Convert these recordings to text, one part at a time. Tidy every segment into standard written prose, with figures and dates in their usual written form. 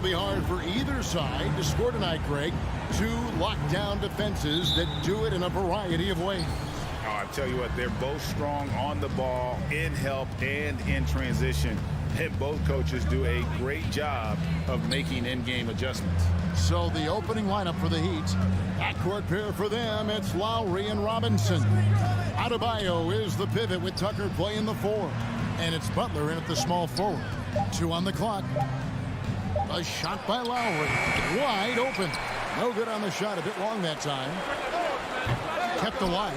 be hard for either side to score tonight, Greg. Two lockdown defenses that do it in a variety of ways. Oh, I tell you what, they're both strong on the ball, in help, and in transition. And both coaches do a great job of making in-game adjustments. So the opening lineup for the Heat. Backcourt pair for them, it's Lowry and Robinson. Adebayo is the pivot with Tucker playing the 4. And it's Butler in at the small forward. 2 on the clock. A shot by Lowry. Wide open. No good on the shot. A bit long that time. Kept alive.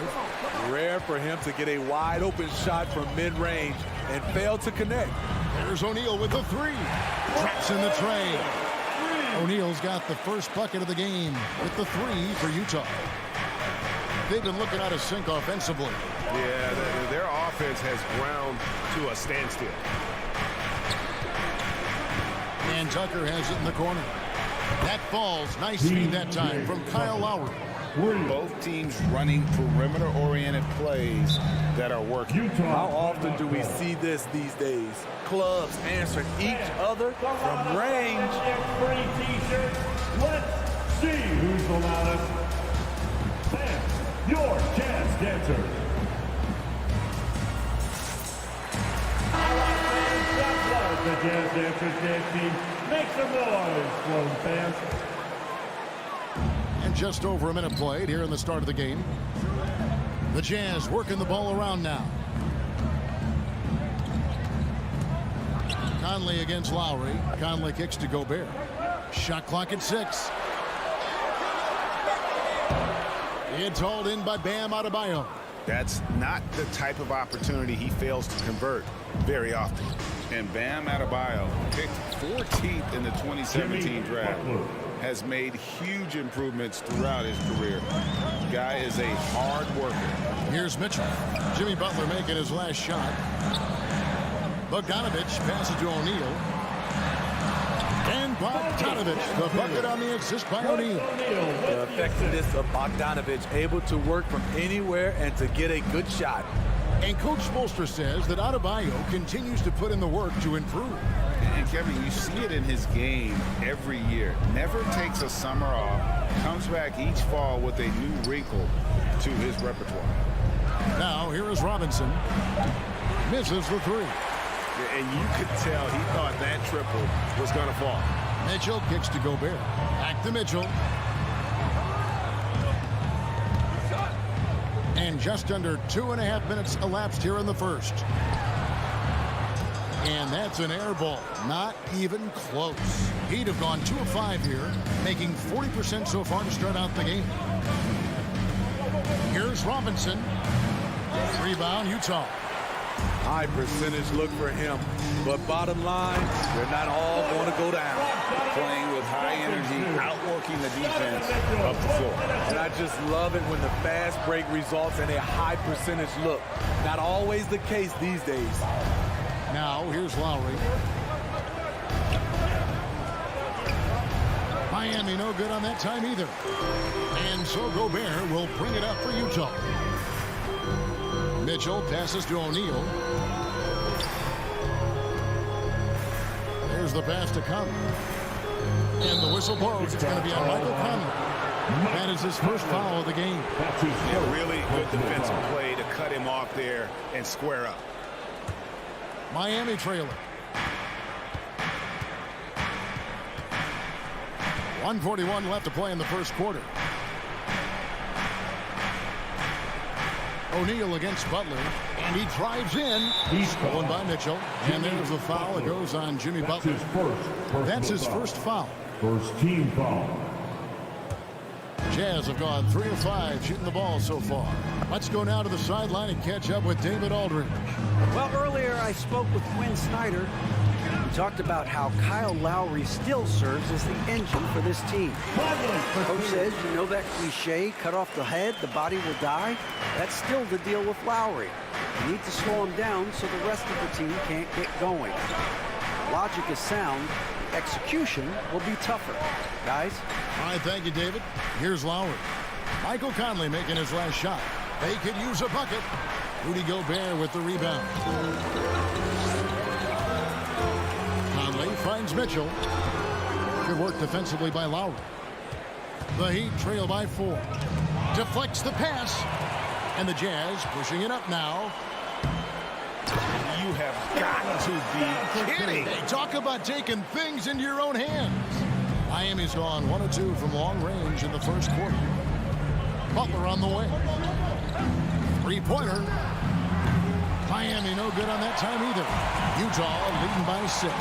Rare for him to get a wide open shot from mid-range and fail to connect. There's O'Neal with the 3. Drops in the tray. O'Neal's got the first bucket of the game with the 3 for Utah. They've been looking out of sync offensively. Yeah, their offense has ground to a standstill. And Tucker has it in the corner. That falls. Nice feed that time from Kyle Lowry. Both teams running perimeter-oriented plays that are working. How often do we see this these days? Clubs answering each other from range. Let's see who's the loudest. Bam, your Jazz Dancer. The Jazz Dancers dance team. Make some noise, Sloan fans. And just over a minute played here in the start of the game. The Jazz working the ball around now. Conley against Lowry. Conley kicks to Gobert. Shot clock at 6. It's hauled in by Bam Adebayo. That's not the type of opportunity he fails to convert very often. And Bam Adebayo, picked 14th in the 2017 draft, has made huge improvements throughout his career. Guy is a hard worker. Here's Mitchell. Jimmy Butler making his last shot. Bogdanovich passes to O'Neal. And Bogdanovich, the bucket on the assist by O'Neal. The effectiveness of Bogdanovich, able to work from anywhere and to get a good shot. And Coach Spoelstra says that Adebayo continues to put in the work to improve. And Kevin, you see it in his game every year. Never takes a summer off. Comes back each fall with a new wrinkle to his repertoire. Now here is Robinson. Misses the 3. And you could tell he thought that triple was going to fall. Mitchell kicks to Gobert. Back to Mitchell. And just under 2.5 minutes elapsed here in the first. And that's an air ball. Not even close. He'd have gone 2 of 5 here, making 40% so far to start out the game. Here's Robinson. Rebound, Utah. High percentage look for him. But bottom line, they're not all going to go down. Playing with high energy, outworking the defense up the floor. And I just love it when the fast break results in a high percentage look. Not always the case these days. Now, here's Lowry. Miami no good on that time either. And so Gobert will bring it up for Utah. Mitchell passes to O'Neal. There's the pass to Conley. And the whistle blows. It's going to be on Michael Conley. That is his first foul of the game. A really good defensive play to cut him off there and square up. Miami trailing. 1:41 left to play in the first quarter. O'Neal against Butler, and he drives in. He's stolen by Mitchell, and there's the foul. It goes on Jimmy Butler. That's his first foul. First team foul. Jazz have gone 3 of 5 shooting the ball so far. Let's go now to the sideline and catch up with David Aldridge. Well, earlier I spoke with Quinn Snyder. We talked about how Kyle Lowry still serves as the engine for this team. Coach says, you know that cliche, cut off the head, the body will die? That's still the deal with Lowry. You need to slow him down so the rest of the team can't get going. Logic is sound. Execution will be tougher. Guys? All right, thank you, David. Here's Lowry. Michael Conley making his last shot. They could use a bucket. Rudy Gobert with the rebound. Conley finds Mitchell. Good work defensively by Lowry. The Heat trail by 4. Deflects the pass. And the Jazz pushing it up now. You have got to be kidding. Hey, talk about taking things into your own hands. Miami's gone 1 of 2 from long range in the first quarter. Butler on the wing. 3-pointer. Miami no good on that time either. Utah leading by 6.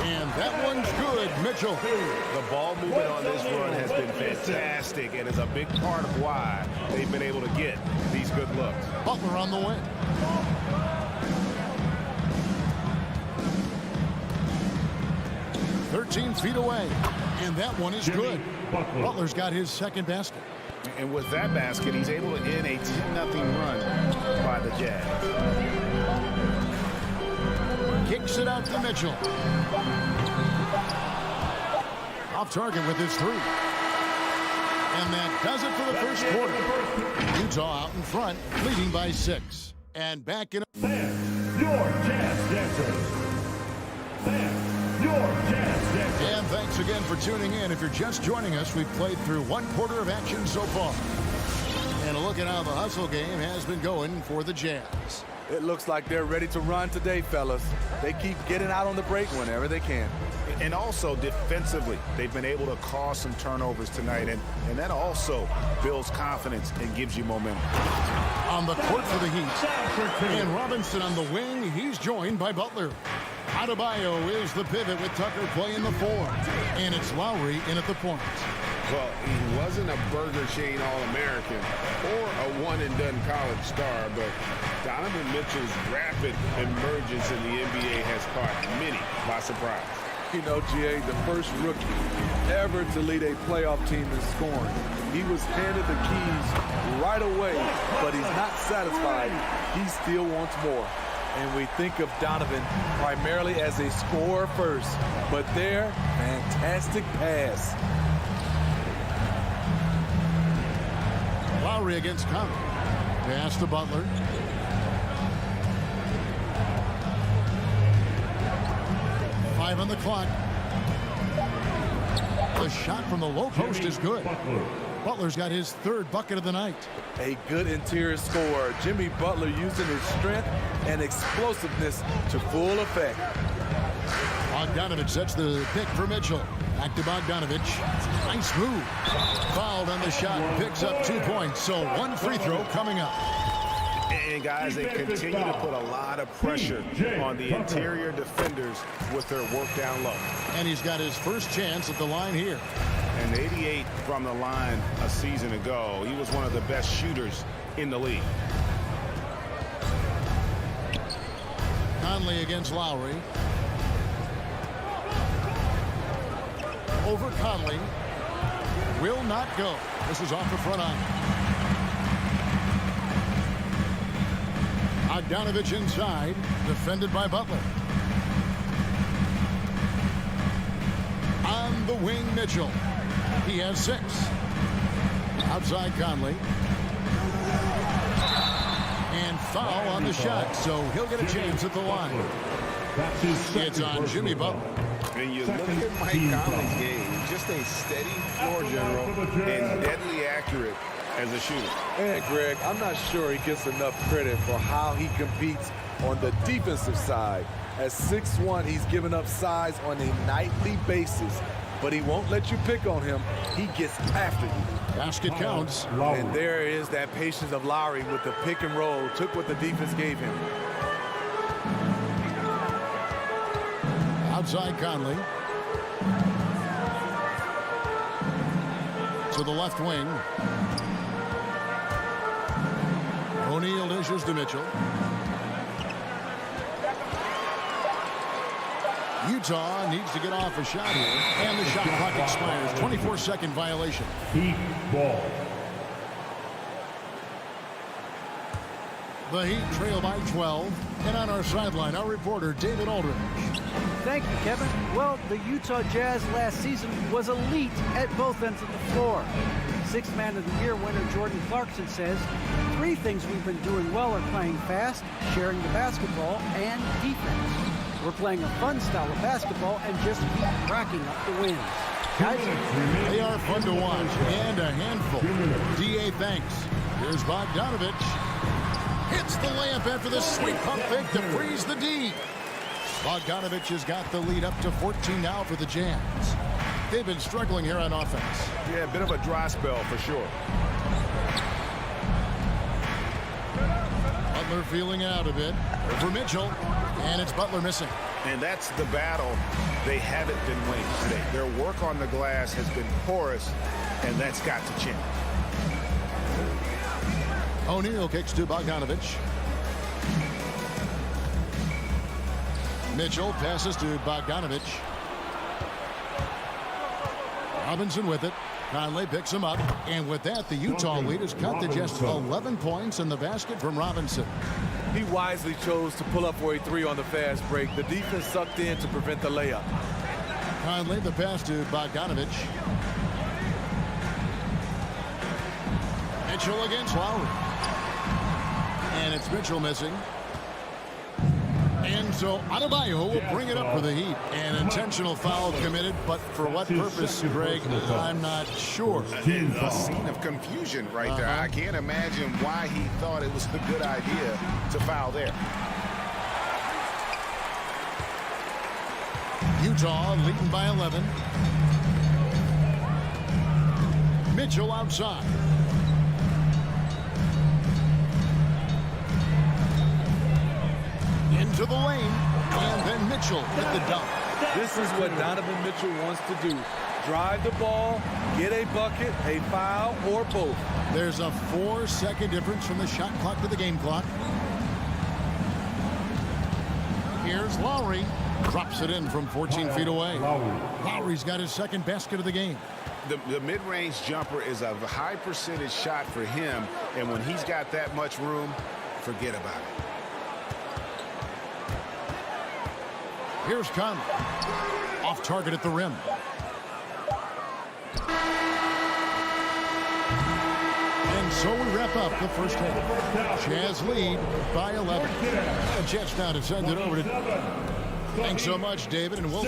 And that one's good, Mitchell. The ball movement on this run has been fantastic and is a big part of why they've been able to get these good looks. Butler on the wing. "13 feet away, and that one is good." Butler's got his second basket. And with that basket, he's able to end a 10-0 run by the Jazz. Kicks it out to Mitchell. Off target with his 3. And that does it for the first quarter. Utah out in front, leading by 6. And back in. Fans, your Jazz dancers. Fans, your Jazz dancers. And thanks again for tuning in. If you're just joining us, we've played through 1 quarter of action so far. And a look at how the hustle game has been going for the Jazz. It looks like they're ready to run today, fellas. They keep getting out on the break whenever they can. And also defensively, they've been able to cause some turnovers tonight, and that also builds confidence and gives you momentum. On the court for the Heat. And Robinson on the wing. He's joined by Butler. Adebayo is the pivot with Tucker playing the 4. And it's Lowry in at the point. Well, he wasn't a Burger Chain All-American or a one-and-done college star, but Donovan Mitchell's rapid emergence in the NBA has caught many by surprise. You know, GA, the first rookie ever to lead a playoff team in scoring. He was handed the keys right away, but he's not satisfied. He still wants more. And we think of Donovan primarily as a scorer first, but there, fantastic pass. Lowry against Conley. Pass to Butler. Five on the clock. The shot from the low post is good. Butler's got his 3rd bucket of the night. A good interior scorer. Jimmy Butler using his strength and explosiveness to full effect. Bogdanovich sets the pick for Mitchell. Back to Bogdanovich. Nice move. Fouled on the shot. Picks up 2 points. So 1 free throw coming up. And guys, they continue to put a lot of pressure on the interior defenders with their work down low. And he's got his first chance at the line here. And 88 from the line a season ago. He was one of the best shooters in the league. Conley against Lowry. Over Conley. Will not go. This is off the front iron. Bogdanovich inside. Defended by Butler. On the wing, Mitchell. He has 6. Outside Conley. And foul on the shot, so he'll get a chance at the line. It's on Jimmy Butler. And you look at Mike Conley's game, just a steady floor general and deadly accurate as a shooter. And Greg, I'm not sure he gets enough credit for how he competes on the defensive side. At 6'1", he's given up size on a nightly basis, but he won't let you pick on him. He gets after you. Basket counts. And there is that patience of Lowry with the pick and roll. Took what the defense gave him. Outside Conley. To the left wing. O'Neal dishes to Mitchell. Utah needs to get off a shot here. And the shot clock expires. 24-second violation. Heat ball. The Heat trail by 12. And on our sideline, our reporter, David Aldridge. Thank you, Kevin. Well, the Utah Jazz last season was elite at both ends of the floor. Sixth Man of the Year winner Jordan Clarkson says, 3 things we've been doing well are playing fast, sharing the basketball, and defense. We're playing a fun style of basketball and just keep racking up the wins. Guys, they are fun to watch and a handful. DA thanks. Here's Bogdanovich. Hits the layup after the sweet pump fake to freeze the D. Bogdanovich has got the lead up to 14 now for the Jazz. They've been struggling here on offense. Yeah, a bit of a dry spell for sure. Butler feeling out a bit. For Mitchell, and it's Butler missing. And that's the battle they haven't been winning today. Their work on the glass has been porous, and that's got to change. O'Neal kicks to Bogdanovich. Mitchell passes to Bogdanovich. Robinson with it. Conley picks him up. And with that, the Utah lead is cut to just 11 points in the basket from Robinson. He wisely chose to pull up for a three on the fast break. The defense sucked in to prevent the layup. Conley the pass to Bogdanovich. Mitchell against Lowry. And it's Mitchell missing. And so Adebayo will bring it up for the Heat. An intentional foul committed, but for what purpose, Greg, I'm not sure. A scene of confusion right there. I can't imagine why he thought it was a good idea to foul there. Utah leading by 11. Mitchell outside. Into the lane, and then Mitchell with the dunk. This is what Donovan Mitchell wants to do. Drive the ball, get a bucket, a foul, or both. There's a 4-second difference from the shot clock to the game clock. Here's Lowry. Drops it in from 14 feet away. Lowry's got his second basket of the game. The mid-range jumper is a high percentage shot for him, and when he's got that much room, forget about it. Here's Conley. Off target at the rim. And so we wrap up the first half. Jazz lead by 11. The Jets now to send it over to... Thanks so much, David, and we'll...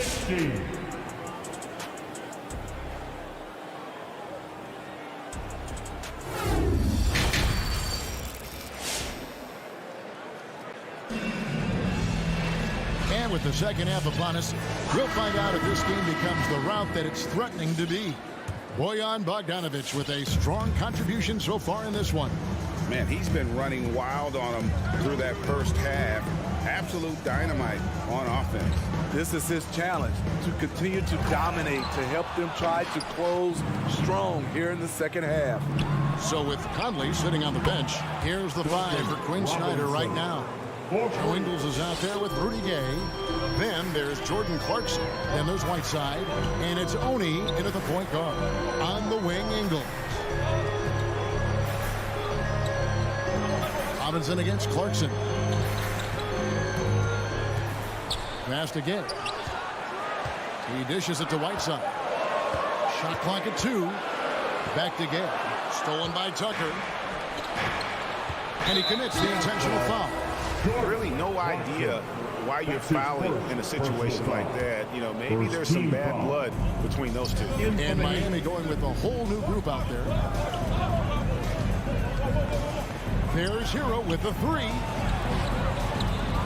With the second half upon us, we'll find out if this game becomes the route that it's threatening to be. Bojan Bogdanovich with a strong contribution so far in this one. Man, he's been running wild on him through that first half. Absolute dynamite on offense. This is his challenge, to continue to dominate, to help them try to close strong here in the second half. So with Conley sitting on the bench, here's the 5 for Quinn Snyder right now. Joe Ingles is out there with Rudy Gay. Then there's Jordan Clarkson. Then there's Whiteside. And it's Oni into the point guard. On the wing, Ingles. Robinson against Clarkson. Pass again. He dishes it to Whiteside. Shot clock at 2. Back to Gay. Stolen by Tucker. And he commits the intentional foul. Really no idea why you're fouling in a situation like that. You know, maybe there's some bad blood between those two. And Miami going with a whole new group out there. There's Hero with the 3.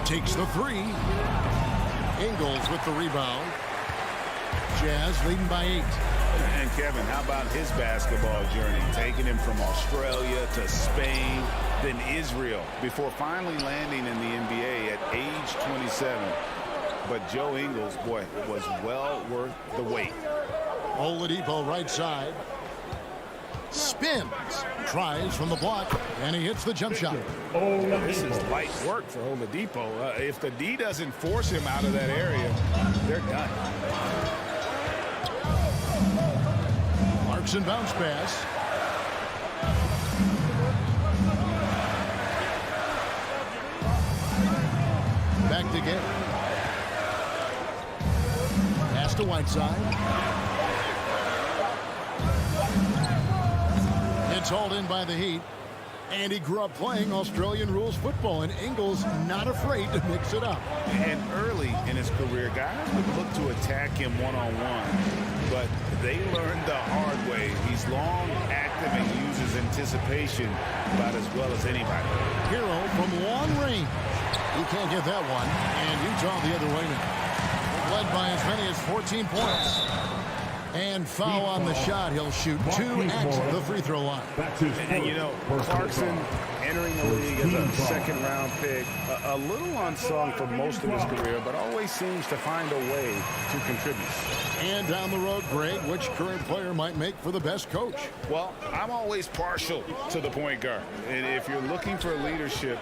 Takes the 3. Ingles with the rebound. Jazz leading by 8. And Kevin, how about his basketball journey? Taking him from Australia to Spain, then Israel, before finally landing in the NBA at age 27. But Joe Ingles, boy, was well worth the wait. Oladipo right side. Spins. Tries from the block, and he hits the jump shot. This is light work for Oladipo. If the D doesn't force him out of that area, they're done. Clarkson bounce pass. Back to get. Pass to Whiteside. It's hauled in by the Heat. And he grew up playing Australian rules football, and Ingles not afraid to mix it up. And early in his career, guys would look to attack him one-on-one, but they learned the hard way. He's long, active, and uses anticipation about as well as anybody. Hero from long range. He can't get that one, and Utah the other way now. Led by as many as 14 points. And foul on the shot. He'll shoot 2 at the free throw line. And you know, Clarkson entering the league as a second-round pick, a little unsung for most of his career, but always seems to find a way to contribute. And down the road, Greg, which current player might make for the best coach? Well, I'm always partial to the point guard. And if you're looking for leadership,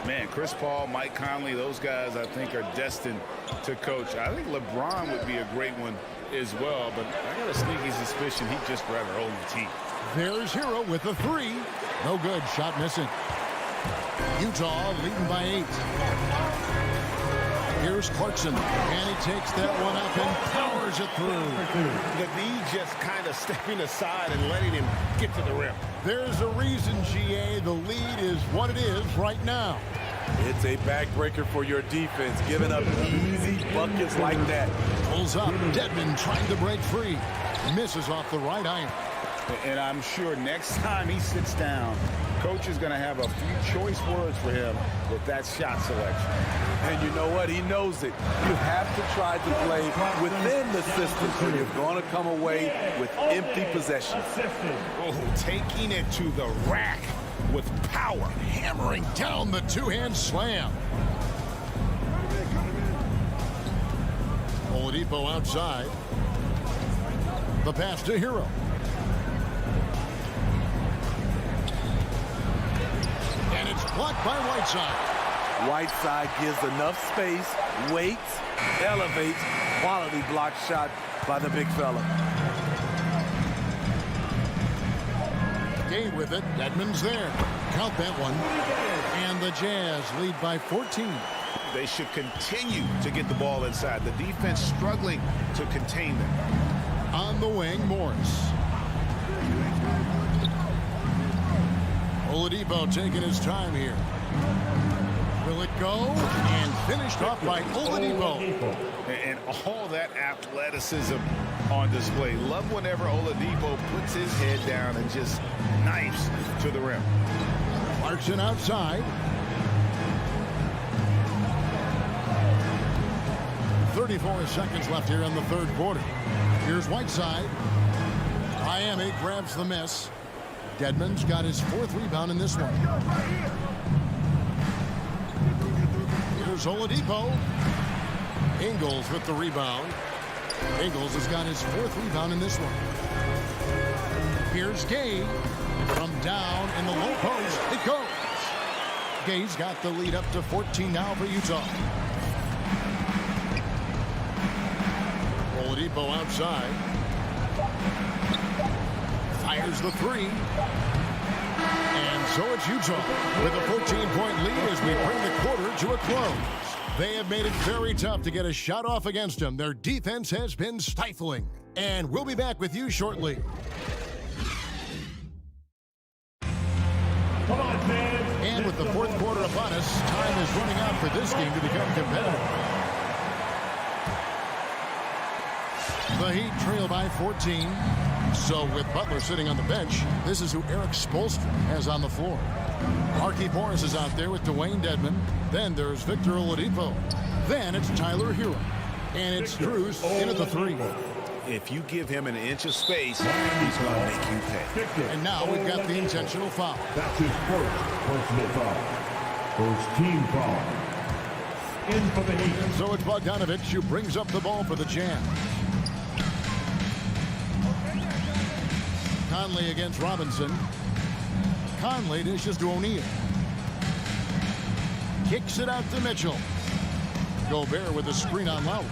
man, Chris Paul, Mike Conley, those guys I think are destined to coach. I think LeBron would be a great one as well, but I got a sneaky suspicion he'd just rather own the team. There's Hero with a 3. No good. Shot missing. Utah leading by 8. Here's Clarkson, and he takes that one up and powers it through. The knee just kind of stepping aside and letting him get to the rim. There's a reason, GA. The lead is what it is right now. It's a backbreaker for your defense, giving up easy buckets like that. Pulls up. Dedmon trying to break free. Misses off the right iron. And I'm sure next time he sits down, coach is going to have a few choice words for him with that shot selection. And you know what? He knows it. You have to try to play within the system, or you're going to come away with empty possessions. Oh, taking it to the rack with power. Hammering down the two-hand slam. Oladipo outside. The pass to Hero. And it's blocked by Whiteside. Whiteside gives enough space, waits, elevates. Quality block shot by the big fella. Gay with it. Dedmon's there. Count that one. And the Jazz lead by 14. They should continue to get the ball inside. The defense struggling to contain them. On the wing, Morris. Oladipo taking his time here. Will it go? And finished off by Oladipo. And all that athleticism on display. Love whenever Oladipo puts his head down and just knifes to the rim. Clarkson outside. 34 seconds left here in the third quarter. Here's Whiteside. Miami grabs the miss. Dedmon's got his 4th rebound in this one. Here's Oladipo. Ingles with the rebound. Ingles has got his 4th rebound in this one. Here's Gay. From down in the low post, it goes. Gay's got the lead up to 14 now for Utah. Oladipo outside. Fires the 3. And so it's Utah with a 14-point lead as we bring the quarter to a close. They have made it very tough to get a shot off against them. Their defense has been stifling. And we'll be back with you shortly. Come on, fans. And with the fourth quarter upon us, time is running out for this game to become competitive. The Heat trail by 14. So with Butler sitting on the bench, this is who Eric Spoelstra has on the floor. Markieff Morris is out there with Dwayne Dedmon. Then there's Victor Oladipo. Then it's Tyler Hero. And it's Strus in at the 3. If you give him an inch of space, he's going to make you pay. And now we've got the intentional foul. That's his first personal foul. First team foul. In for the Heat. So it's Bogdanovich who brings up the ball for the Jazz. Conley against Robinson. Conley dishes to O'Neal. Kicks it out to Mitchell. Gobert with a screen on Lowry.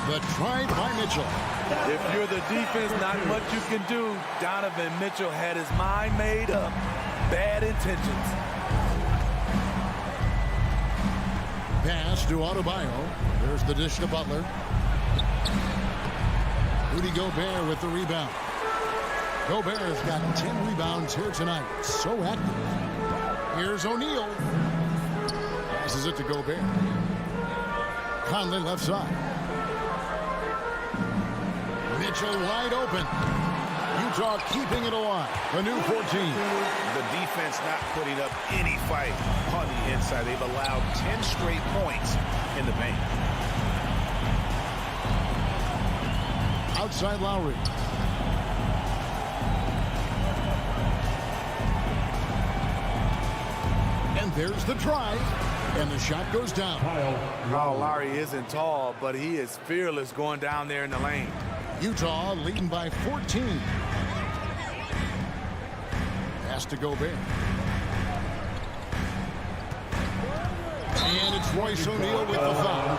The drive by Mitchell. If you're the defense, not much you can do. Donovan Mitchell had his mind made up. Bad intentions. Pass to Adebayo. There's the dish to Butler. Rudy Gobert with the rebound. Gobert has got 10 rebounds here tonight. So active. Here's O'Neal. Passes it to Gobert. Conley left side. Mitchell wide open. Utah keeping it alive. A new 14. The defense not putting up any fight on the inside. They've allowed 10 straight points in the paint. Outside Lowry. And there's the drive. And the shot goes down. Kyle Lowry isn't tall, but he is fearless going down there in the lane. Utah leading by 14. Pass to Gobert. And it's Royce O'Neal with the foul.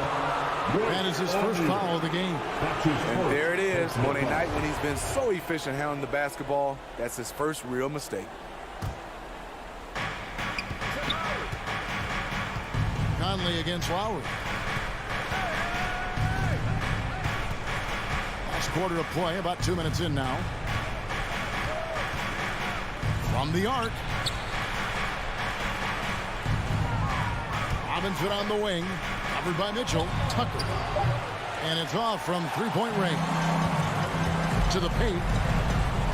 That is his first foul of the game. And there it is. On a night when he's been so efficient handling the basketball, that's his first real mistake. Conley against Lowry. Last quarter of play, about 2 minutes in now. From the arc. Robinson on the wing. Covered by Mitchell. Tucker. And it's off from three-point range. To the paint.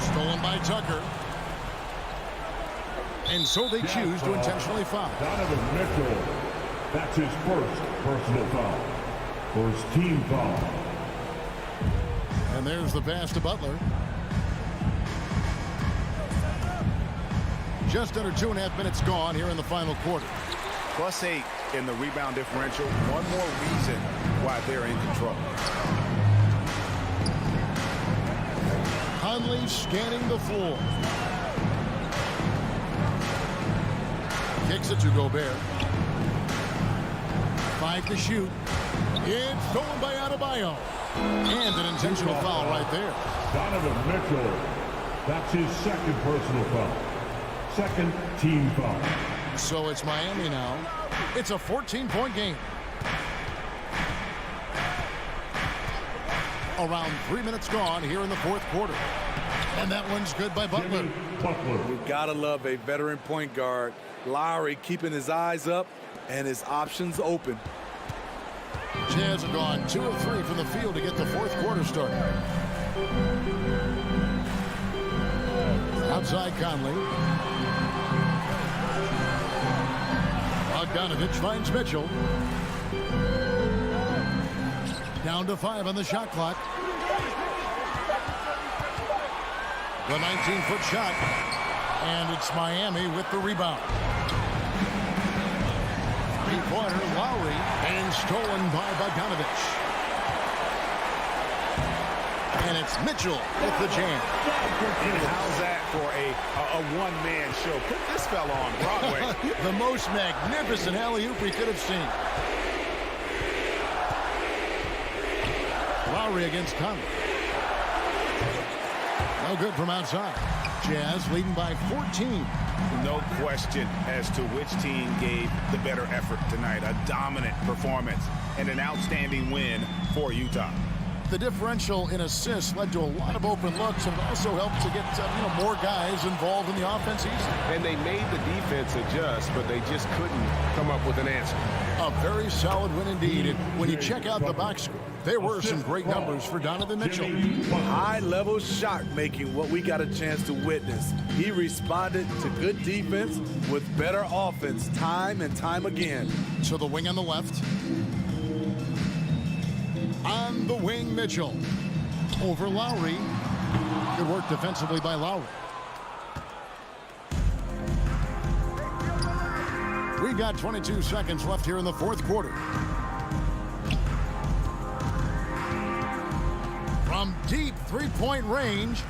Stolen by Tucker. And so they choose to intentionally foul. Donovan Mitchell. That's his first personal foul. First team foul. And there's the pass to Butler. Just under 2.5 minutes gone here in the final quarter. +8 in the rebound differential. One more reason why they're in control. Conley scanning the floor. Kicks it to Gobert. 5 to shoot. It's stolen by Adebayo. And an intentional foul right there. Donovan Mitchell. That's his second personal foul. Second team foul. So it's Miami now. It's a 14-point game. Around 3 minutes gone here in the fourth quarter. And that one's good by Butler. We've got to love a veteran point guard. Lowry keeping his eyes up and his options open. Jazz have gone 2 of 3 from the field to get the fourth quarter started. Outside Conley. Bogdanovich finds Mitchell. Down to 5 on the shot clock. The 19-foot shot. And it's Miami with the rebound. Three-pointer, Lowry, and stolen by Bogdanovich. And it's Mitchell with the jam. And how's that for a one-man show? Put this fella on Broadway. The most magnificent alley-oop we could have seen. Lowry against Conley. No good from outside. Jazz leading by 14. No question as to which team gave the better effort tonight. A dominant performance and an outstanding win for Utah. The differential in assists led to a lot of open looks and also helped to get more guys involved in the offense easily. And they made the defense adjust, but they just couldn't come up with an answer. A very solid win indeed. And when you check out the box score, there were some great numbers for Donovan Mitchell. High-level shot making, what we got a chance to witness. He responded to good defense with better offense time and time again. To the wing on the left. On the wing, Mitchell. Over Lowry. Good work defensively by Lowry. We've got 22 seconds left here in the fourth quarter. From deep three-point range,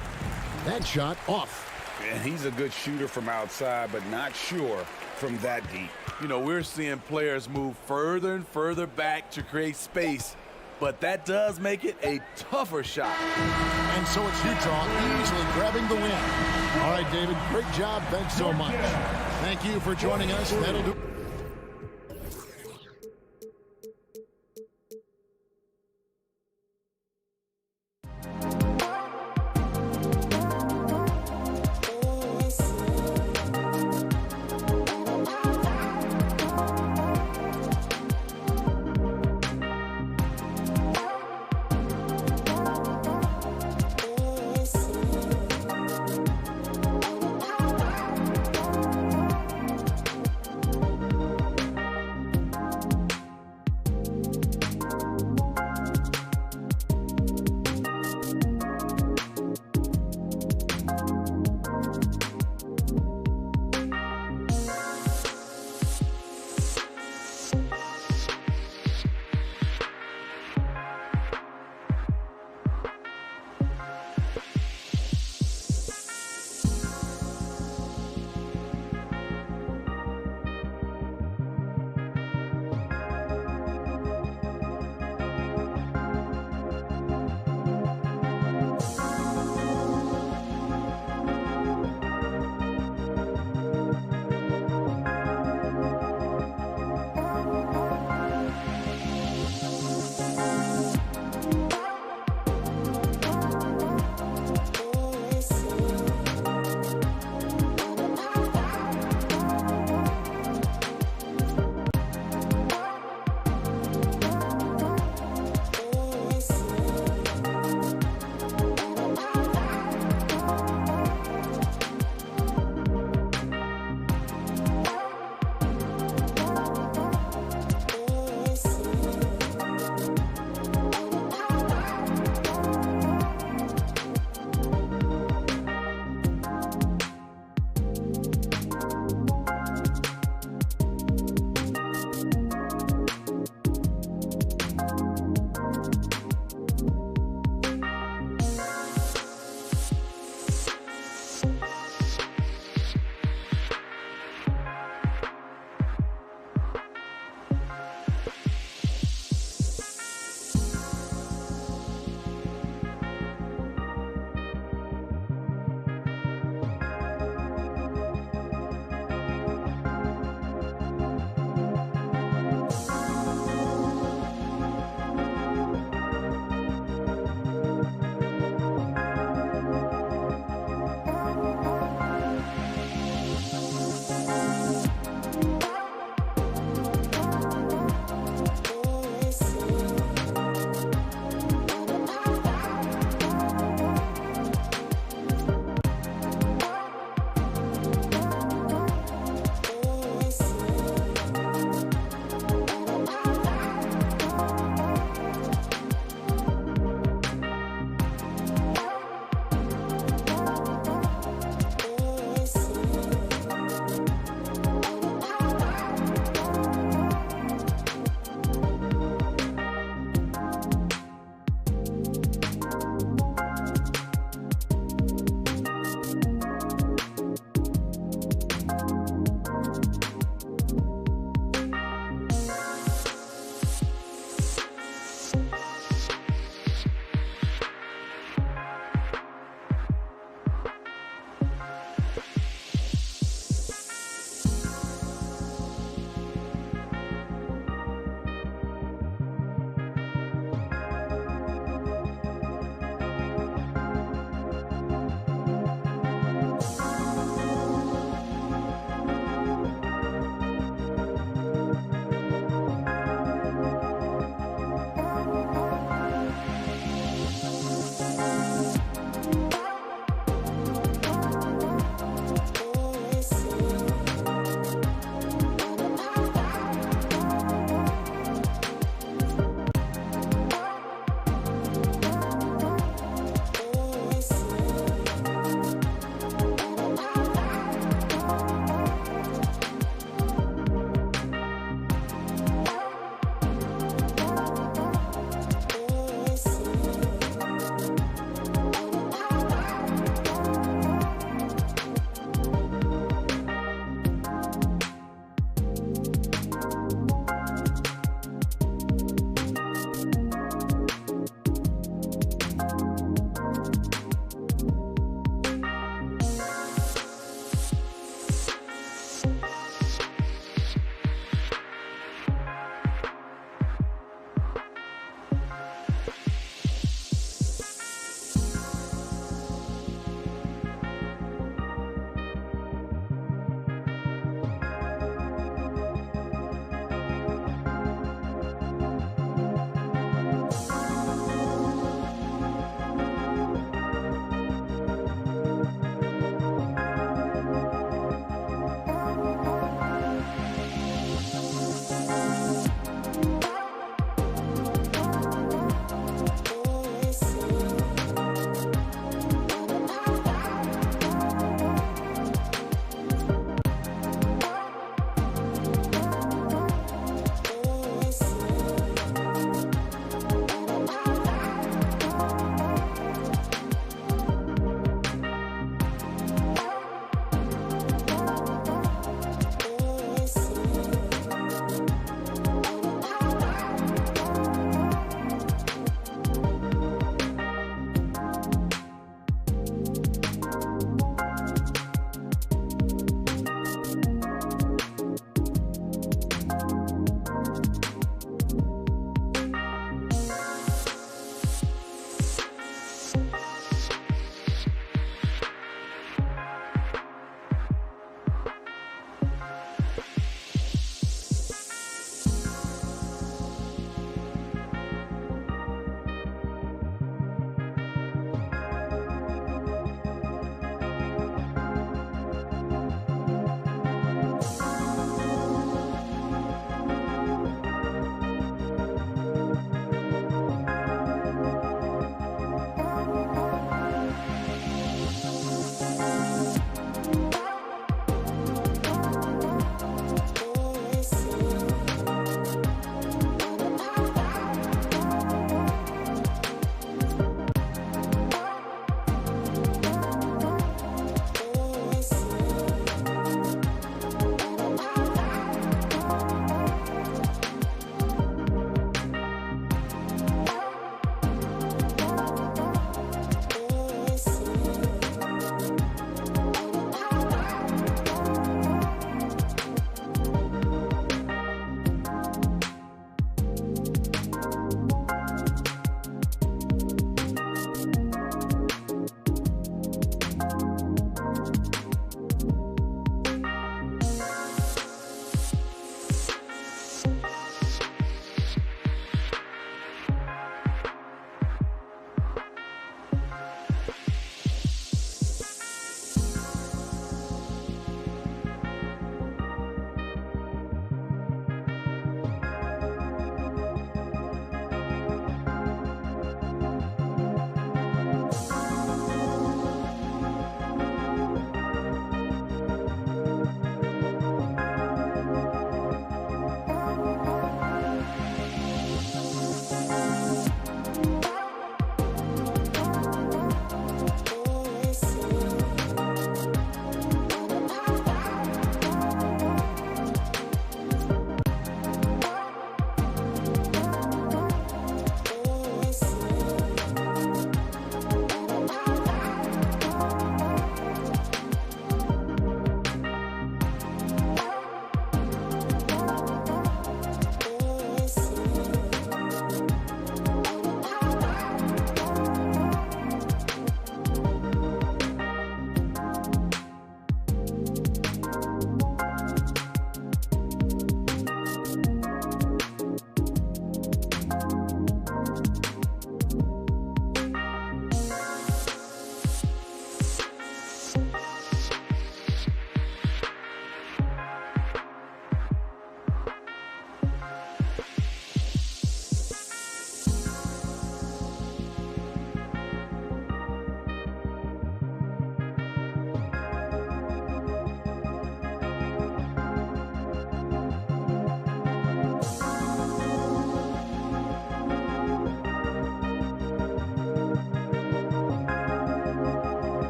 that shot off. And he's a good shooter from outside, but not sure from that deep. You know, we're seeing players move further and further back to create space, but that does make it a tougher shot. And so it's Utah easily grabbing the win. All right, David, great job. Thanks so much. Thank you for joining us. That'll do.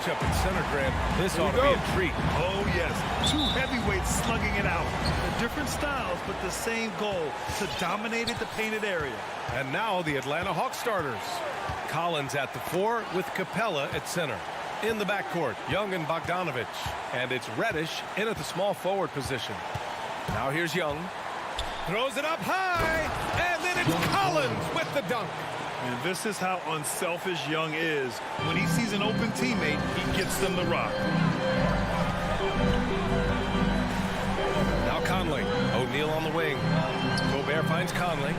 matchup at center, Grant. This ought to be a treat. Oh, yes. Two heavyweights slugging it out. The different styles, but the same goal, to dominate the painted area. And now the Atlanta Hawks starters. Collins at the 4 with Capella at center. In the backcourt, Young and Bogdanovich. And it's Reddish in at the small forward position. Now here's Young. Throws it up high. And then it's Collins with the dunk. And this is how unselfish Young is. When he sees an open teammate, he gets them the rock. Now Conley. O'Neal on the wing. Gobert finds Conley.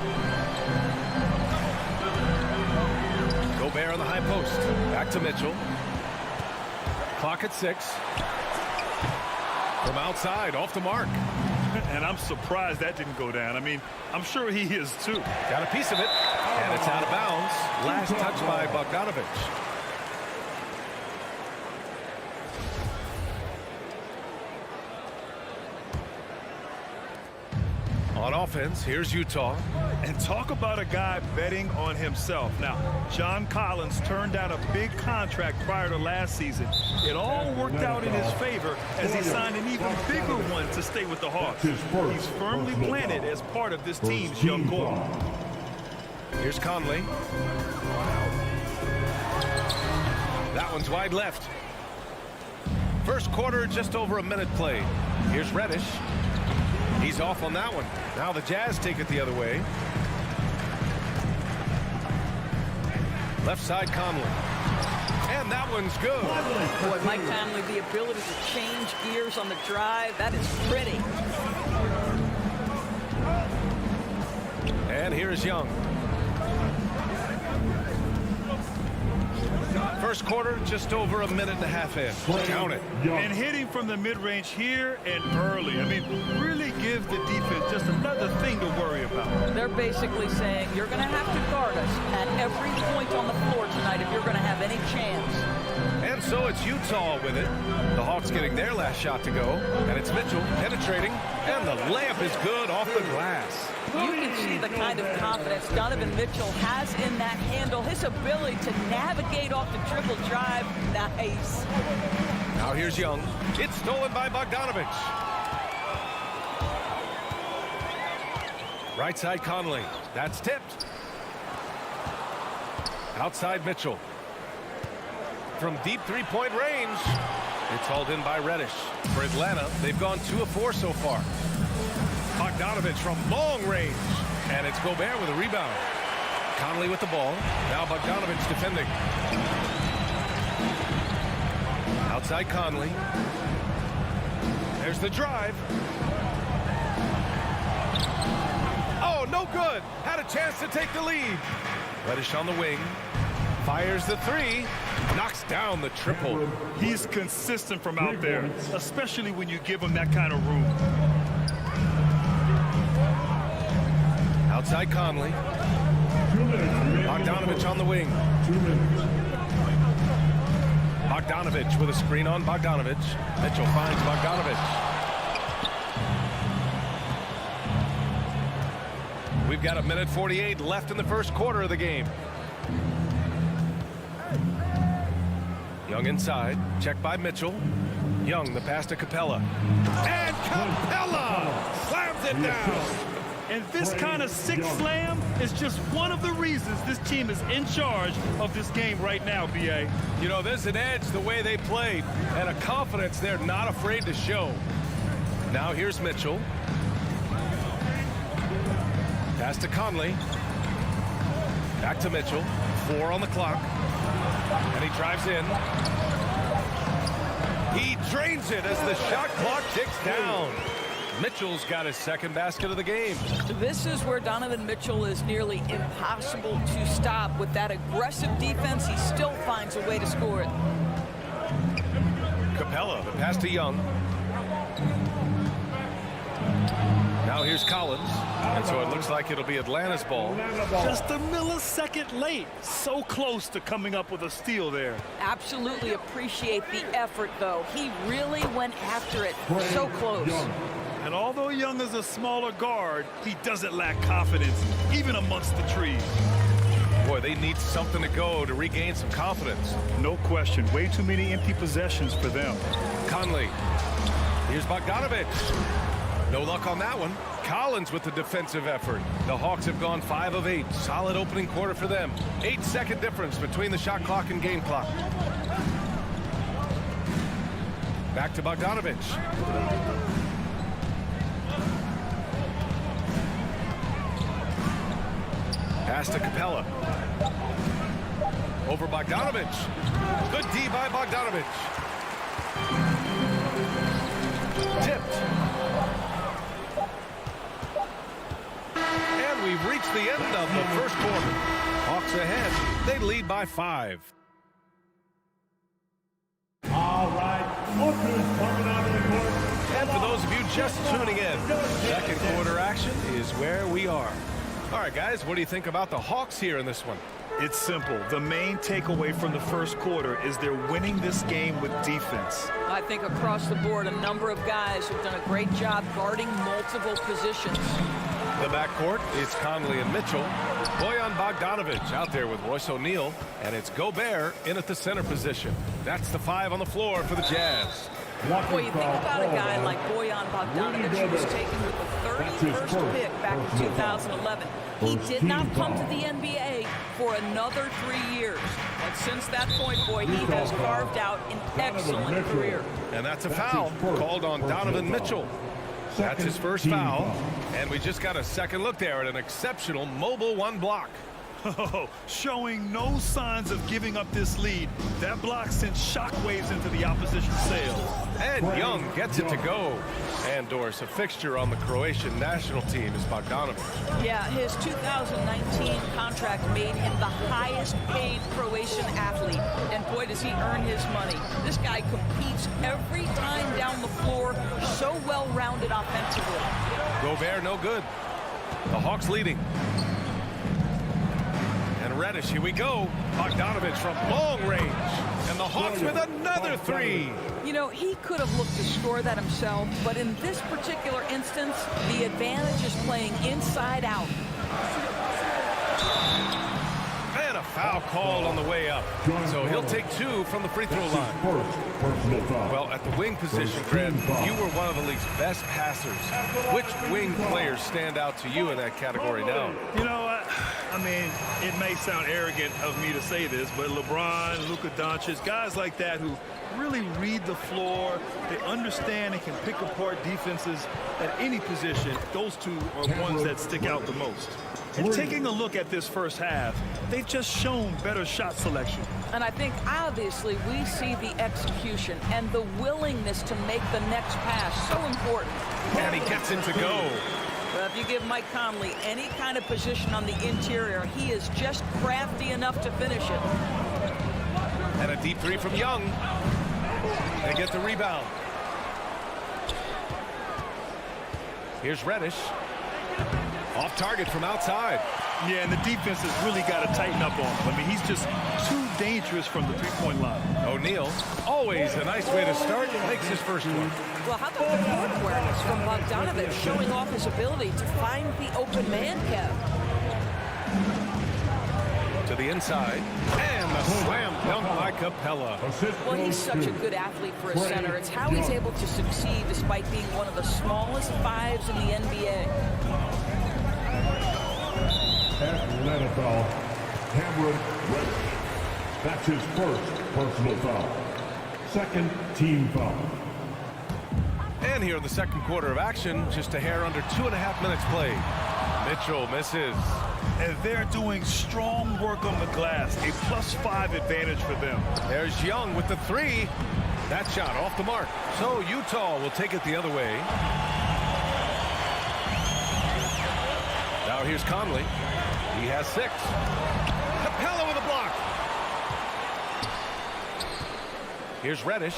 Gobert on the high post. Back to Mitchell. Clock at 6. From outside, off the mark. And I'm surprised that didn't go down. I mean, I'm sure he is too. Got a piece of it. And it's out of bounds. Last touch by Bogdanovich. On offense, here's Utah. And talk about a guy betting on himself. Now, John Collins turned down a big contract prior to last season. It all worked out in his favor as he signed an even bigger one to stay with the Hawks. He's firmly planted as part of this team's young core. Here's Conley. That one's wide left. First quarter, just over a minute played. Here's Reddish. He's off on that one. Now the Jazz take it the other way. Left side, Conley. And that one's good. Boy, Mike Conley, the ability to change gears on the drive, that is pretty. And here's Young. First quarter, just over a minute and a half in. Count it. And hitting from the mid-range here and early. I mean, really give the defense just another thing to worry about. They're basically saying you're going to have to guard us at every point on the floor tonight if you're going to have any chance. And so it's Utah with it. The Hawks getting their last shot to go. And it's Mitchell penetrating. And the layup is good off the glass. You can see the kind of confidence Donovan Mitchell has in that handle. His ability to navigate off the dribble drive. Nice. Now here's Young. It's stolen by Bogdanovich. Right side Conley. That's tipped. Outside Mitchell. From deep three-point range. It's hauled in by Reddish. For Atlanta, they've gone 2 of 4 so far. Bogdanovich from long range. And it's Gobert with a rebound. Conley with the ball. Now Bogdanovich defending. Outside Conley. There's the drive. Oh, no good. Had a chance to take the lead. Reddish on the wing. Fires the 3. Knocks down the triple. He's consistent from out there, especially when you give him that kind of room. Outside Conley. Bogdanovich on the wing. Bogdanovich with a screen on Bogdanovich. Mitchell finds Bogdanovich. We've got a minute 48 left in the first quarter of the game. Young inside. Checked by Mitchell. Young, the pass to Capella. And Capella slams it down. And this kind of six slam is just one of the reasons this team is in charge of this game right now, B.A. You know, there's an edge the way they played and a confidence they're not afraid to show. Now here's Mitchell. Pass to Conley. Back to Mitchell. 4 on the clock. And he drives in. He drains it as the shot clock ticks down. Mitchell's got his second basket of the game. This is where Donovan Mitchell is nearly impossible to stop. With that aggressive defense, he still finds a way to score it. Capella, the pass to Young. Now here's Collins. And so it looks like it'll be Atlanta's ball. Just a millisecond late. So close to coming up with a steal there. Absolutely appreciate the effort, though. He really went after it. So close. And although Young is a smaller guard, he doesn't lack confidence, even amongst the trees. Boy, they need something to go to regain some confidence. No question. Way too many empty possessions for them. Conley. Here's Bogdanovich. No luck on that one. Collins with the defensive effort. The Hawks have gone 5 of 8. Solid opening quarter for them. 8-second difference between the shot clock and game clock. Back to Bogdanovich. Pass to Capella. Over Bogdanovich. Good D by Bogdanovich. Tipped. And we've reached the end of the first quarter. Hawks ahead. They lead by 5. All right, look who's coming out of the court. And for those of you just tuning in, second quarter action is where we are. All right, guys, what do you think about the Hawks here in this one? It's simple. The main takeaway from the first quarter is they're winning this game with defense. I think across the board, a number of guys have done a great job guarding multiple positions. The backcourt is Conley and Mitchell. Bojan Bogdanovich out there with Royce O'Neal. And it's Gobert in at the center position. That's the 5 on the floor for the Jazz. Well, you think about a guy like Bojan Bogdanovich, who was taken with the 31st pick back in 2011. He did not come to the NBA for another 3 years. And since that point, boy, he has carved out an excellent career. And that's a foul called on Donovan Mitchell. That's his first foul. And we just got a second look there at an exceptional mobile 1 block. Oh, showing no signs of giving up this lead. That block sent shockwaves into the opposition's sails. And Young gets it to go. And Doris, a fixture on the Croatian national team is Bogdanovich. Yeah, his 2019 contract made him the highest paid Croatian athlete. And boy, does he earn his money. This guy competes every time down the floor, so well-rounded offensively. Gobert no good. The Hawks leading. And Reddish, here we go. Bogdanovich from long range. And the Hawks with another 3. You know, he could have looked to score that himself, but in this particular instance, the advantage is playing inside out. And a foul called on the way up. So he'll take 2 from the free throw line. Well, at the wing position, Fred, you were one of the league's best passers. Which wing players stand out to you in that category now? You know, I mean, it may sound arrogant of me to say this, but LeBron, Luka Doncic, guys like that who really read the floor, they understand and can pick apart defenses at any position. Those 2 are ones that stick out the most. And taking a look at this first half, they've just shown better shot selection. And I think, obviously, we see the execution and the willingness to make the next pass so important. And he gets it to go. Well, if you give Mike Conley any kind of position on the interior, he is just crafty enough to finish it. And a deep 3 from Young. They get the rebound. Here's Reddish. Off target from outside. Yeah, and the defense has really got to tighten up on him. I mean, he's just too dangerous from the three-point line. O'Neal, always a nice way to start, makes his first one. Well, how about the court awareness from Bogdanovich, showing off his ability to find the open man, Kev? To the inside, and the slam dunk by Capella. Well, he's such a good athlete for a center. It's how he's able to succeed despite being one of the smallest 5s in the NBA. Atlanta foul, Cameron Reddish. That's his first personal foul. Second team foul. And here in the second quarter of action, just a hair under 2.5 minutes played. Mitchell misses. And they're doing strong work on the glass, a +5 advantage for them. There's Young with the 3. That shot off the mark. So Utah will take it the other way. Now here's Conley. He has 6. Capella with a block. Here's Reddish.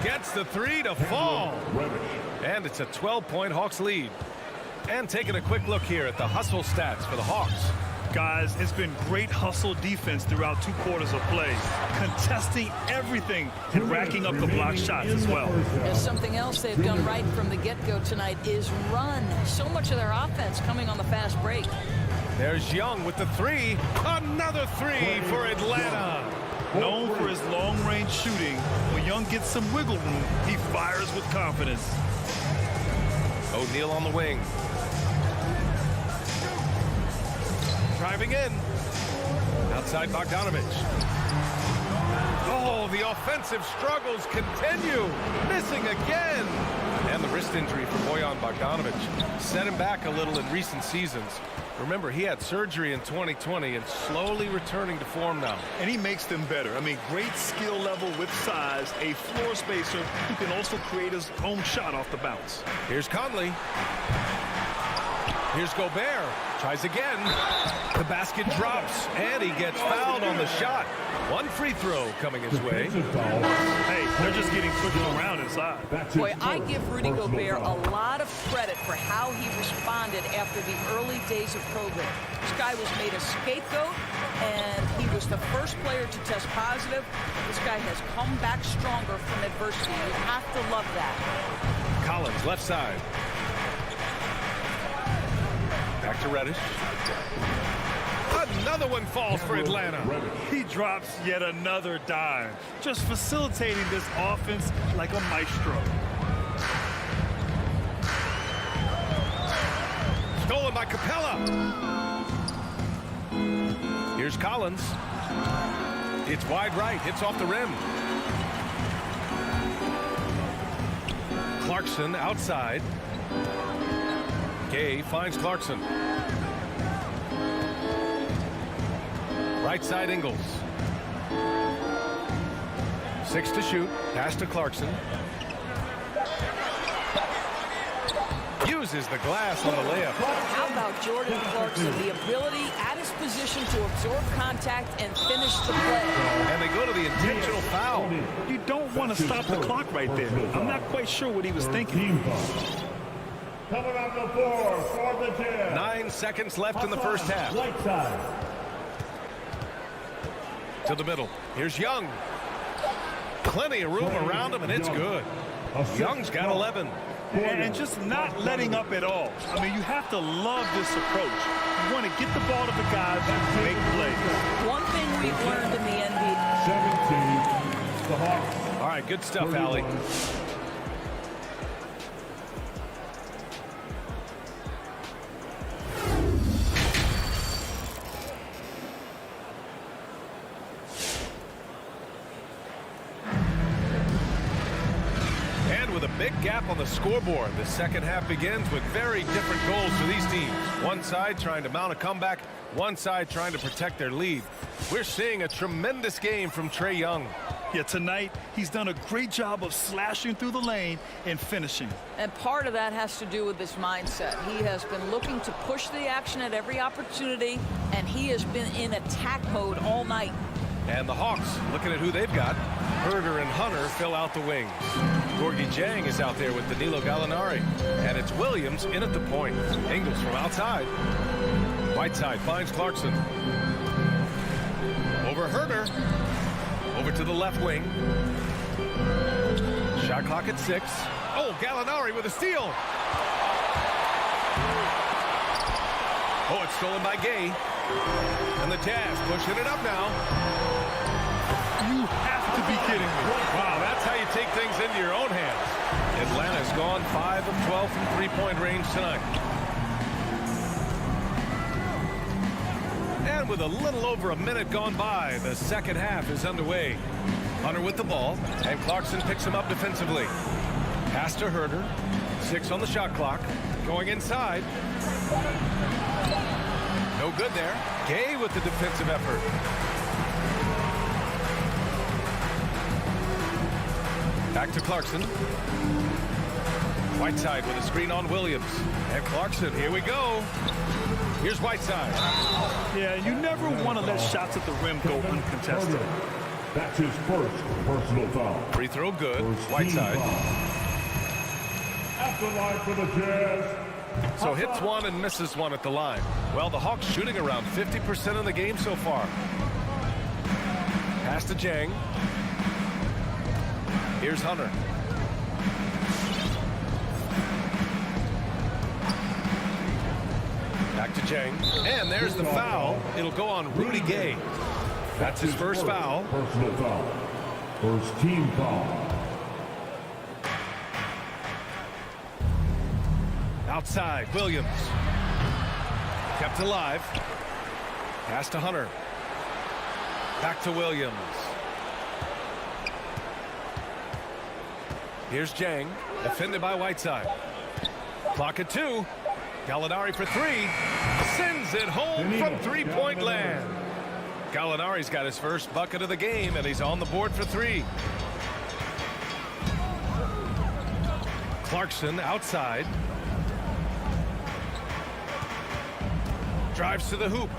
Gets the 3 to fall. And it's a 12-point Hawks lead. And taking a quick look here at the hustle stats for the Hawks. Guys, it's been great hustle defense throughout 2 quarters of play, contesting everything and racking up the block shots as well. And something else they've done right from the get-go tonight is run. So much of their offense coming on the fast break. There's Young with the three. Another three for Atlanta. Known for his long-range shooting, when Young gets some wiggle room, he fires with confidence. O'Neal on the wing. Driving in. Outside Bogdanovich. Oh, the offensive struggles continue. Missing again. And the wrist injury for Bojan Bogdanovich set him back a little in recent seasons. Remember, he had surgery in 2020 and slowly returning to form now. And he makes them better. I mean, great skill level with size, a floor spacer who can also create his own shot off the bounce. Here's Conley. Here's Gobert. Tries again. The basket drops, and he gets fouled on the shot. One free throw coming his way. Hey, they're just getting pushed around inside. Boy, I give Rudy Gobert a lot of credit for how he responded after the early days of COVID. This guy was made a scapegoat, and he was the first player to test positive. This guy has come back stronger from adversity. You have to love that. Collins, left side. Back to Reddish. Another one falls for Atlanta. He drops yet another dime, just facilitating this offense like a maestro. Stolen by Capella. Here's Collins. It's wide right, hits off the rim. Clarkson outside. Gay finds Clarkson. Right side Ingles. 6 to shoot. Pass to Clarkson. Uses the glass on the layup. How about Jordan Clarkson? The ability at his position to absorb contact and finish the play. And they go to the intentional foul. You don't want to stop the clock right there. I'm not quite sure what he was thinking. Coming on the floor for the Jazz. 9 seconds left in the first half. Right side. To the middle. Here's Young. Plenty of room around him, and it's good. Young's got 11. And just not letting up at all. I mean, you have to love this approach. You want to get the ball to the guys and make plays. One thing we've learned in the NBA. 17. The Hawks. All right, good stuff, Allie. Big gap on the scoreboard. The second half begins with very different goals for these teams. One side trying to mount a comeback, one side trying to protect their lead. We're seeing a tremendous game from Trae Young. Yeah, tonight he's done a great job of slashing through the lane and finishing. And part of that has to do with his mindset. He has been looking to push the action at every opportunity, and he has been in attack mode all night. And the Hawks, looking at who they've got, Herder and Hunter fill out the wings. Gorgie Jang is out there with Danilo Gallinari. And it's Williams in at the point. Ingles from outside. Whiteside finds Clarkson. Over Herder. Over to the left wing. Shot clock at 6. Oh, Gallinari with a steal. Oh, it's stolen by Gay. And the Jazz pushing it up now. You have to be kidding me. Wow, that's how you take things into your own hands. Atlanta's gone 5 of 12 from three-point range tonight. And with a little over a minute gone by, the second half is underway. Hunter with the ball, and Clarkson picks him up defensively. Pass to Herder. 6 on the shot clock. Going inside. No good there. Gay with the defensive effort. Back to Clarkson. Whiteside with a screen on Williams. And Clarkson, here we go. Here's Whiteside. Yeah, you never want to let shots at the rim go uncontested. That's his first personal foul. Free throw good. Whiteside. At the line for the Jazz. So hits one and misses one at the line. Well, the Hawks shooting around 50% in the game so far. Pass to Jang. Here's Hunter. Back to Jang. And there's the foul. It'll go on Rudy Gay. That's his first foul. Personal foul. First team foul. Outside, Williams. Kept alive. Pass to Hunter. Back to Williams. Here's Jang, defended by Whiteside. Clock at 2. Gallinari for 3. Sends it home from three-point land. Gallinari's got his first bucket of the game, and he's on the board for 3. Clarkson outside. Drives to the hoop.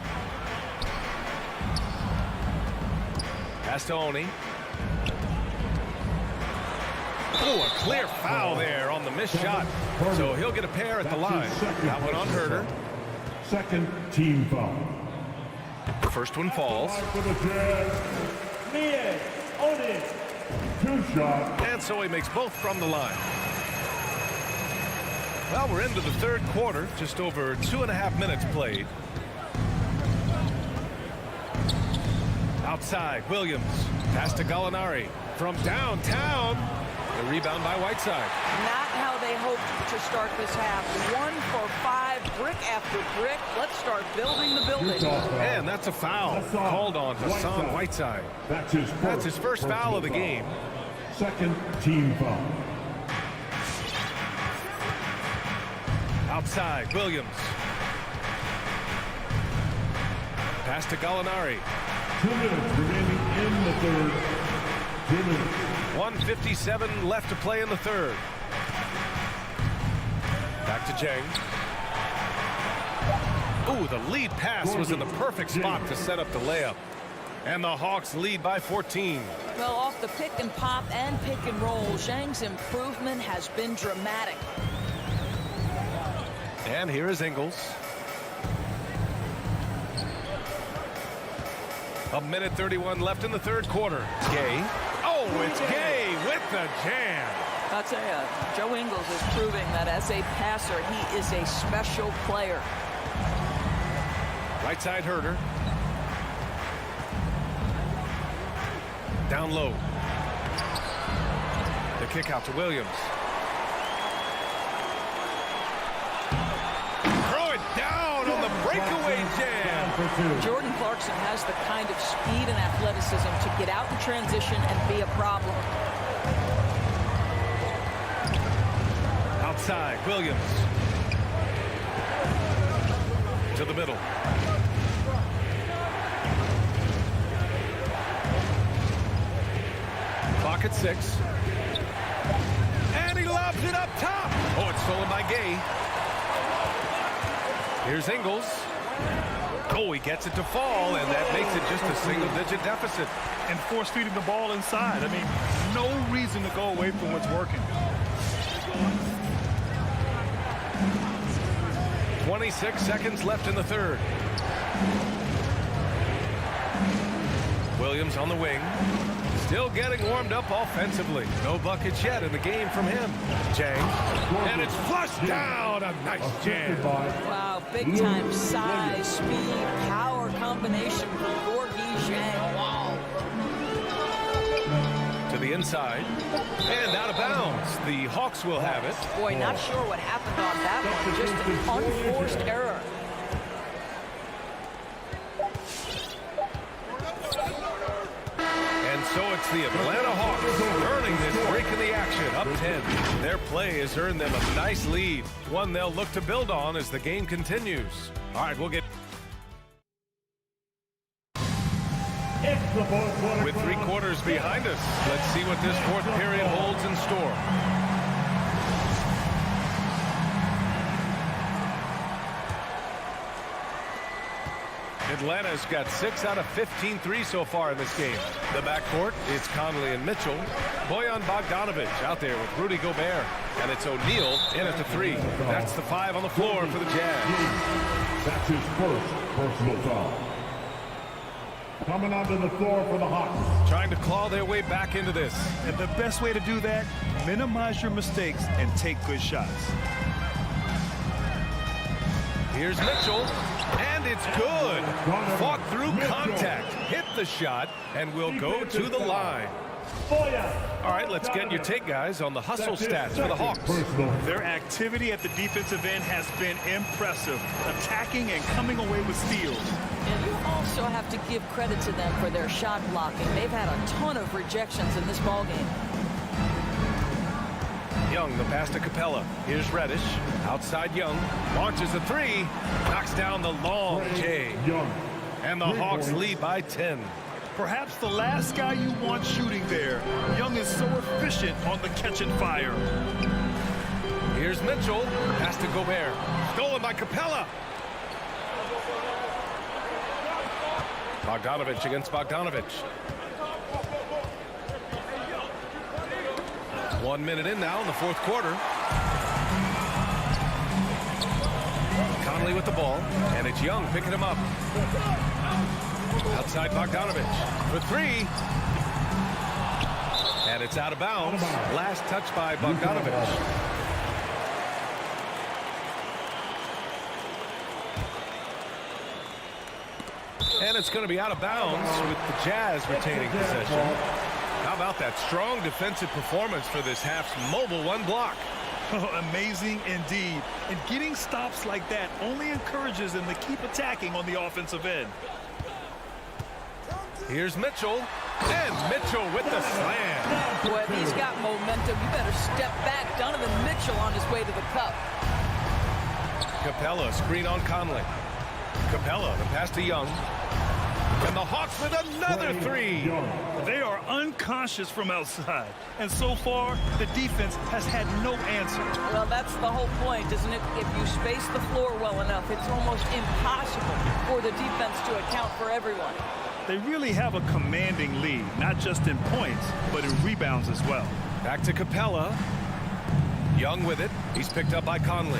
Pass to Oni. Oh, a clear foul there on the missed shot. So he'll get a pair at the line. That one on Herter. Second team foul. First one falls. Two shot. And so he makes both from the line. Well, we're into the third quarter. Just over 2.5 minutes played. Outside, Williams. Pass to Gallinari. From downtown. The rebound by Whiteside. Not how they hoped to start this half. 1 for 5, brick after brick. Let's start building the building. And that's a foul called on Hassan Whiteside. That's his first foul of the game. Second team foul. Outside, Williams. Pass to Gallinari. 2 minutes remaining in the third. 2 minutes. 1:57 left to play in the third. Back to Jang. Ooh, the lead pass was in the perfect spot to set up the layup. And the Hawks lead by 14. Well, off the pick and pop and pick and roll, Zhang's improvement has been dramatic. And here is Ingles. 1:31 left in the third quarter. Gay. Oh, it's Gay with the jam. I'll tell you, Joe Ingles is proving that as a passer, he is a special player. Right side Herter. Down low. The kick out to Williams. Throw it down on the breakaway jam. Jordan Clarkson has the kind of speed and athleticism to get out in transition and be a problem. Outside, Williams. To the middle. Clock at 6. And he lobs it up top. Oh, it's stolen by Gay. Here's Ingles. Oh, he gets it to fall, and that makes it just a single-digit deficit. And force-feeding the ball inside. I mean, no reason to go away from what's working. 26 seconds left in the third. Williams on the wing. Still getting warmed up offensively. No buckets yet in the game from him. Jang. And it's flushed down. A nice jam. Wow, big-time size, speed, power combination from Gorgie Zhang. Wow. To the inside. And out of bounds. The Hawks will have it. Boy, not sure what happened on that one. Just an unforced error. And so it's the Atlanta Hawks earning this break in the action, up 10. Their play has earned them a nice lead, one they'll look to build on as the game continues. All right, we'll get... With 3 quarters behind us, let's see what this fourth period holds in store. Atlanta's got 6 out of 15 threes so far in this game. The backcourt, it's Conley and Mitchell. Bojan Bogdanovic out there with Rudy Gobert. And it's O'Neal in at the 3. That's the 5 on the floor for the Jazz. That's his first personal foul. Coming onto the floor for the Hawks. Trying to claw their way back into this. And the best way to do that, minimize your mistakes and take good shots. Here's Mitchell, and it's good. Fought through contact, hit the shot, and will go to the line. All right, let's get your take, guys, on the hustle stats for the Hawks. Their activity at the defensive end has been impressive, attacking and coming away with steals. And you also have to give credit to them for their shot blocking. They've had a ton of rejections in this ballgame. Young, the pass to Capella. Here's Reddish. Outside Young. Launches a three. Knocks down the long J. And the Hawks lead by 10. Perhaps the last guy you want shooting there. Young is so efficient on the catch and fire. Here's Mitchell. Pass to Gobert. Stolen by Capella. Bogdanovich against Bogdanovich. 1 minute in now in the fourth quarter. Conley with the ball, and it's Young picking him up. Outside Bogdanovich for three. And it's out of bounds. Last touch by Bogdanovich. And it's going to be out of bounds with the Jazz retaining possession. How about that strong defensive performance for this half's mobile one block? Oh, amazing indeed. And getting stops like that only encourages them to keep attacking on the offensive end. Here's Mitchell. And Mitchell with the slam. Boy, if he's got momentum, you better step back. Donovan Mitchell on his way to the cup. Capella, screen on Conley. Capella, the pass to Young. And the Hawks with another three. They are unconscious from outside. And so far, the defense has had no answer. Well, that's the whole point, isn't it? If you space the floor well enough, it's almost impossible for the defense to account for everyone. They really have a commanding lead, not just in points, but in rebounds as well. Back to Capella. Young with it. He's picked up by Conley.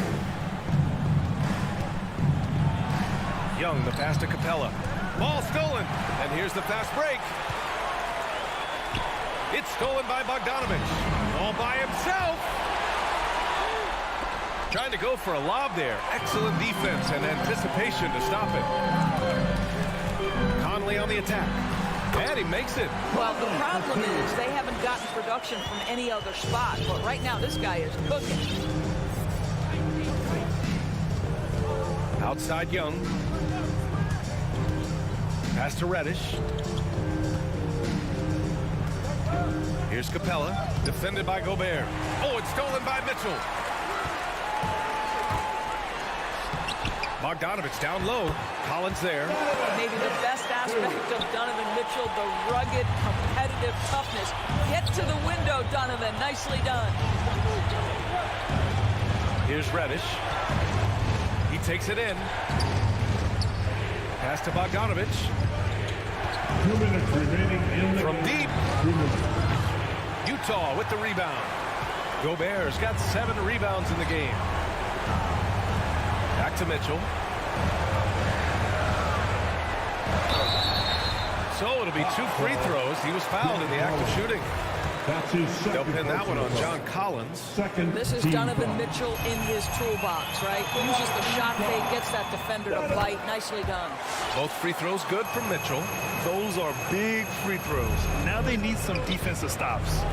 Young, the pass to Capella. Ball stolen, and here's the fast break. It's stolen by Bogdanovich. All by himself. Trying to go for a lob there. Excellent defense and anticipation to stop it. Conley on the attack. And he makes it. Well, the problem is they haven't gotten production from any other spot. But right now, this guy is cooking. Outside Young. Pass to Reddish. Here's Capella, defended by Gobert. Oh, it's stolen by Mitchell. Bogdanovich down low. Collins there. Maybe the best aspect of Donovan Mitchell, the rugged, competitive toughness. Get to the window, Donovan. Nicely done. Here's Reddish. He takes it in. Pass to Bogdanovich. 2 minutes remaining in the From game. deep. Utah with the rebound. Gobert's got 7 rebounds in the game. Back to Mitchell. So it'll be 2 free throws. He was fouled in the act of shooting. That's his They'll second pin that one on personal John Collins. Second This is team Donovan foul. Mitchell in his toolbox, right? Uses the shot fake, gets that defender to bite. Nicely done. Both free throws good from Mitchell. Those are big free throws. Now they need some defensive stops.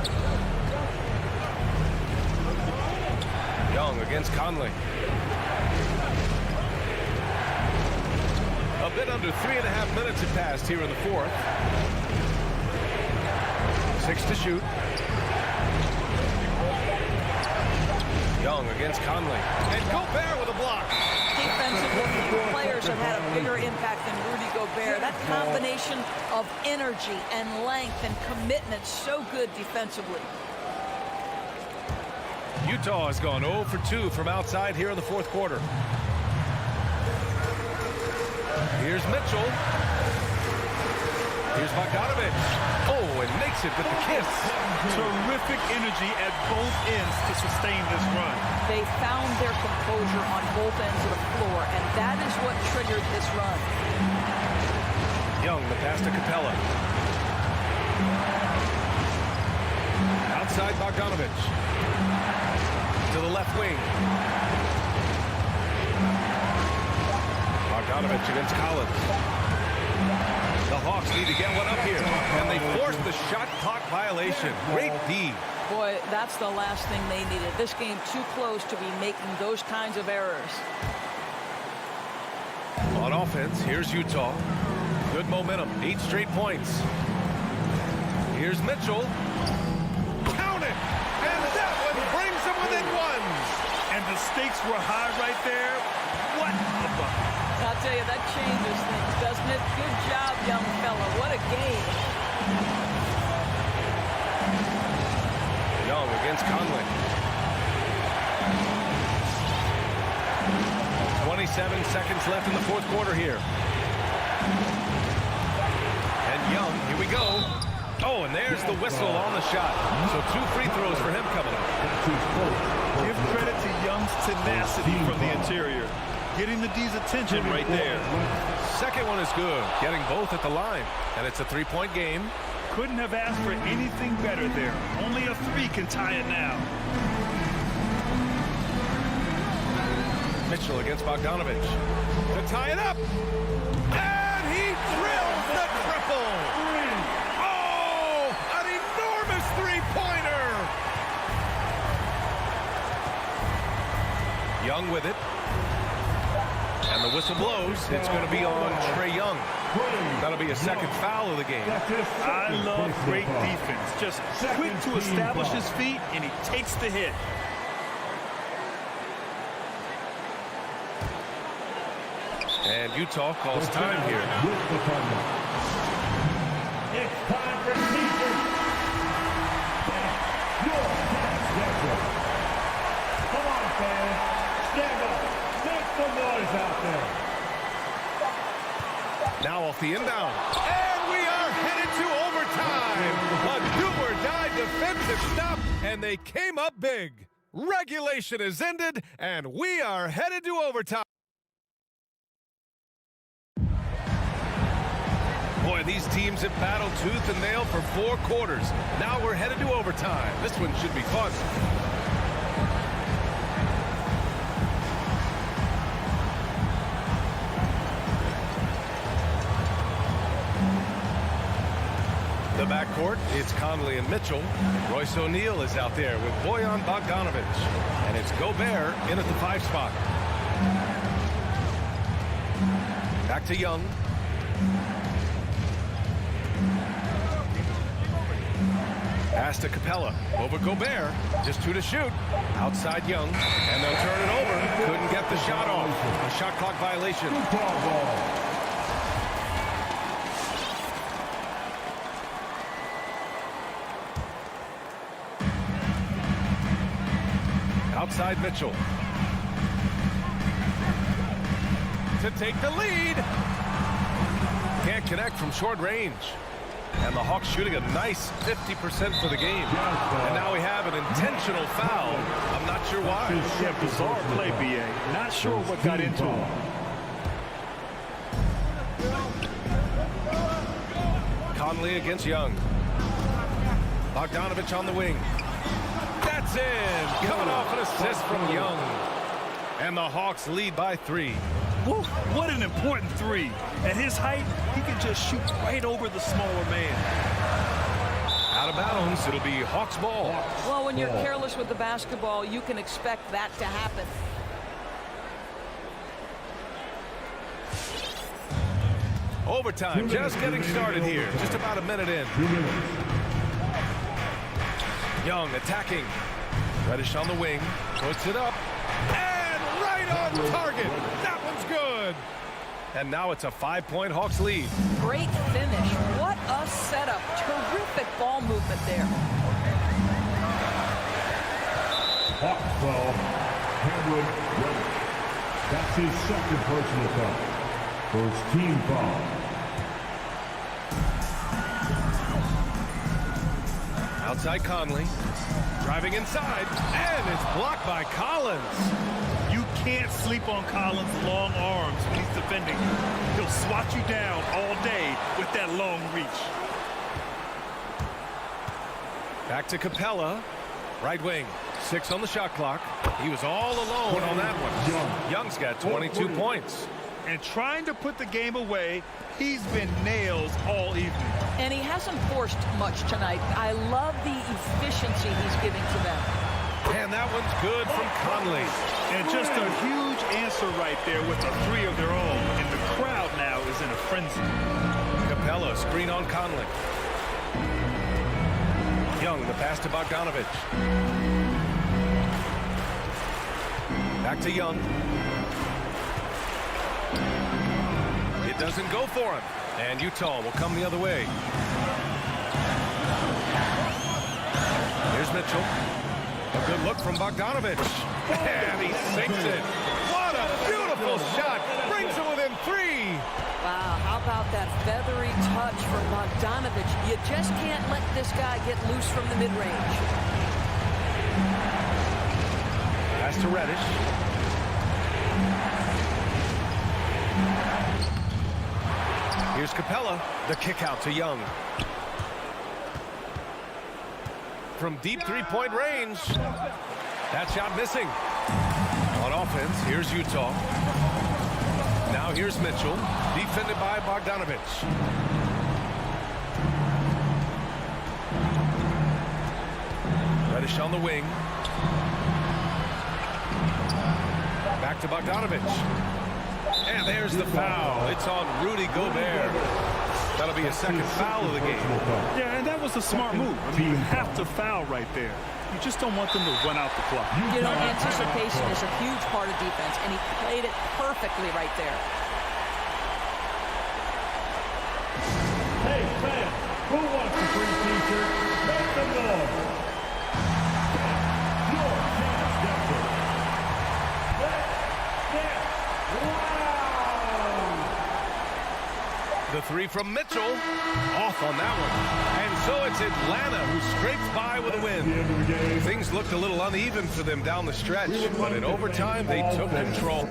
Young against Conley. A bit under 3.5 minutes have passed here in the fourth. 6 to shoot. Young against Conley. And Gobert with a block. Defensively, few players have had a bigger impact than Rudy Gobert. That combination of energy and length and commitment, so good defensively. Utah has gone 0 for 2 from outside here in the fourth quarter. Here's Mitchell. Here's Bogdanovich. Oh, and makes it with the kiss. Terrific energy at both ends to sustain this run. They found their composure on both ends of the floor, and that is what triggered this run. Young, the pass to Capella. Outside Bogdanovich. To the left wing. Bogdanovich against Collins. The Hawks need to get one up here, and they force the shot clock violation. Great D. Boy, that's the last thing they needed. This game too close to be making those kinds of errors. On offense, here's Utah. Good momentum, 8 straight points. Here's Mitchell. Count it! And that one brings them within 1. And the stakes were high right there. What a bucket. I'll tell you, that changes things, doesn't it? Good job, young fella. What a game. Young against Conley. 27 seconds left in the fourth quarter here. And Young, here we go. Oh, and there's the whistle on the shot. So 2 free throws for him coming up. Give credit to Young's tenacity from the interior. Getting the D's attention right there. Second one is good. Getting both at the line. And it's a 3-point game. Couldn't have asked for anything better there. Only a 3 can tie it now. Mitchell against Bogdanovich to tie it up. And he drills the triple. Oh, an enormous 3-pointer. Young with it. And the whistle blows. It's going to be on Trae Young. That'll be a second foul of the game. I love great defense. Just quick to establish his feet, and he takes the hit. And Utah calls time here. It's time for Caesar. Come on, fans. Stand up. Make some noise out there. Now off the inbound. And we are headed to overtime. A do-or-die defensive stop, and they came up big. Regulation is ended, and we are headed to overtime. Boy, these teams have battled tooth and nail for 4 quarters. Now we're headed to overtime. This one should be fun. The backcourt, it's Conley and Mitchell. Royce O'Neal is out there with Bojan Bogdanovich. And it's Gobert in at the 5 spot. Back to Young. Pass to Capella. Over Gobert. Just 2 to shoot. Outside Young. And they'll turn it over. Couldn't get the shot off. A shot clock violation. Outside Mitchell. To take the lead. Can't connect from short range. And the Hawks shooting a nice 50% for the game. And now we have an intentional foul. I'm not sure why. Yeah, bizarre play, B.A. Not sure what got into him. Conley against Young. Bogdanovich on the wing. That's in. Coming off an assist from Young. And the Hawks lead by 3. Woo, what an important 3. At his height, he can just shoot right over the smaller man. Out of bounds, it'll be Hawks ball. Well, when you're careless with the basketball, you can expect that to happen. Overtime just getting started here. Just about a minute in. Young attacking. Reddish on the wing. Puts it up. And right on target. That one's good. And now it's a 5-point Hawks lead. Great finish. What a setup. Terrific ball movement there. Hawks foul. Cameron Reddish. That's his second personal foul. First team foul. Outside Conley. Driving inside. And it's blocked by Collins. You can't sleep on Collins' long arms when he's defending. He'll swat you down all day with that long reach. Back to Capella. Right wing. 6 on the shot clock. He was all alone on that one. Young's got 22 points. And trying to put the game away, he's been nails all evening. And he hasn't forced much tonight. I love the efficiency he's giving to them. And that one's good from Conley. And just a huge answer right there with a three of their own. And the crowd now is in a frenzy. Capella, screen on Conley. Young, the pass to Bogdanovich. Back to Young. It doesn't go for him. And Utah will come the other way. Here's Mitchell. A good look from Bogdanovich. And he sinks it. What a beautiful shot. Brings it within 3. Wow, how about that feathery touch from Bogdanovich? You just can't let this guy get loose from the mid-range. Pass to Reddish. Here's Capella. The kick out to Young. From deep three-point range. That shot missing. On offense, here's Utah. Now here's Mitchell, defended by Bogdanovich. Reddish on the wing. Back to Bogdanovich. And there's the foul. It's on Rudy Gobert. That'll be a second foul of the game. Yeah, and that was a smart move. I mean, you have to foul right there. You just don't want them to run out the clock. You know, anticipation is a huge part of defense, and he played it perfectly right there. Hey, fans, who wants a free t-shirt? Make some noise. Your chance, Denver. Wow! The three from Mitchell. Off on that one. And so it's Atlanta who scrapes by with a win. Things looked a little uneven for them down the stretch, but in overtime they took control.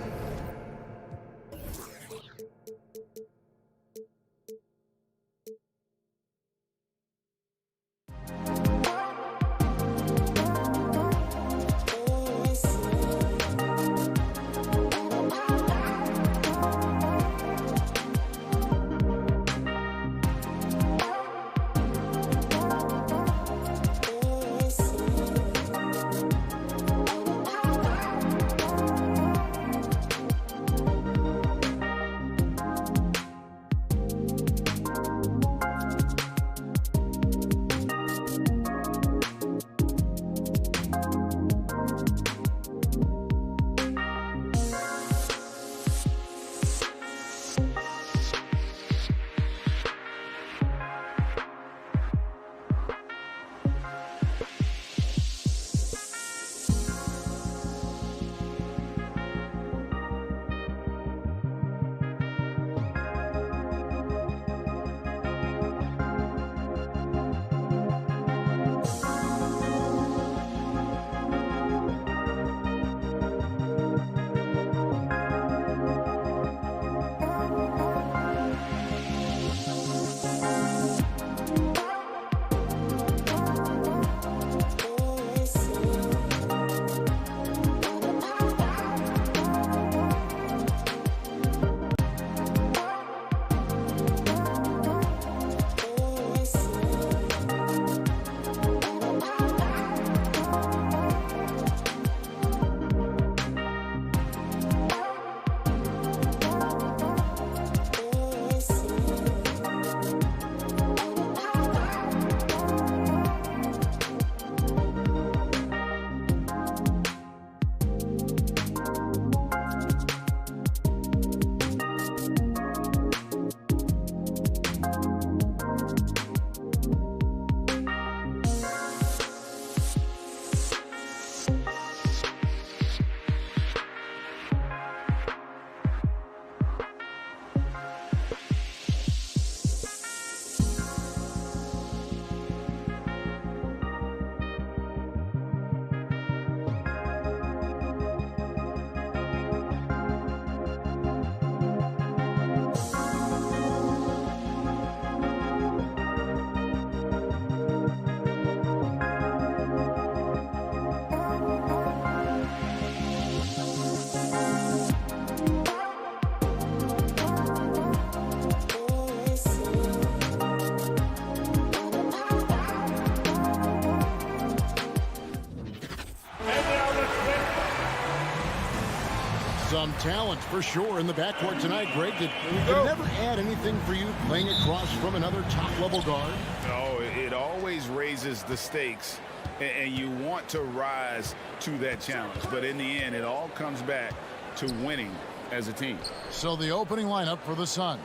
Some talent for sure in the backcourt tonight, Greg. Did it never add anything for you playing across from another top-level guard? No, it always raises the stakes, and you want to rise to that challenge. But in the end, it all comes back to winning as a team. So the opening lineup for the Suns.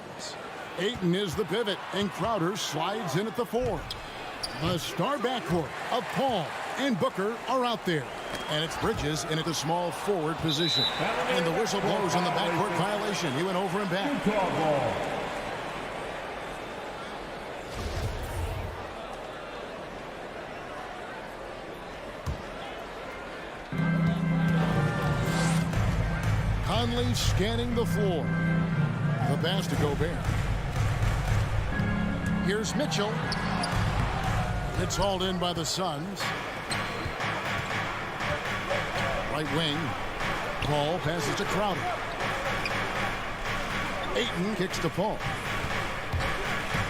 Ayton is the pivot, and Crowder slides in at the 4. The star backcourt of Paul and Booker are out there. And it's Bridges in at the small forward position. And the whistle blows on the backcourt violation. He went over and back. Conley scanning the floor. The pass to Gobert. Here's Mitchell. It's hauled in by the Suns. Right wing. Paul passes to Crowder. Ayton kicks to Paul.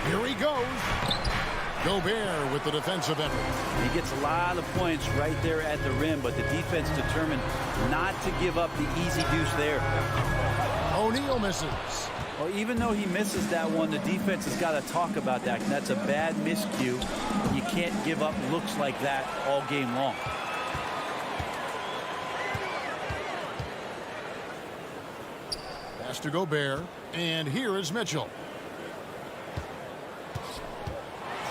Here he goes. Gobert with the defensive effort. He gets a lot of points right there at the rim, but the defense determined not to give up the easy deuce there. O'Neal misses. Well, even though he misses that one, the defense has got to talk about that. That's a bad miscue. You can't give up looks like that all game long. Pass to Gobert, and here is Mitchell.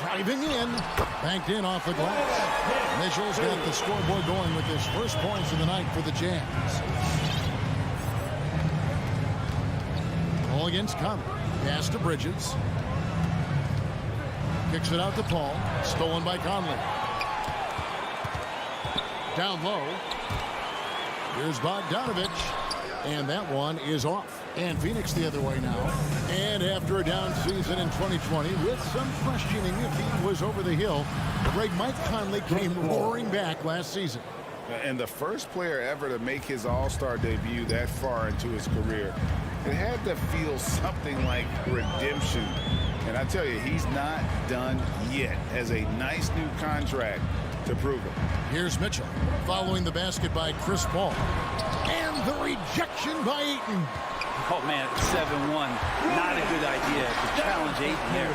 Driving in, banked in off the glass. Mitchell's got the scoreboard going with his first points of the night for the Jazz. Ball against Conley. Pass to Bridges. Kicks it out to Paul. Stolen by Conley. Down low. Here's Bogdanovich. And that one is off. And Phoenix the other way now. And after a down season in 2020, with some questioning if he was over the hill, Greg, Mike Conley came roaring back last season. And the first player ever to make his All-Star debut that far into his career. It had to feel something like redemption. And I tell you, he's not done yet. Has a nice new contract to prove it. Here's Mitchell following the basket by Chris Paul. And the rejection by Ayton. Oh, man, 7-1. Not a good idea to challenge Ayton there.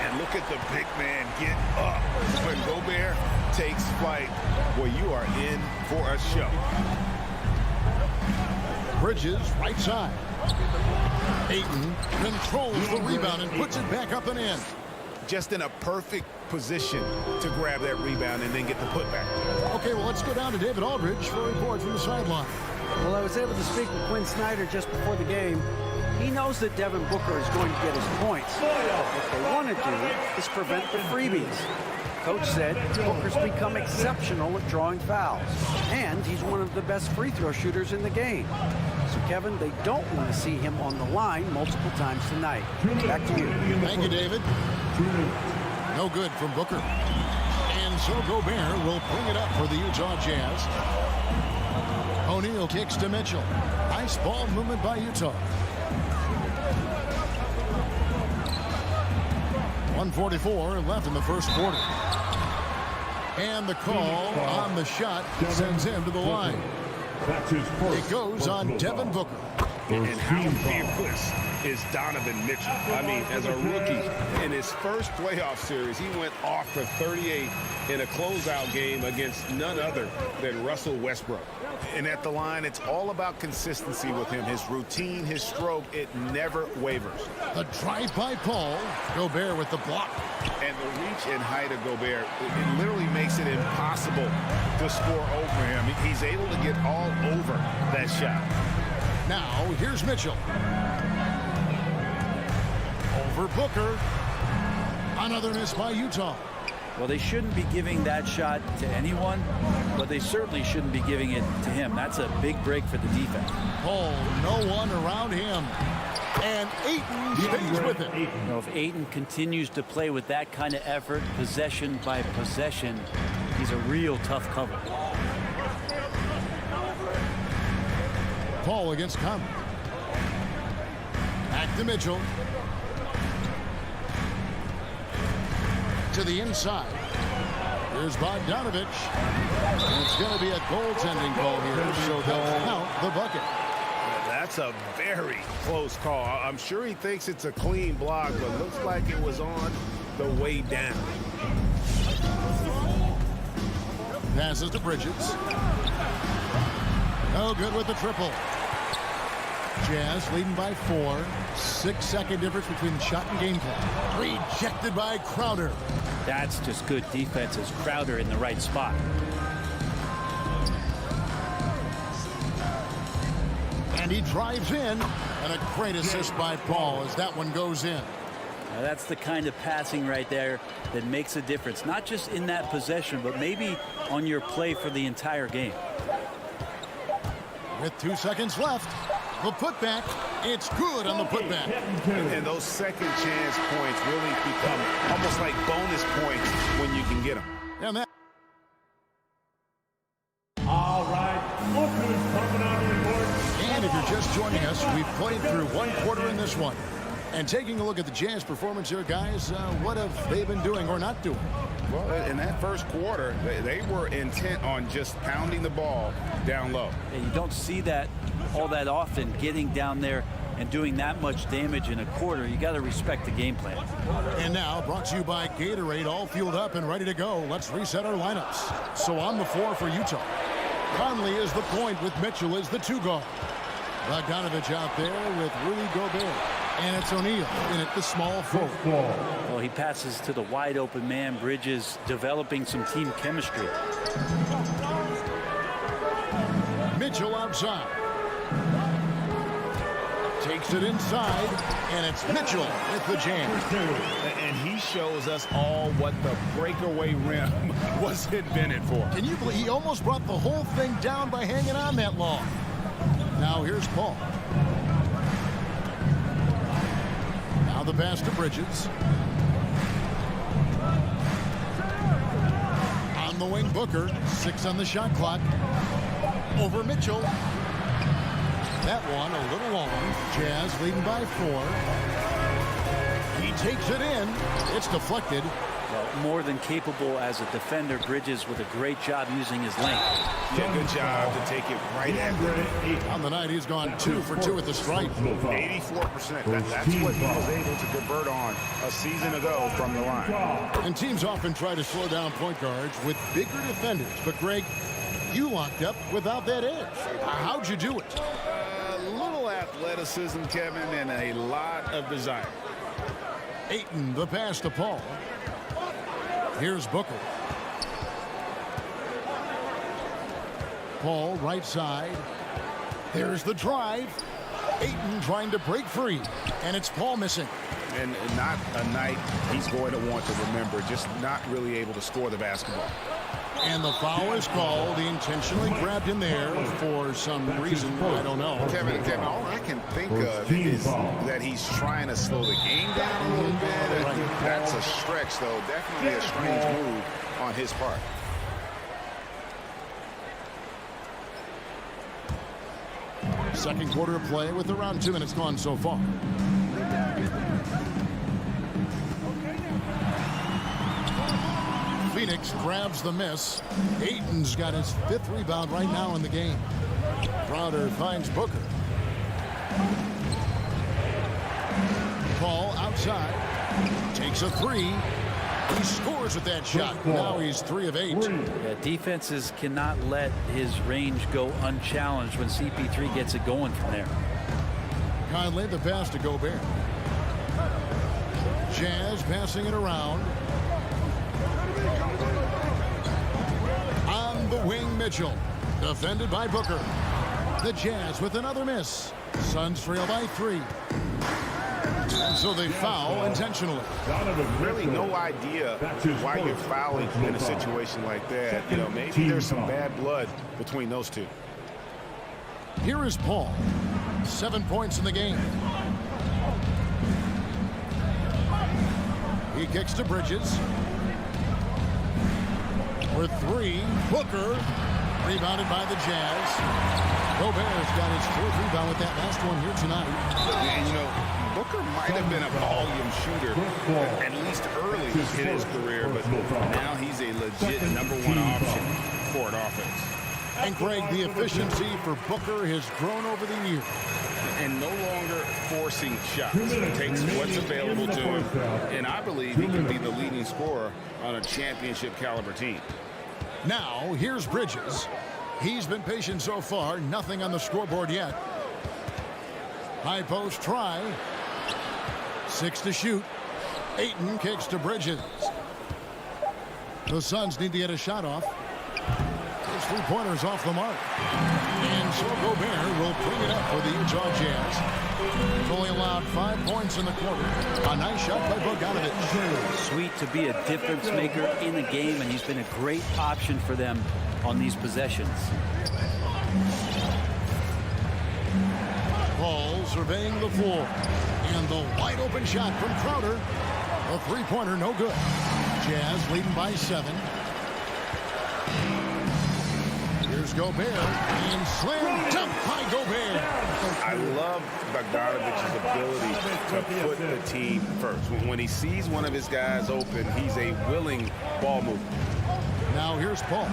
And look at the big man get up. When Gobert takes flight, well, you are in for a show. Bridges, right side. Ayton controls the rebound and puts it back up and in. Just in a perfect position to grab that rebound and then get the putback. Okay, well, let's go down to David Aldridge for a report from the sideline. Well, I was able to speak with Quinn Snyder just before the game. He knows that Devin Booker is going to get his points. What they want to do is prevent the freebies. Coach said Booker's become exceptional at drawing fouls, and he's one of the best free throw shooters in the game. So, Kevin, they don't want to see him on the line multiple times tonight. Back to you. Thank you, David. No good from Booker. And so Gobert will bring it up for the Utah Jazz. O'Neal kicks to Mitchell. Nice ball movement by Utah. 1:44 left in the first quarter. And the call on the shot sends him to the line. It goes on Devin Booker. And how fearless is Donovan Mitchell? I mean, as a rookie, in his first playoff series, he went off for 38 in a closeout game against none other than Russell Westbrook. And at the line, it's all about consistency with him. His routine, his stroke, it never wavers. The drive by Paul. Gobert with the block. And the reach and height of Gobert, it literally makes it impossible to score over him. He's able to get all over that shot. Now, here's Mitchell. Over Booker. Another miss by Utah. Well, they shouldn't be giving that shot to anyone, but they certainly shouldn't be giving it to him. That's a big break for the defense. Oh, no one around him. And Ayton stays with it. You know, if Ayton continues to play with that kind of effort, possession by possession, he's a real tough cover. Paul against Conley. Back to Mitchell. To the inside. Here's Bogdanovich. And it's going to be a goaltending call here, so they'll count the bucket. That's a very close call. I'm sure he thinks it's a clean block, but looks like it was on the way down. Passes to Bridges. No good with the triple. Jazz leading by 4. 6-second difference between the shot and game clock. Rejected by Crowder. That's just good defense as Crowder in the right spot. And he drives in. And a great assist by Paul as that one goes in. Now that's the kind of passing right there that makes a difference. Not just in that possession, but maybe on your play for the entire game. With 2 seconds left. The putback, it's good on the putback. And those second chance points really become almost like bonus points when you can get them. And that. All right, look who's coming on the court. And if you're just joining us, we've played through 1 quarter in this one. And taking a look at the Jazz performance here, guys, what have they been doing or not doing? Well, in that first quarter, they were intent on just pounding the ball down low. And you don't see that all that often, getting down there and doing that much damage in a quarter. You got to respect the game plan. And now, brought to you by Gatorade, all fueled up and ready to go. Let's reset our lineups. So on the floor for Utah, Conley is the point with Mitchell as the 2 guard. Bogdanovich out there with Rudy Gobert. And it's O'Neal in at the small forward. Well, he passes to the wide open man. Bridges developing some team chemistry. Mitchell outside. Takes it inside, and it's Mitchell with the jam. And he shows us all what the breakaway rim was invented for. Can you believe he almost brought the whole thing down by hanging on that long? Now here's Paul. Now the pass to Bridges. On the wing, Booker. 6 on the shot clock. Over Mitchell. That one a little long. Jazz leading by 4. He takes it in. It's deflected. Well, more than capable as a defender. Bridges with a great job using his length. Yeah, good job to take it right at him. On the night, he's gone 2 for 2 at the stripe. 84%. That's what he was able to convert on a season ago from the line. And teams often try to slow down point guards with bigger defenders. But, Greg, you locked up without that edge. How'd you do it? A little athleticism, Kevin, and a lot of desire. Ayton, the pass to Paul. Here's Booker. Paul, right side. There's the drive. Ayton trying to break free. And it's Paul missing. And not a night he's going to want to remember, just not really able to score the basketball. And the foul is called. He intentionally grabbed him there for some reason. I don't know. Kevin, all I can think of is that he's trying to slow the game down a little bit. That's a stretch, though. Definitely a strange move on his part. Second quarter of play with around 2 minutes gone so far. Phoenix grabs the miss. Ayton's got his 5th rebound right now in the game. Crowder finds Booker. Paul outside. Takes a 3. He scores with that shot. Now he's 3 of 8. Yeah, defenses cannot let his range go unchallenged when CP3 gets it going from there. Conley, the pass to Gobert. Jazz passing it around. On the wing, Mitchell. Defended by Booker. The Jazz with another miss. Suns trail by 3. And so they foul intentionally. Really no idea why you're fouling in a situation like that. You know, maybe there's some bad blood between those two. Here is Paul. 7 points in the game. He kicks to Bridges. For 3, Booker. Rebounded by the Jazz. Gobert's got his 4th rebound with that last one here tonight. And, you know, Booker might have been a volume shooter, at least early in his career, but now he's a legit #1 option for an offense. And Greg, the efficiency for Booker has grown over the years. And no longer forcing shots. Takes what's available to him. And I believe he can be the leading scorer on a championship caliber team. Now, here's Bridges. He's been patient so far. Nothing on the scoreboard yet. High post try. 6 to shoot. Ayton kicks to Bridges. The Suns need to get a shot off. His three-pointers off the mark. And so Gobert will bring it up for the Utah Jazz. He's only allowed 5 points in the quarter. A nice shot by Bogdanovic. Sweet to be a difference maker in the game, and he's been a great option for them on these possessions. Paul surveying the floor. And the wide open shot from Crowder. A three-pointer, no good. Jazz leading by 7. Here's Gobert. And slam dunk by Gobert. I love Bogdanovic's ability to put the team first. When he sees one of his guys open, he's a willing ball mover. Now here's Paul.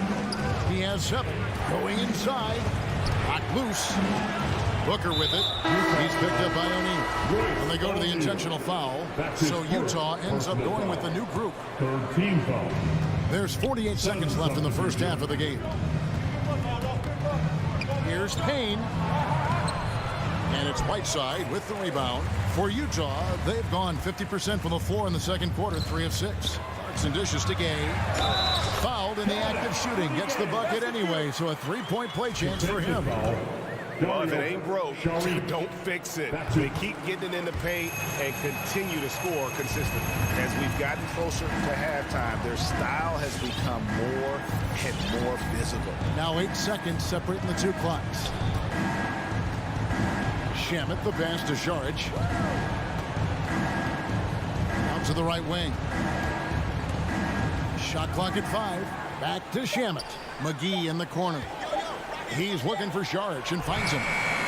He has 7. Going inside. Locked loose. Booker with it. He's picked up by O'Neal. And they go to the intentional foul. So Utah ends up going with the new group. Third team foul. There's 48 seconds left in the first half of the game. Here's Payne. And it's Whiteside with the rebound. For Utah, they've gone 50% from the floor in the second quarter, 3 of 6. Clarkson dishes to Gay. Fouled in the act of shooting. Gets the bucket anyway, so a 3-point play chance for him. Well, if it ain't broke, don't fix it. They keep getting it in the paint and continue to score consistently. As we've gotten closer to halftime, their style has become more and more physical. Now 8 seconds separating the two clocks. Shamet the pass to Šarić. Out to the right wing. Shot clock at 5. Back to Shamet. McGee in the corner. He's looking for Šarić and finds him.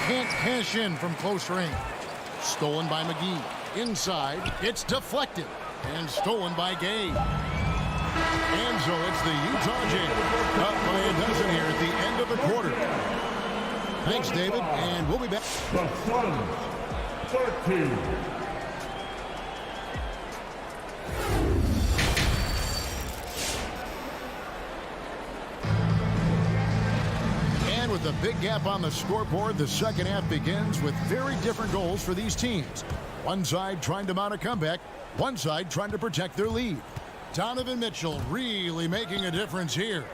Can't cash in from close range. Stolen by McGee. Inside. It's deflected. And stolen by Gay. And so it's the Utah Jazz up by a dozen here at the end of the quarter. Thanks, David, and we'll be back. The Suns, 13. And with a big gap on the scoreboard, the second half begins with very different goals for these teams. One side trying to mount a comeback, one side trying to protect their lead. Donovan Mitchell really making a difference here.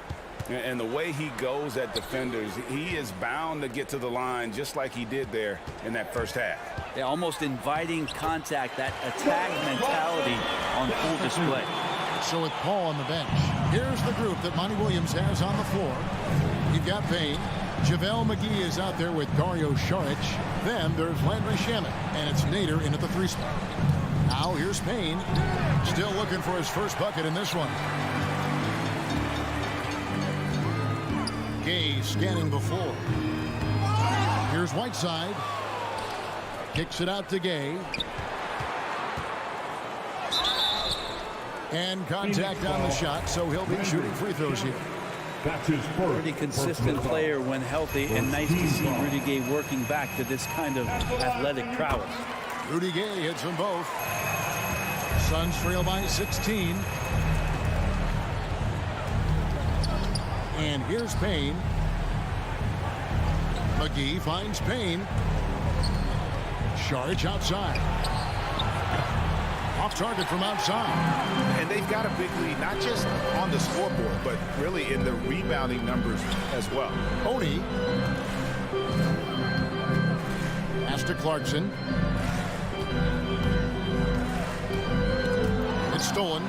And the way he goes at defenders, he is bound to get to the line just like he did there in that first half. Yeah, almost inviting contact, that attack mentality on full display. So with Paul on the bench, here's the group that Monty Williams has on the floor. You've got Payne. JaVale McGee is out there with Dario Šarić. Then there's Landry Shamet, and it's Nader in at the 3 spot. Now here's Payne, still looking for his first bucket in this one. Gay scanning the floor. Here's Whiteside. Kicks it out to Gay. And contact on the shot, so he'll be shooting free throws here. That's his first. Pretty consistent player when healthy, and nice to see Rudy Gay working back to this kind of athletic prowess. Rudy Gay hits them both. Suns trail by 16. And here's Payne. McGee finds Payne. Šarić outside. Off target from outside. And they've got a big lead, not just on the scoreboard, but really in the rebounding numbers as well. Oni. Pass to Clarkson. It's stolen.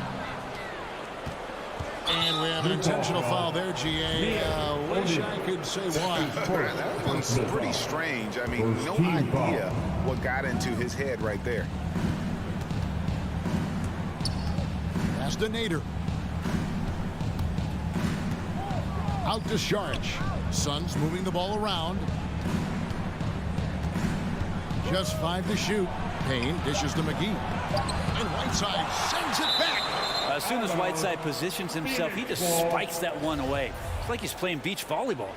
And we have an intentional foul there, GA. Wish I could say why. That one's pretty strange. I mean, no idea what got into his head right there. Pass to Nader. Out to Šarić. Suns moving the ball around. Just 5 to shoot. Payne dishes to McGee. And Whiteside sends it back. As soon as Whiteside positions himself, he just spikes that one away. It's like he's playing beach volleyball.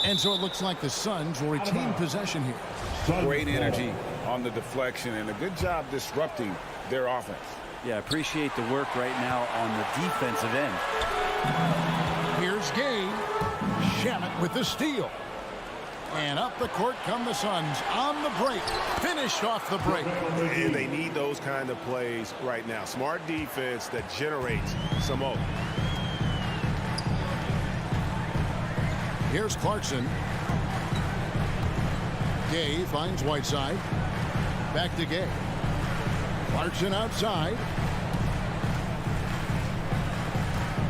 And so it looks like the Suns will retain possession here. Great energy on the deflection and a good job disrupting their offense. Yeah, appreciate the work right now on the defensive end. Here's Gay. Shamet with the steal. And up the court come the Suns on the break. Finished off the break. And they need those kind of plays right now. Smart defense that generates some hope. Here's Clarkson. Gay finds Whiteside. Back to Gay. Clarkson outside.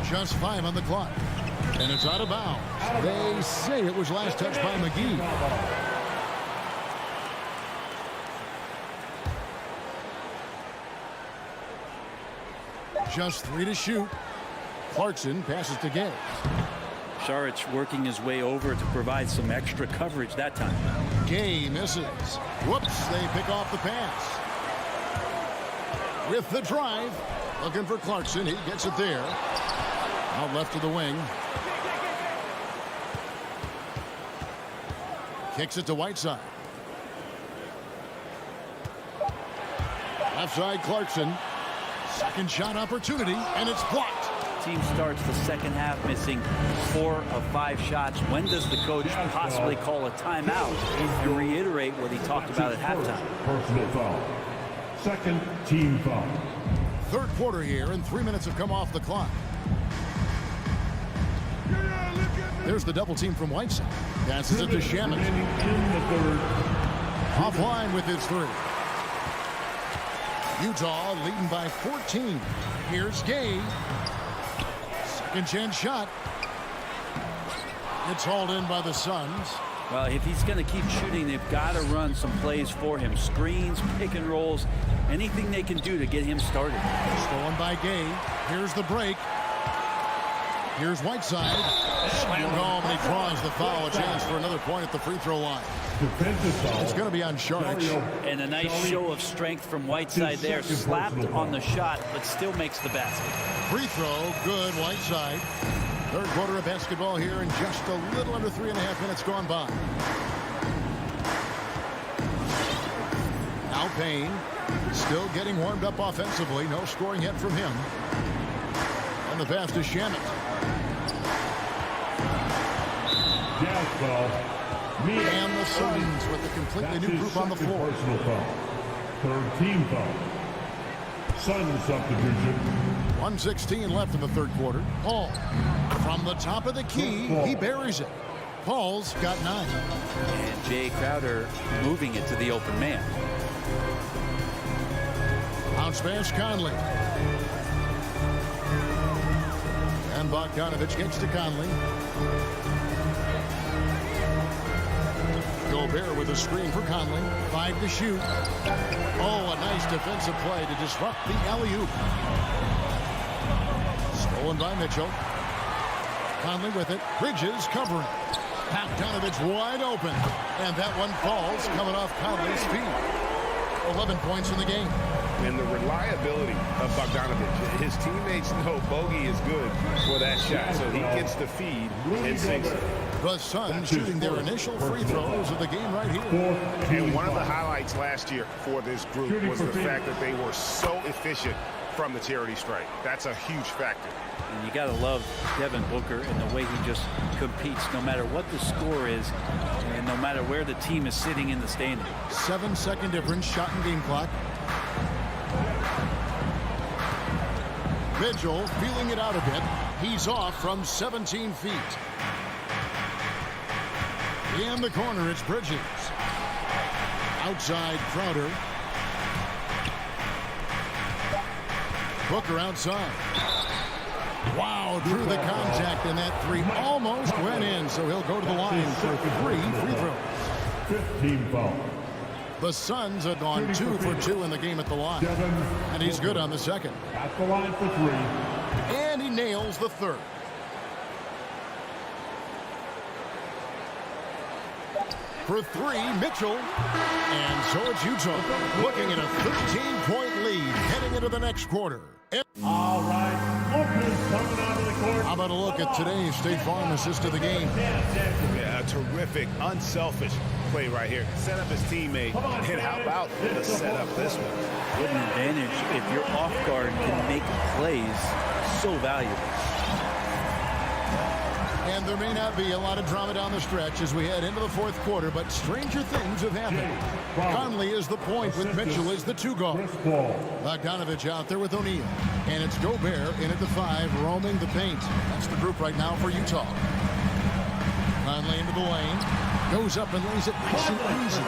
Just 5 on the clock. And it's out of bounds. They say it was last touched by McGee. Just 3 to shoot. Clarkson passes to Gay. Saric working his way over to provide some extra coverage that time. Gay misses. Whoops, they pick off the pass. With the drive, looking for Clarkson. He gets it there. Out left to the wing. Kicks it to Whiteside. Left side Clarkson. Second shot opportunity, and it's blocked. Team starts the second half missing 4 of 5 shots. When does the coach possibly call a timeout and reiterate what he talked about at halftime? Personal foul. Second team foul. Third quarter here, and 3 minutes have come off the clock. There's the double team from Whiteside. Passes it to Shamet. Offline with his 3. Utah leading by 14. Here's Gay. Second chance shot. It's hauled in by the Suns. Well, if he's going to keep shooting, they've got to run some plays for him. Screens, pick and rolls, anything they can do to get him started. Stolen by Gay. Here's the break. Here's Whiteside. Slammed home, and he draws the foul. A chance for another point at the free throw line. It's going to be on Saric. And a nice show of strength from Whiteside there. Slapped on the shot, but still makes the basket. Free throw, good, Whiteside. Third quarter of basketball here, and just a little under 3.5 minutes gone by. Now Payne, still getting warmed up offensively. No scoring yet from him. And the pass to Shamet. And the Suns with a completely new group on the floor. Personal foul. Third team foul. Suns substitution. 1:16 left in the third quarter. Paul from the top of the key. He buries it. Paul's got 9. And Jay Crowder moving it to the open man. Bounce pass Conley. And Bogdanovich gets to Conley. Gobert with a screen for Conley. 5 to shoot. Oh, a nice defensive play to disrupt the alley-oop. Stolen by Mitchell. Conley with it. Bridges covering. Bogdanovich wide open. And that one falls coming off Conley's feet. 11 points in the game. And the reliability of Bogdanovich. His teammates know Bogey is good for that shot. So he gets the feed and sinks it. The Suns shooting their initial free throws of the game right here. And one of the highlights last year for this group was the fact that they were so efficient from the charity stripe. That's a huge factor. And you got to love Devin Booker and the way he just competes no matter what the score is and no matter where the team is sitting in the standing. 7-second difference, shot and game clock. Mitchell feeling it out a bit. He's off from 17 feet. In the corner, it's Bridges. Outside, Crowder. Booker outside. Wow, drew the contact, and that 3 almost went in, so he'll go to the line for 3 free throws. 15 foul. The Suns have gone 2 for 2 in the game at the line. And he's good on the second. At the line for 3. And he nails the third. For 3, Mitchell. And so it's Utah looking at a 13-point lead heading into the next quarter. All right, Lucas coming out of the court. How about a look at today's State Farm assist of the game? Yeah, a terrific, unselfish play right here. Set up his teammate. And how about the setup this one? What an advantage if your off guard can make plays so valuable. And there may not be a lot of drama down the stretch as we head into the fourth quarter, but stranger things have happened. Conley is the point with Mitchell as the 2 guard. Bogdanovich out there with O'Neal. And it's Gobert in at the 5, roaming the paint. That's the group right now for Utah. Conley into the lane. Goes up and lays it nice and easy.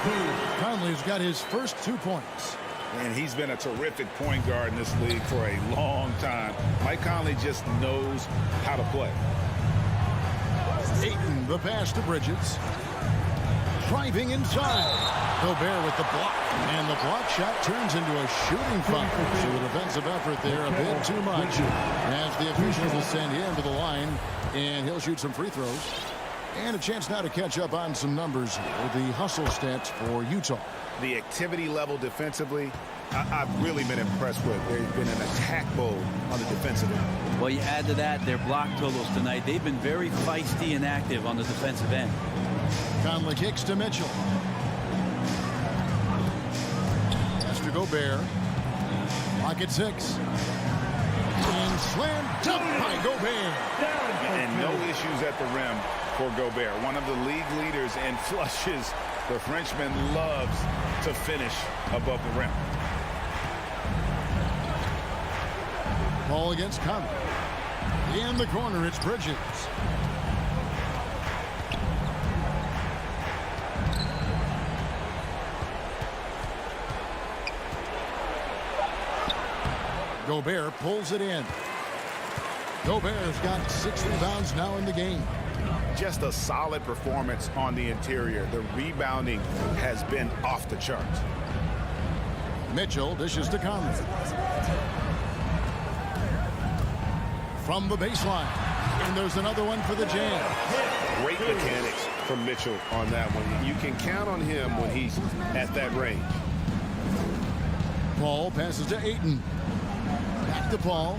Conley's got his first 2 points. And he's been a terrific point guard in this league for a long time. Mike Conley just knows how to play. Ayton, the pass to Bridges. Driving inside. Gobert with the block. And the block shot turns into a shooting foul. So the defensive effort there a bit too much. As the officials will send him to the line. And he'll shoot some free throws. And a chance now to catch up on some numbers here. The hustle stats for Utah. The activity level defensively, I've really been impressed with. There's been an attack mode on the defensive end. Well, you add to that their block totals tonight. They've been very feisty and active on the defensive end. Conley kicks to Mitchell. That's to Gobert. Lock at 6. And slam dunk by Gobert. And no issues at the rim for Gobert. One of the league leaders in flushes. The Frenchman loves to finish above the rim. Ball against Conley. In the corner, it's Bridges. Gobert pulls it in. Gobert's got 6 rebounds now in the game. Just a solid performance on the interior. The rebounding has been off the charts. Mitchell dishes to Conley. From the baseline. And there's another one for the Jazz. Great mechanics from Mitchell on that one. You can count on him when he's at that range. Paul passes to Ayton. Back to Paul.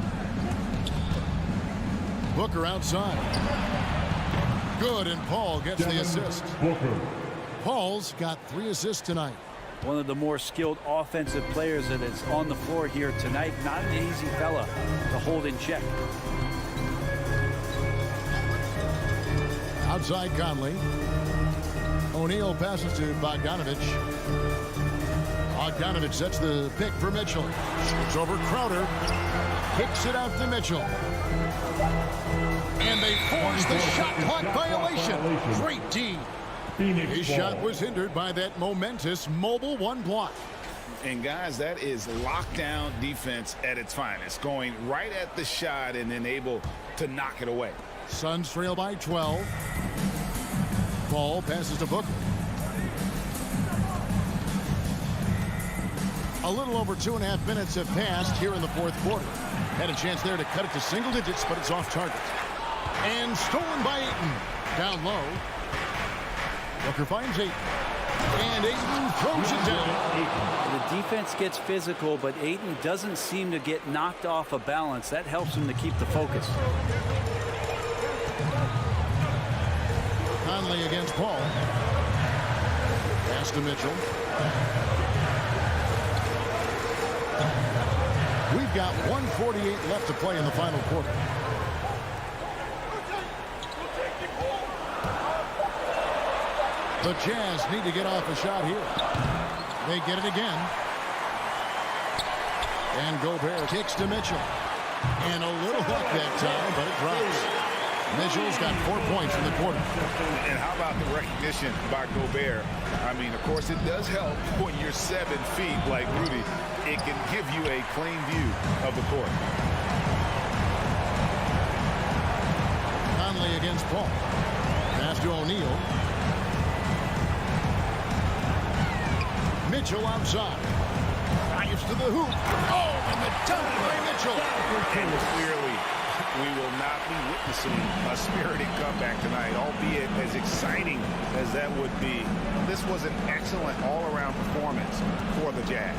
Booker outside. Good, and Paul gets the assist. Paul's got 3 assists tonight. One of the more skilled offensive players that is on the floor here tonight. Not an easy fella to hold in check. Outside Conley. O'Neal passes to Bogdanovich. Bogdanovich sets the pick for Mitchell. It's over Crowder. Kicks it out to Mitchell. And they force the shot clock violation. Great D. His shot was hindered by that momentous mobile 1 block. And guys, that is lockdown defense at its finest. Going right at the shot and then able to knock it away. Suns trail by 12. Ball passes to Booker. A little over 2.5 minutes have passed here in the fourth quarter. Had a chance there to cut it to single digits, but it's off target. And stolen by Ayton. Down low. Booker finds Ayton. And Ayton throws it down. The defense gets physical, but Ayton doesn't seem to get knocked off of balance. That helps him to keep the focus. Conley against Paul. Pass to Mitchell. We've got 1:48 left to play in the final quarter. The Jazz need to get off a shot here. They get it again. And Gobert kicks to Mitchell. And a little luck that time, but it drops. Mitchell's got 4 points in the quarter. And how about the recognition by Gobert? I mean, of course, it does help when you're 7 feet like Rudy. It can give you a clean view of the court. Conley against Paul. Pass to O'Neal. Mitchell outside. Drives to the hoop. Oh, and the dunk by Mitchell. And clearly, we will not be witnessing a spirited comeback tonight, albeit as exciting as that would be. This was an excellent all-around performance for the Jazz.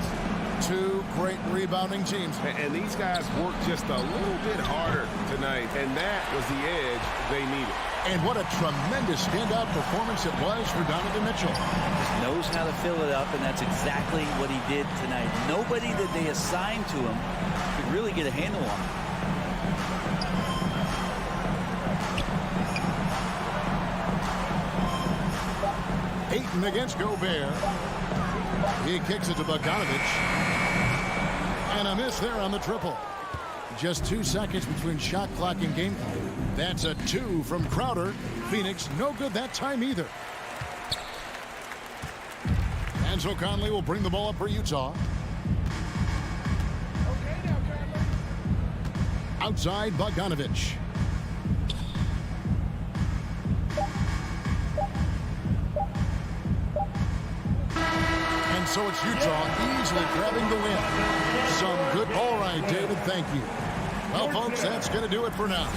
Two great rebounding teams. And these guys worked just a little bit harder tonight, and that was the edge they needed. And what a tremendous standout performance it was for Donovan Mitchell. Just knows how to fill it up, and that's exactly what he did tonight. Nobody that they assigned to him could really get a handle on him. Ayton against Gobert. He kicks it to Bogdanovich. And a miss there on the triple. Just 2 seconds between shot clock and game clock. That's a 2 from Crowder. Phoenix no good that time either. And so Conley will bring the ball up for Utah. Outside Bogdanovich. And so it's Utah easily grabbing the win. Some good. All right, David, thank you. Well, folks, that's going to do it for now.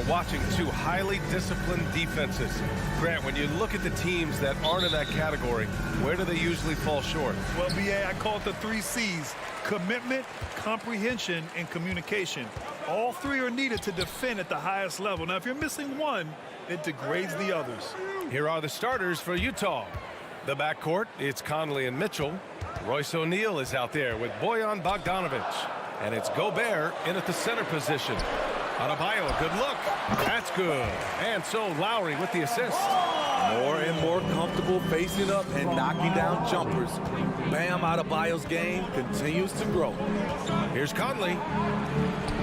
we're watching two highly disciplined defenses. Grant, when you look at the teams that aren't in that category, where do they usually fall short? Well, BA, I call it the 3 C's: commitment, comprehension, and communication. All 3 are needed to defend at the highest level. Now, if you're missing one, it degrades the others. Here are the starters for Utah. The backcourt, it's Conley and Mitchell. Royce O'Neal is out there with Bojan Bogdanovic. And it's Gobert in at the center position. Adebayo, a good look. That's good. And so Lowry with the assist. More and more comfortable facing up and knocking down jumpers. Bam Adebayo's game continues to grow. Here's Conley.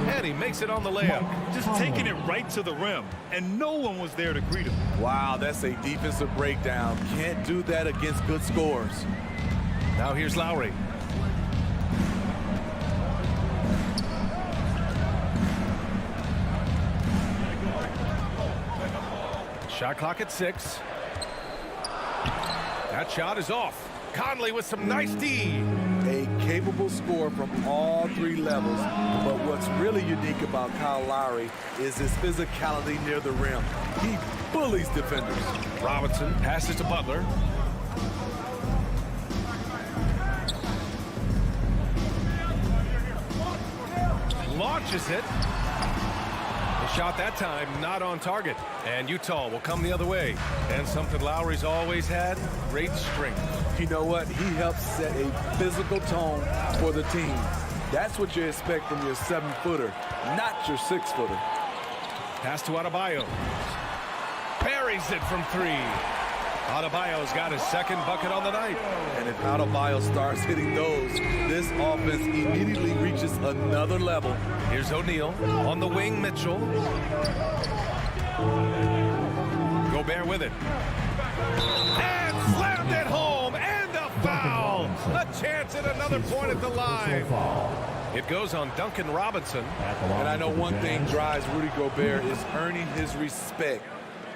And he makes it on the layup. Just taking it right to the rim, and no one was there to greet him. Wow, that's a defensive breakdown. Can't do that against good scores. Now here's Lowry. Shot clock at 6. That shot is off. Conley with some nice D. A capable scorer from all 3 levels. But what's really unique about Kyle Lowry is his physicality near the rim. He bullies defenders. Robinson passes to Butler. Launches it. The shot that time not on target. And Utah will come the other way. And something Lowry's always had, great strength. You know what? He helps set a physical tone for the team. That's what you expect from your 7-footer, not your 6-footer. Pass to Adebayo. Buries it from 3. Adebayo's got his second bucket on the night. And if Adebayo starts hitting those, this offense immediately reaches another level. Here's O'Neal. On the wing, Mitchell. Gobert with it. And slammed it home. And a foul. A chance at another point at the line. It goes on Duncan Robinson. And I know one thing drives Rudy Gobert is earning his respect.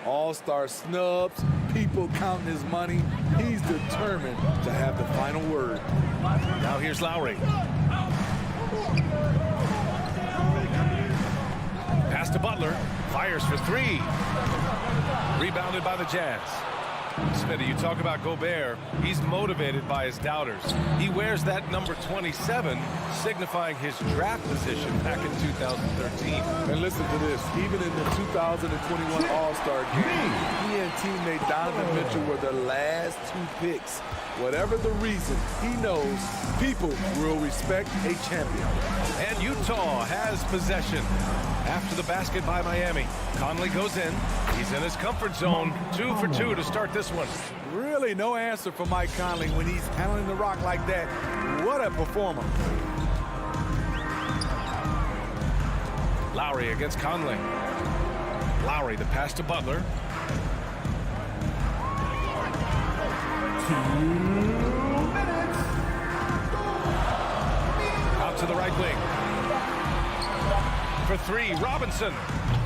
All-star snubs, people counting his money. He's determined to have the final word. Now here's Lowry. Pass to Butler. Fires for 3. Rebounded by the Jazz. Smitty, you talk about Gobert. He's motivated by his doubters. He wears that number 27, signifying his draft position back in 2013. And listen to this. Even in the 2021 All-Star game, he and teammate Donovan Mitchell were the last 2 picks. Whatever the reason, he knows people will respect a champion. And Utah has possession. After the basket by Miami, Conley goes in. He's in his comfort zone. 2 for 2 to start this one. Really no answer for Mike Conley when he's handling the rock like that. What a performer. Lowry against Conley. Lowry, the pass to Butler. 2 minutes. Out to the right wing. For 3, Robinson.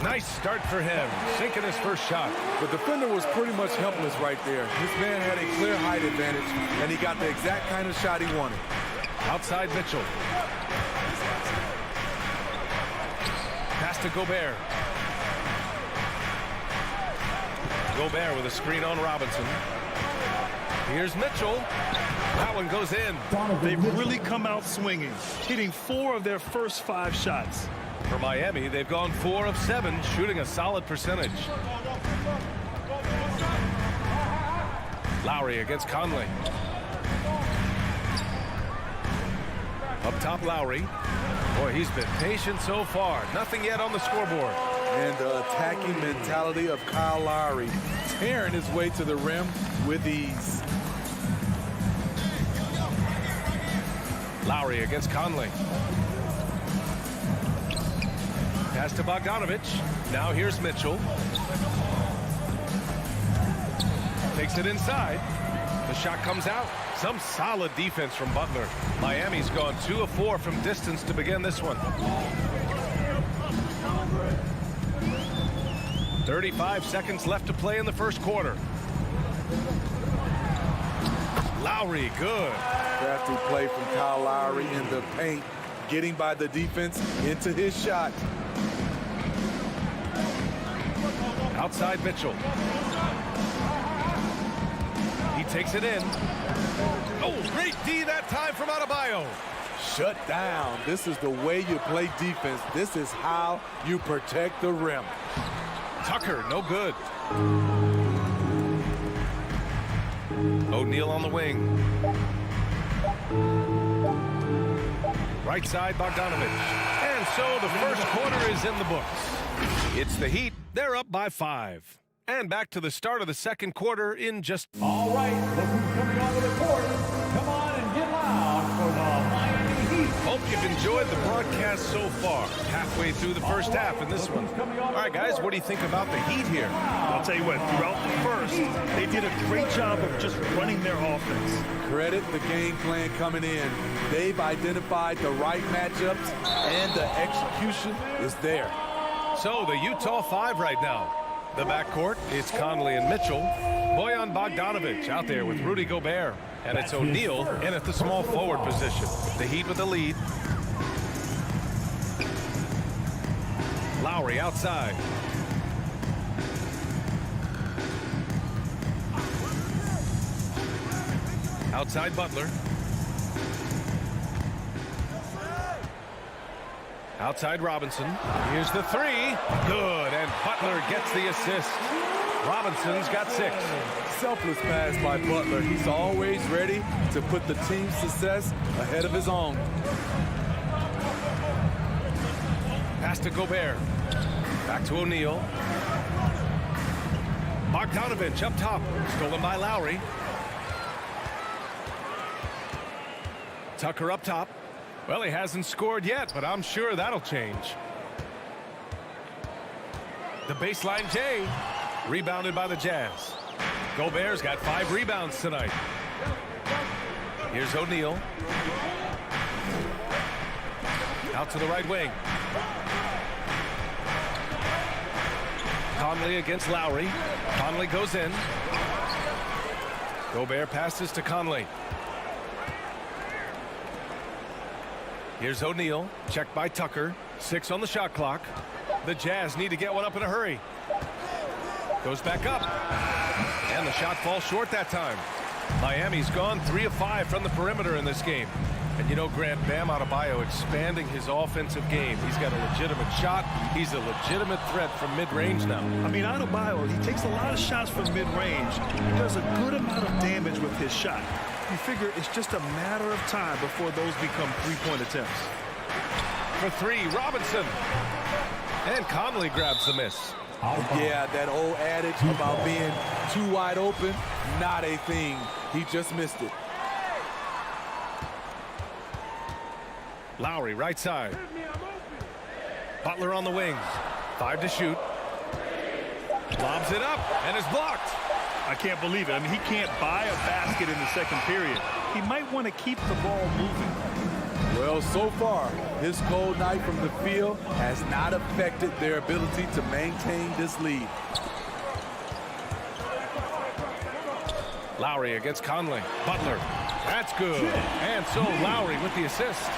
Nice start for him, sinking his first shot. The defender was pretty much helpless right there. This man had a clear height advantage, and he got the exact kind of shot he wanted. Outside Mitchell. Pass to Gobert. Gobert with a screen on Robinson. Here's Mitchell. That one goes in. They've really come out swinging, hitting 4 of their first 5 shots. For Miami, they've gone 4 of 7, shooting a solid percentage. Lowry against Conley. Up top, Lowry. Boy, he's been patient so far. Nothing yet on the scoreboard. And the attacking mentality of Kyle Lowry, tearing his way to the rim with ease. Lowry against Conley. Pass to Bogdanovic. Now here's Mitchell. Takes it inside. The shot comes out. Some solid defense from Butler. Miami's gone 2 of 4 from distance to begin this one. 35 seconds left to play in the first quarter. Lowry, good. Crafty play from Kyle Lowry in the paint, getting by the defense into his shot. Outside Mitchell. He takes it in. Oh, great D that time from Adebayo. Shut down. This is the way you play defense. This is how you protect the rim. Tucker, no good. O'Neal on the wing. Right side, Bogdanovich. And so the first quarter is in the books. It's the Heat. They're up by 5. And back to the start of the second quarter in just... All right, look who's coming onto the court. Come on and get loud for the Miami Heat. Hope you've enjoyed the broadcast so far. Halfway through the first half in this one. All right, guys, what do you think about the Heat here? I'll tell you what, throughout the first, they did a great job of just running their offense. Credit the game plan coming in. They've identified the right matchups, and the execution is there. So the Utah 5 right now. The backcourt, it's Conley and Mitchell. Bojan Bogdanovich out there with Rudy Gobert. And it's O'Neal in at the small forward position. The Heat with the lead. Lowry outside. Outside Butler. Outside Robinson. Here's the 3. Good, and Butler gets the assist. Robinson's got 6. Selfless pass by Butler. He's always ready to put the team's success ahead of his own. Pass to Gobert. Back to O'Neal. Bogdanovich up top. Stolen by Lowry. Tucker up top. Well, he hasn't scored yet, but I'm sure that'll change. The baseline J. Rebounded by the Jazz. Gobert's got 5 rebounds tonight. Here's O'Neal. Out to the right wing. Conley against Lowry. Conley goes in. Gobert passes to Conley. Here's O'Neal. Checked by Tucker. 6 on the shot clock. The Jazz need to get one up in a hurry. Goes back up. And the shot falls short that time. Miami's gone 3 of 5 from the perimeter in this game. And you know, Grant, Bam Adebayo expanding his offensive game. He's got a legitimate shot. He's a legitimate threat from mid-range now. I mean, Adebayo, he takes a lot of shots from mid-range. He does a good amount of damage with his shot. You figure it's just a matter of time before those become three-point attempts. For 3, Robinson. And Conley grabs the miss. Yeah, that old adage about being too wide open, not a thing. He just missed it. Lowry, right side. Butler on the wing. 5 to shoot. Lobs it up, and is blocked. I can't believe it. I mean, he can't buy a basket in the second period. He might want to keep the ball moving. Well, so far, his cold night from the field has not affected their ability to maintain this lead. Lowry against Conley. Butler. That's good. And so Lowry with the assist.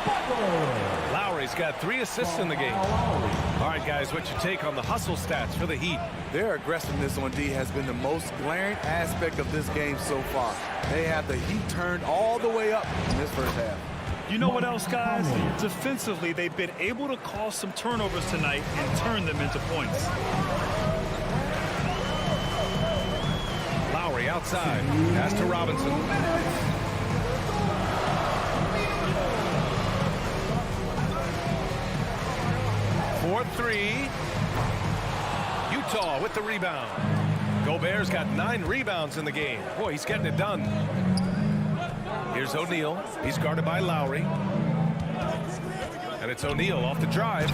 Lowry's got 3 assists in the game. All right, guys, what's your take on the hustle stats for the Heat? Their aggressiveness on D has been the most glaring aspect of this game so far. They have the Heat turned all the way up in this first half. You know what else, guys? Defensively, they've been able to cause some turnovers tonight and turn them into points. Lowry outside. Pass to Robinson. For 3. Utah with the rebound. Gobert's got 9 rebounds in the game. Boy, he's getting it done. Here's O'Neal. He's guarded by Lowry. And it's O'Neal off the drive.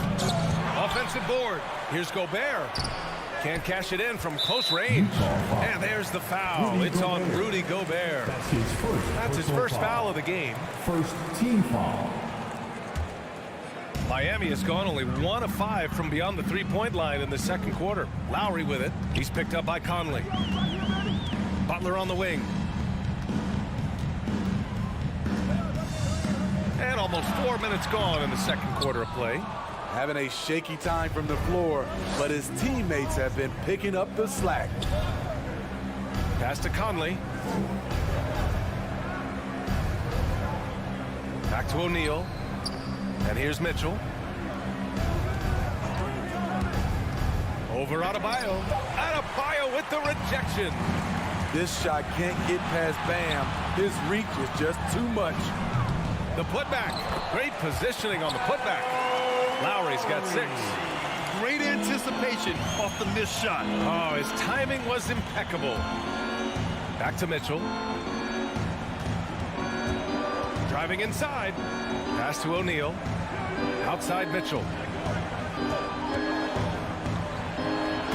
Offensive board. Here's Gobert. Can't cash it in from close range. And there's the foul. It's on Rudy Gobert. That's his first foul of the game. First team foul. Miami has gone only 1 of 5 from beyond the 3-point line in the second quarter. Lowry with it. He's picked up by Conley. Butler on the wing. And almost 4 minutes gone in the second quarter of play. having a shaky time from the floor, but his teammates have been picking up the slack. Pass to Conley. Back to O'Neal. And here's Mitchell. Over Adebayo. Adebayo with the rejection. This shot can't get past Bam. His reach is just too much. The putback. Great positioning on the putback. Lowry's got 6. Great anticipation off the missed shot. Oh, his timing was impeccable. Back to Mitchell. Driving inside. Pass to O'Neal. Outside Mitchell.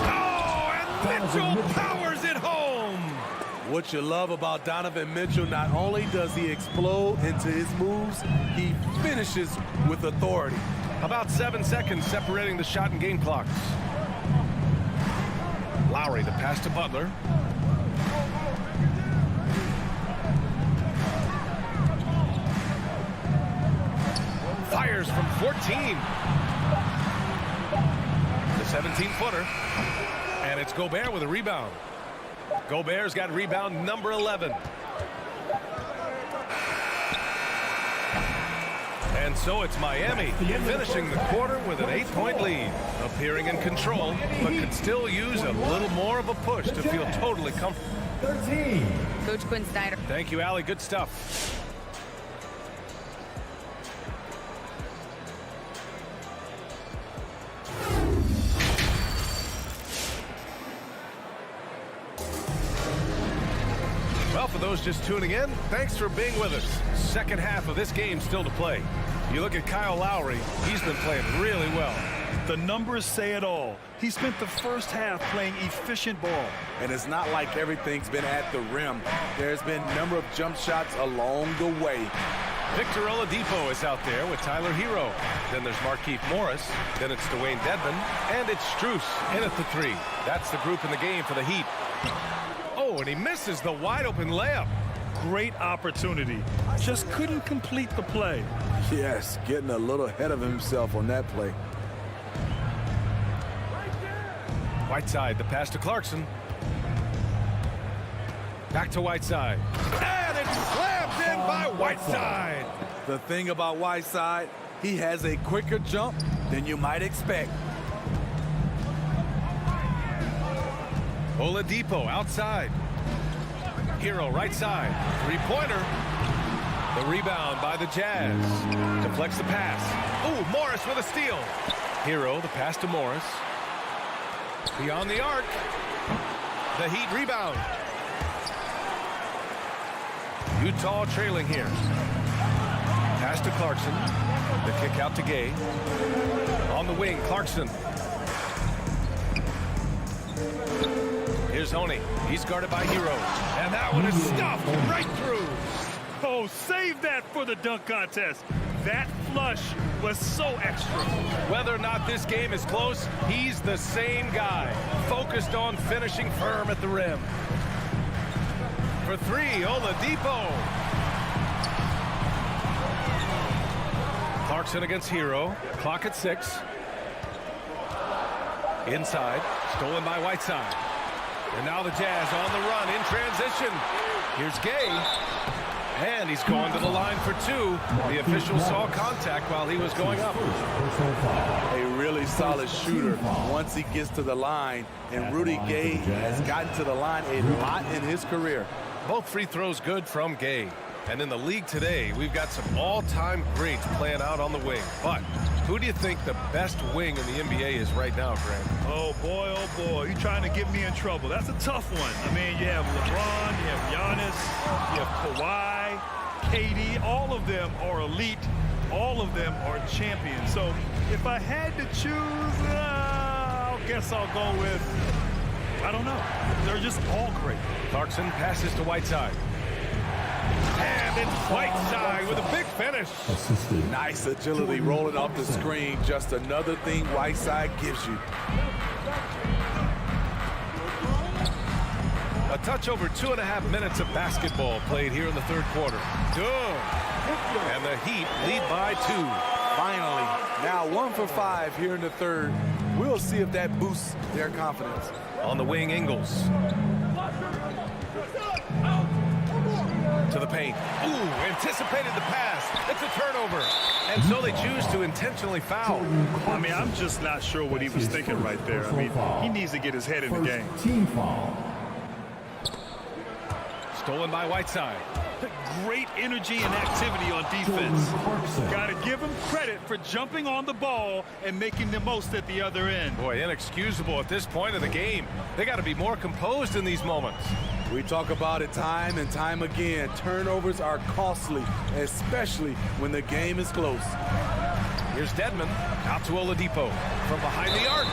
Oh, and Mitchell powers it home. What you love about Donovan Mitchell, not only does he explode into his moves, he finishes with authority. About 7 seconds separating the shot and game clocks. Lowry to pass to Butler. Fires from 14. The 17-footer. And it's Gobert with a rebound. Gobert's got rebound number 11. And so it's Miami finishing the quarter with an 8-point lead. Appearing in control, but could still use a little more of a push to feel totally comfortable. 13. Coach Quinn Snyder. Thank you, Allie. Good stuff. Well, for those just tuning in, thanks for being with us. Second half of this game still to play. You look at Kyle Lowry, he's been playing really well. The numbers say it all. He spent the first half playing efficient ball. And it's not like everything's been at the rim. There's been a number of jump shots along the way. Victor Oladipo is out there with Tyler Hero. Then there's Markieff Morris. Then it's Dwayne Dedmon. And it's Strus in at the 3. That's the group in the game for the Heat. Oh, and he misses the wide-open layup. Great opportunity. Just couldn't complete the play. Yes, getting a little ahead of himself on that play. Whiteside, the pass to Clarkson. Back to Whiteside. And it's slammed in by Whiteside. The thing about Whiteside, he has a quicker jump than you might expect. Oladipo outside. Hero right side. Three-pointer. The rebound by the Jazz. Deflects the pass. Ooh, Morris with a steal. Hero, the pass to Morris. Beyond the arc. The Heat rebound. Utah trailing here. Pass to Clarkson. The kick out to Gay. On the wing, Clarkson. Here's Oni. He's guarded by Hero. And that one is stuffed right through. Oh, save that for the dunk contest. That flush was so extra. Whether or not this game is close, he's the same guy. Focused on finishing firm at the rim. For 3, Oladipo. Clarkson against Hero. Clock at 6. Inside. Stolen by Whiteside. And now the Jazz on the run in transition. Here's Gay. And he's going to the line for 2. The official saw contact while he was going up. A really solid shooter once he gets to the line. And Rudy Gay has gotten to the line a lot in his career. Both free throws good from Gay. And in the league today, we've got some all-time greats playing out on the wing. But who do you think the best wing in the NBA is right now, Grant? Oh, boy, you're trying to get me in trouble. That's a tough one. I mean, you have LeBron, you have Giannis, you have Kawhi, KD. All of them are elite. All of them are champions. So if I had to choose, I guess I'll go with, I don't know. They're just all great. Clarkson passes to Whiteside. And it's Whiteside with a big finish. Nice agility rolling off the screen. Just another thing Whiteside gives you. A touch over 2.5 minutes of basketball played here in the third quarter. Good. And the Heat lead by 2. Finally. Now 1 for 5 here in the third. We'll see if that boosts their confidence. On the wing, Ingles. To the paint. Ooh, anticipated the pass. It's a turnover. And so they choose to intentionally foul. I mean, I'm just not sure what he was thinking right there. I mean, he needs to get his head in the game. Team foul. Stolen by Whiteside. Great energy and activity on defense. Got to give him credit for jumping on the ball and making the most at the other end. Boy, inexcusable at this point of the game. They got to be more composed in these moments. We talk about it time and time again. Turnovers are costly, especially when the game is close. Here's Dedmon out to Oladipo from behind the arc.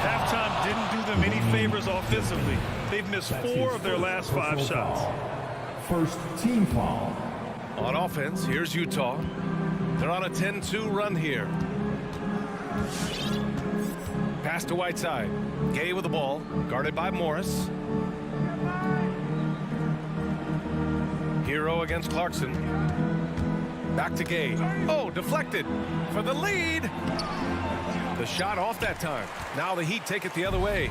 Halftime didn't do them any favors offensively. They've missed 4 of their last 5 shots. First team foul. On offense, here's Utah. They're on a 10-2 run here. Pass to Whiteside. Gay with the ball, guarded by Morris. Hero against Clarkson. Back to Gay. Oh, deflected for the lead. The shot off that time. Now the Heat take it the other way.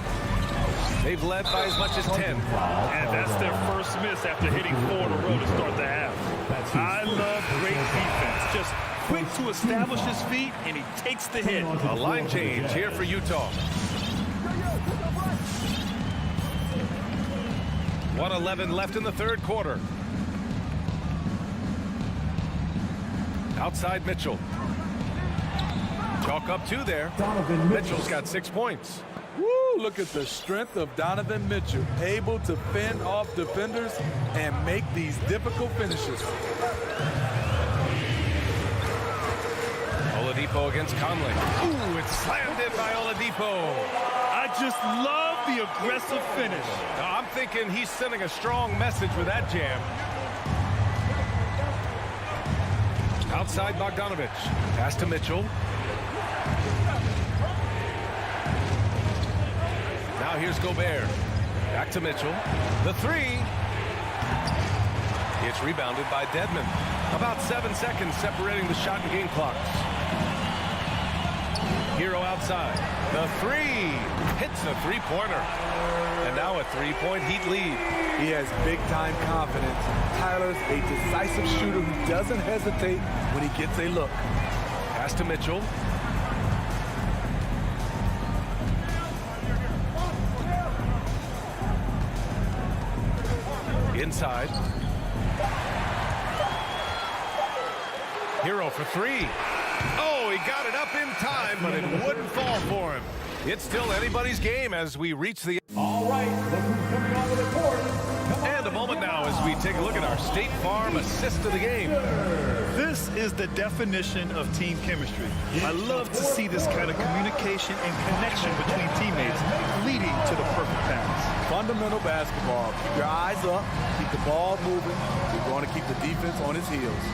They've led by as much as 10. And that's their first miss after hitting 4 in a row to start the half. I love great defense. Just quick to establish his feet, and he takes the hit. A line change here for Utah. 1:11 left in the third quarter. Outside Mitchell. Chalk up 2 there. Mitchell's got 6 points. Woo, look at the strength of Donovan Mitchell, able to fend off defenders and make these difficult finishes. Oladipo against Conley. Ooh, it's slammed in by Oladipo. I just love the aggressive finish. Now, I'm thinking he's sending a strong message with that jam. Outside Bogdanovich. Pass to Mitchell. Now here's Gobert. Back to Mitchell. The 3. It's rebounded by Dedmon. About 7 seconds separating the shot and game clocks. Hero outside. The 3. Hits a 3-pointer. And now a 3-point Heat lead. He has big-time confidence. Tyler's a decisive shooter who doesn't hesitate when he gets a look. Pass to Mitchell. Inside. Hero for 3. Oh, he got it up in time, but it wouldn't fall for him. It's still anybody's game as we reach the... All right, look who's coming onto the court. And a moment now as we take a look at our State Farm assist of the game. This is the definition of team chemistry. I love to see this kind of communication and connection between teammates leading to the perfect pass. Fundamental basketball. Keep your eyes up. Keep the ball moving. You're going to keep the defense on its heels.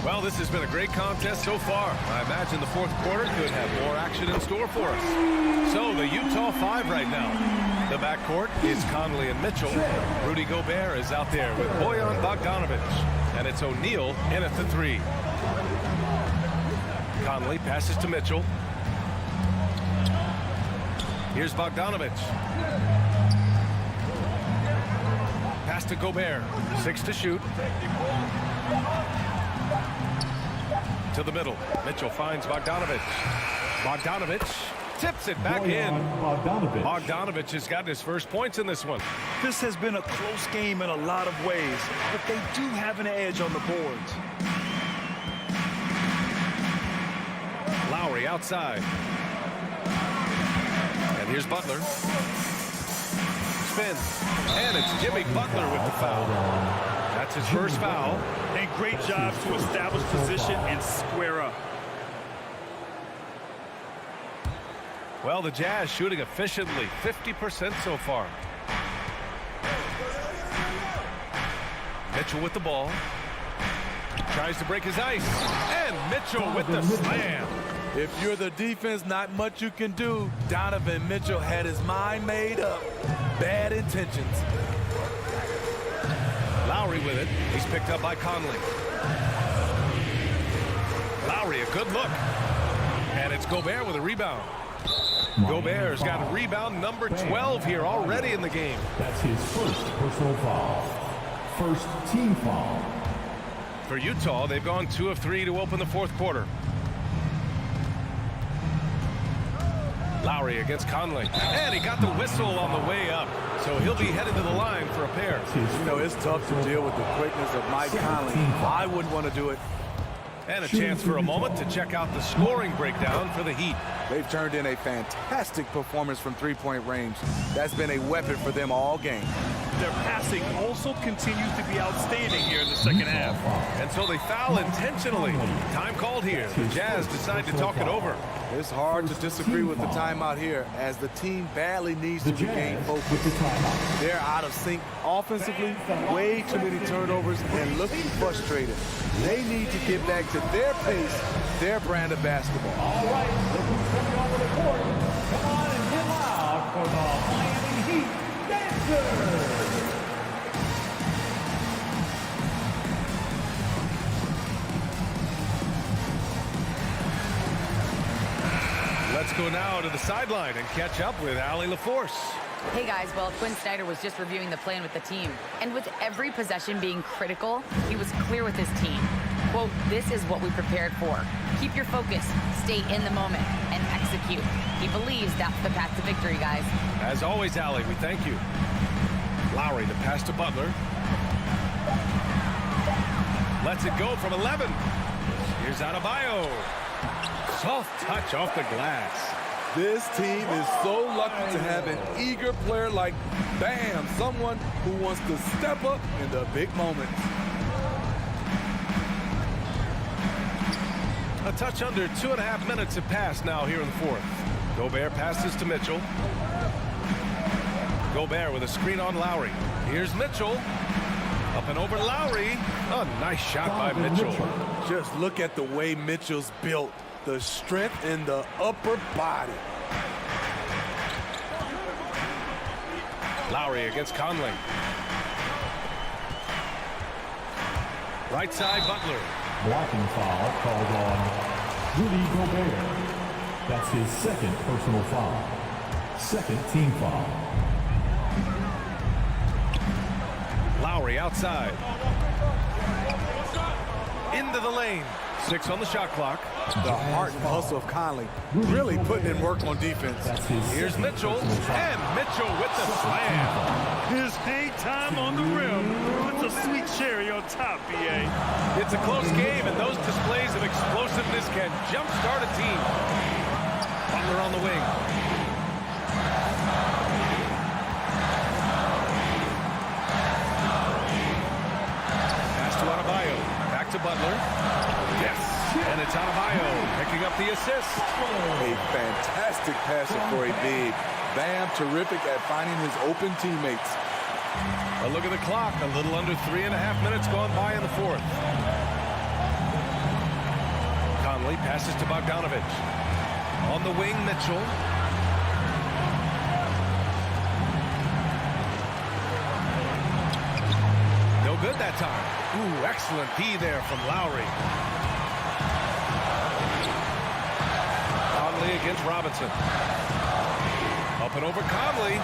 Well, this has been a great contest so far. I imagine the fourth quarter could have more action in store for us. So the Utah 5 right now. The backcourt is Conley and Mitchell. Rudy Gobert is out there with Bojan Bogdanovich. And it's O'Neal in at the 3. Conley passes to Mitchell. Here's Bogdanovich. Pass to Gobert. 6 to shoot. To the middle. Mitchell finds Bogdanovich. Bogdanovich tips it back in. Bogdanovich has gotten his first points in this one. This has been a close game in a lot of ways, but they do have an edge on the boards. Lowry outside. And here's Butler. Spins. And it's Jimmy Butler with the foul. That's his first foul. And great job to establish position and square up. Well, the Jazz shooting efficiently, 50% so far. Mitchell with the ball. Tries to break his ice. And Mitchell with the slam. If you're the defense, not much you can do. Donovan Mitchell had his mind made up. Bad intentions. Lowry with it. He's picked up by Conley. Lowry, a good look. And it's Gobert with a rebound. Gobert's got rebound number 12 here already in the game. That's his first personal foul. First team foul. For Utah, they've gone 2 of 3 to open the fourth quarter. Lowry against Conley. And he got the whistle on the way up. So he'll be headed to the line for a pair. You know, it's tough to deal with the quickness of Mike Conley. I wouldn't want to do it. And a chance for a moment to check out the scoring breakdown for the Heat. They've turned in a fantastic performance from three-point range. That's been a weapon for them all game. Their passing also continues to be outstanding here in the second half. And so they foul intentionally. Time called here. The Jazz decide to talk it over. It's hard to disagree with the timeout here, as the team badly needs to regain focus. They're out of sync offensively, way too many turnovers, and looking frustrated. They need to get back to their pace, their brand of basketball. All right, look who's coming onto the court. Come on and get loud for the Miami Heat Dancers. Let's go now to the sideline and catch up with Allie LaForce. Hey guys, well, Quinn Snyder was just reviewing the plan with the team. And with every possession being critical, he was clear with his team. Quote, "This is what we prepared for. Keep your focus, stay in the moment, and execute." He believes that's the path to victory, guys. As always, Allie, we thank you. Lowry to pass to Butler. Lets it go from 11. Here's Adebayo. Soft touch off the glass. This team is so lucky to have an eager player like Bam, someone who wants to step up in the big moments. A touch under 2.5 minutes have passed now here in the fourth. Gobert passes to Mitchell. Gobert with a screen on Lowry. Here's Mitchell. Up and over Lowry. A nice shot by Mitchell. Just look at the way Mitchell's built. The strength in the upper body. Lowry against Conley. Right side, Butler. Blocking foul called on Rudy Gobert. That's his second personal foul. Second team foul. Lowry outside. Into the lane. 6 on the shot clock. The heart and hustle of Conley really putting in work on defense. Here's Mitchell, and Mitchell with the slam. His hang time on the rim puts a sweet cherry on top, B.A. It's a close game, and those displays of explosiveness can jumpstart a team. Butler on the wing. Pass to Adebayo. Back to Butler. Yes, and it's Adebayo picking up the assist. A fantastic passer for a big. Bam, terrific at finding his open teammates. A look at the clock. A little under 3.5 minutes gone by in the fourth. Conley passes to Bogdanovich. On the wing, Mitchell. No good that time. Ooh, excellent D there from Lowry. Conley against Robinson. Up and over Conley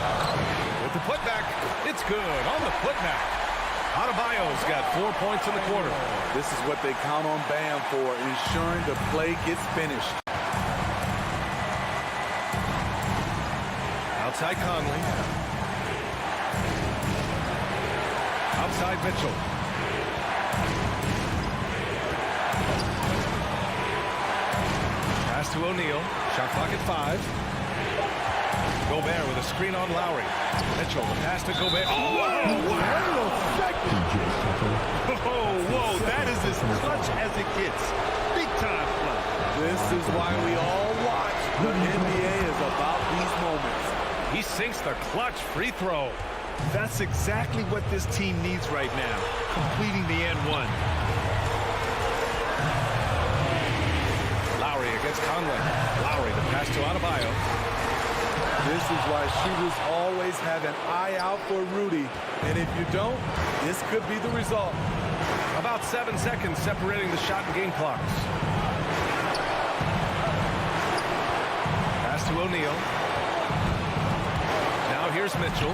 with the putback. It's good on the putback. Adebayo's got 4 points in the quarter. This is what they count on Bam for, ensuring the play gets finished. Outside Conley. Outside Mitchell. Pass to O'Neal. Shot clock at 5. Gobert with a screen on Lowry. Mitchell, the pass to Gobert. Oh, whoa, that is as clutch as it gets. Big time play. This is why we all watch. The NBA is about these moments. He sinks the clutch free throw. That's exactly what this team needs right now, completing the N1. Lowry against Conley. Lowry, the pass to Adebayo. This is why shooters always have an eye out for Rudy. And if you don't, this could be the result. About 7 seconds separating the shot and game clocks. to O'Neal. Now here's Mitchell.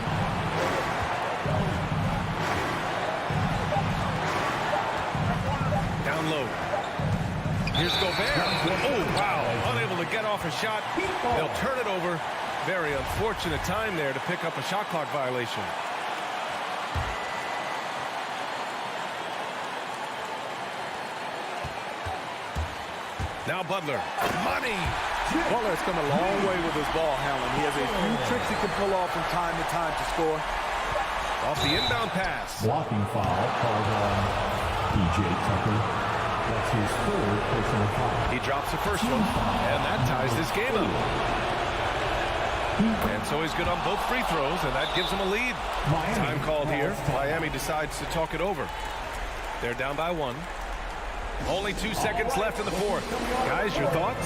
Down low. Here's Gobert. Oh, wow. Unable to get off a shot. They'll turn it over. Very unfortunate time there to pick up a shot clock violation. Now Butler. Money. Butler has come a long way with his ball handling. He has a few tricks he can pull off from time to time to score. Off the inbound pass. Blocking foul called on P.J. Tucker. That's his third personal foul. He drops the first one, and that ties this game up. And so he's good on both free throws, and that gives him a lead. Time called here. Miami decides to talk it over. They're down by 1. Only 2 seconds left in the fourth. Guys, your thoughts?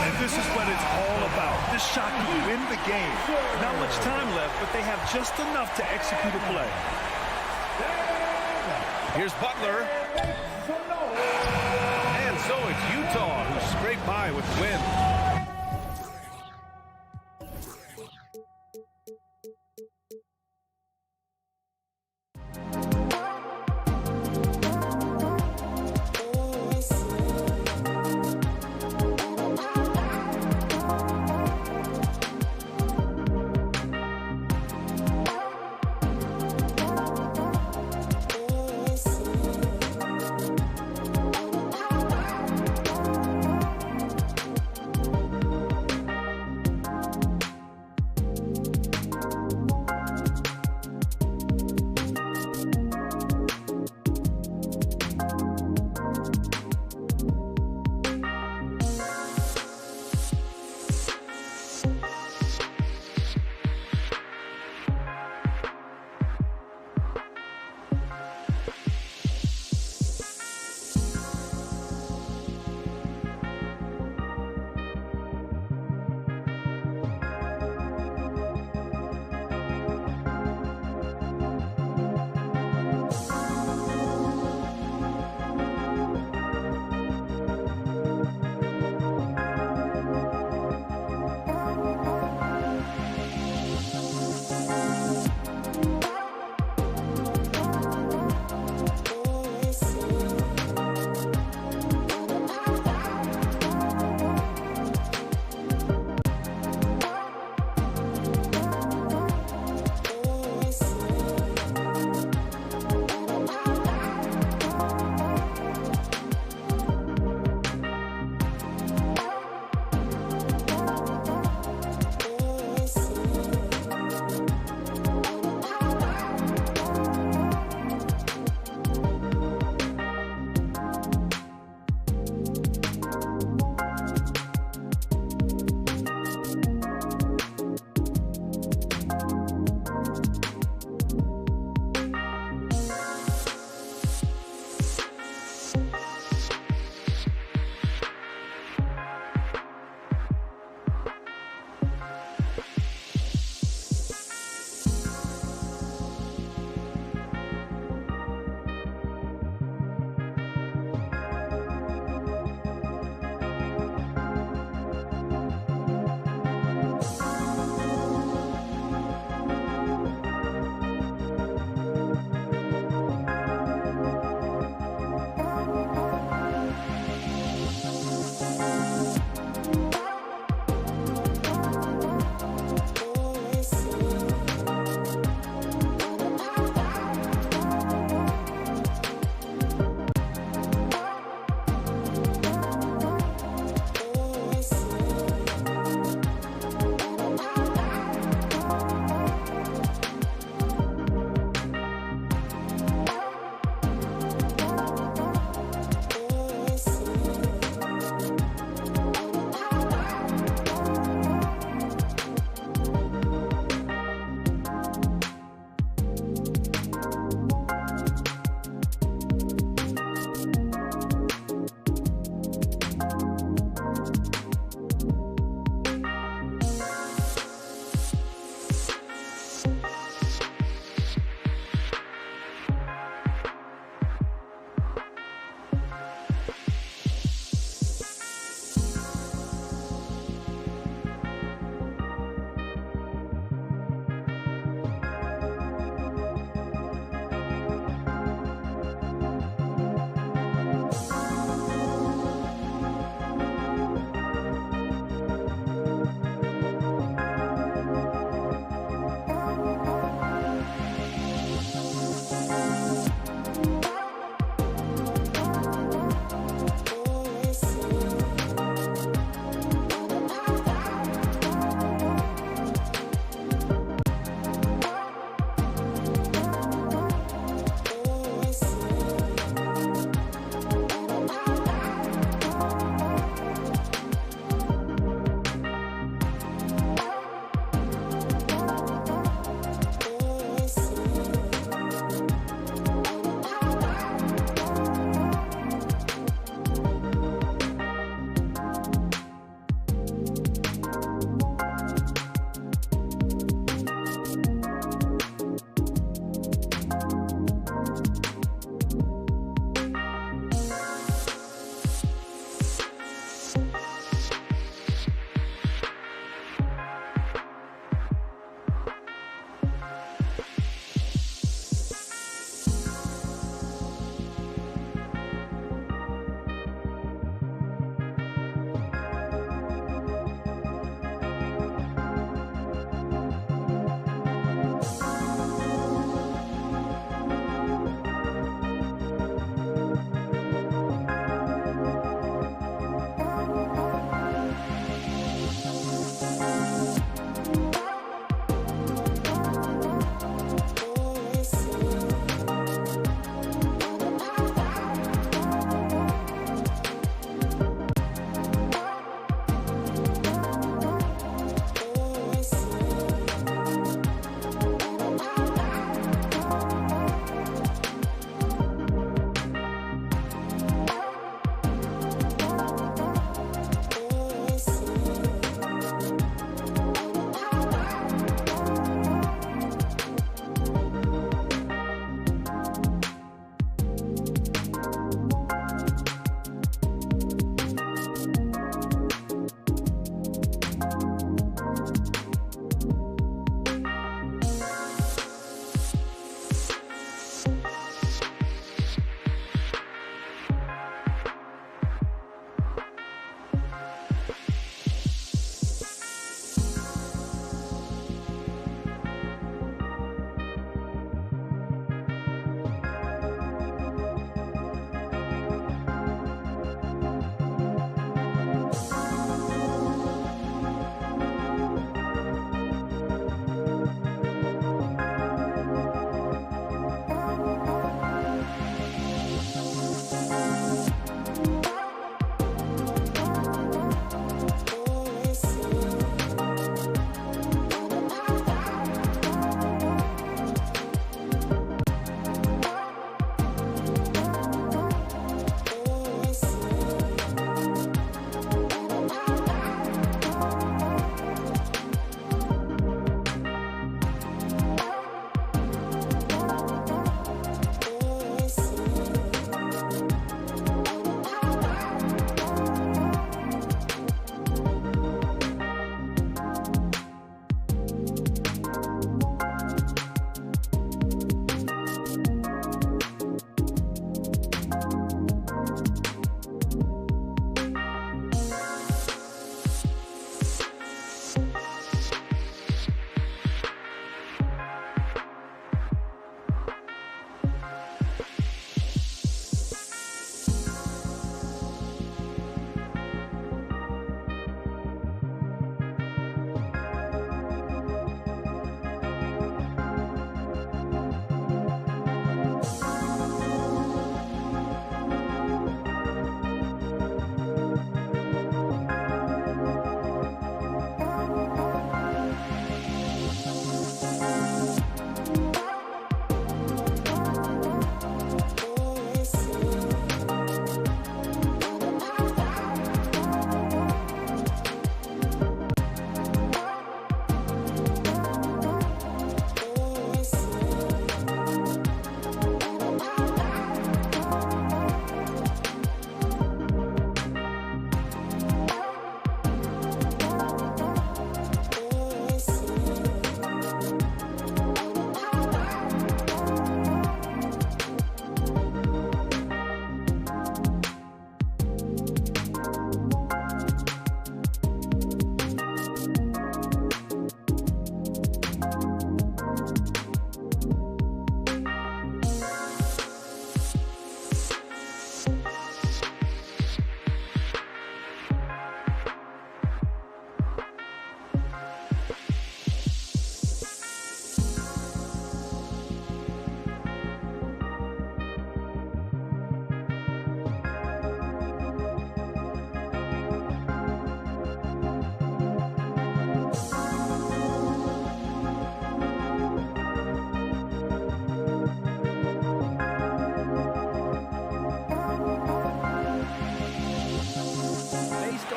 And this is what it's all about. This shot can win the game. Not much time left, but they have just enough to execute a play. Here's Butler. And so it's Utah who scrape by with the win.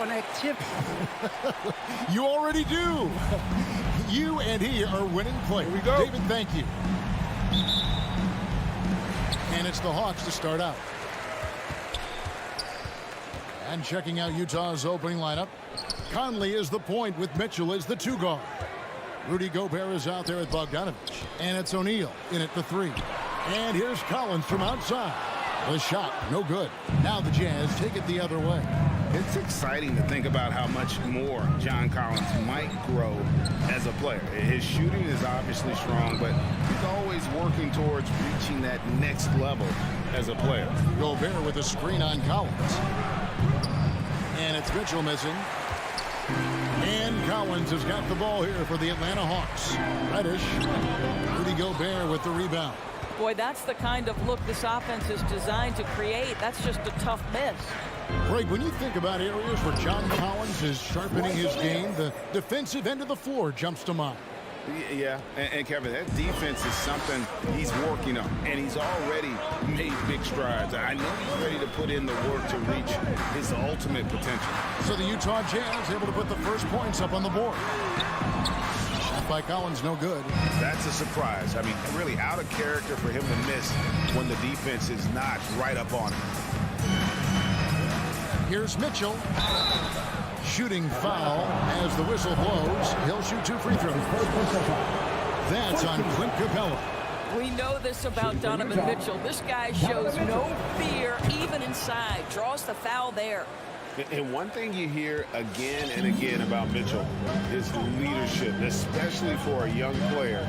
on activity. You already do. You and he are winning play. Here we go. David, thank you. And it's the Hawks to start out. And checking out Utah's opening lineup. Conley is the point with Mitchell as the 2 guard. Rudy Gobert is out there with Bogdanovich. And it's O'Neal in at the 3. And here's Collins from outside. The shot, no good. Now the Jazz take it the other way. It's exciting to think about how much more John Collins might grow as a player. His shooting is obviously strong, but he's always working towards reaching that next level as a player. Gobert with a screen on Collins. And it's Mitchell missing. And Collins has got the ball here for the Atlanta Hawks. Reddish. Rudy Gobert with the rebound. Boy, that's the kind of look this offense is designed to create. That's just a tough miss. Greg, when you think about areas where John Collins is sharpening his game, the defensive end of the floor jumps to mind. Yeah, and Kevin, that defense is something he's working on, and he's already made big strides. I know he's ready to put in the work to reach his ultimate potential. So the Utah Jazz able to put the first points up on the board. Shot by Collins, no good. That's a surprise. I mean, really out of character for him to miss when the defense is not right up on him. Here's Mitchell. Shooting foul as the whistle blows. He'll shoot 2 free throws. That's on Clint Capella. We know this about Donovan Mitchell. This guy shows no fear, even inside. Draws the foul there. And one thing you hear again and again about Mitchell is leadership, especially for a young player,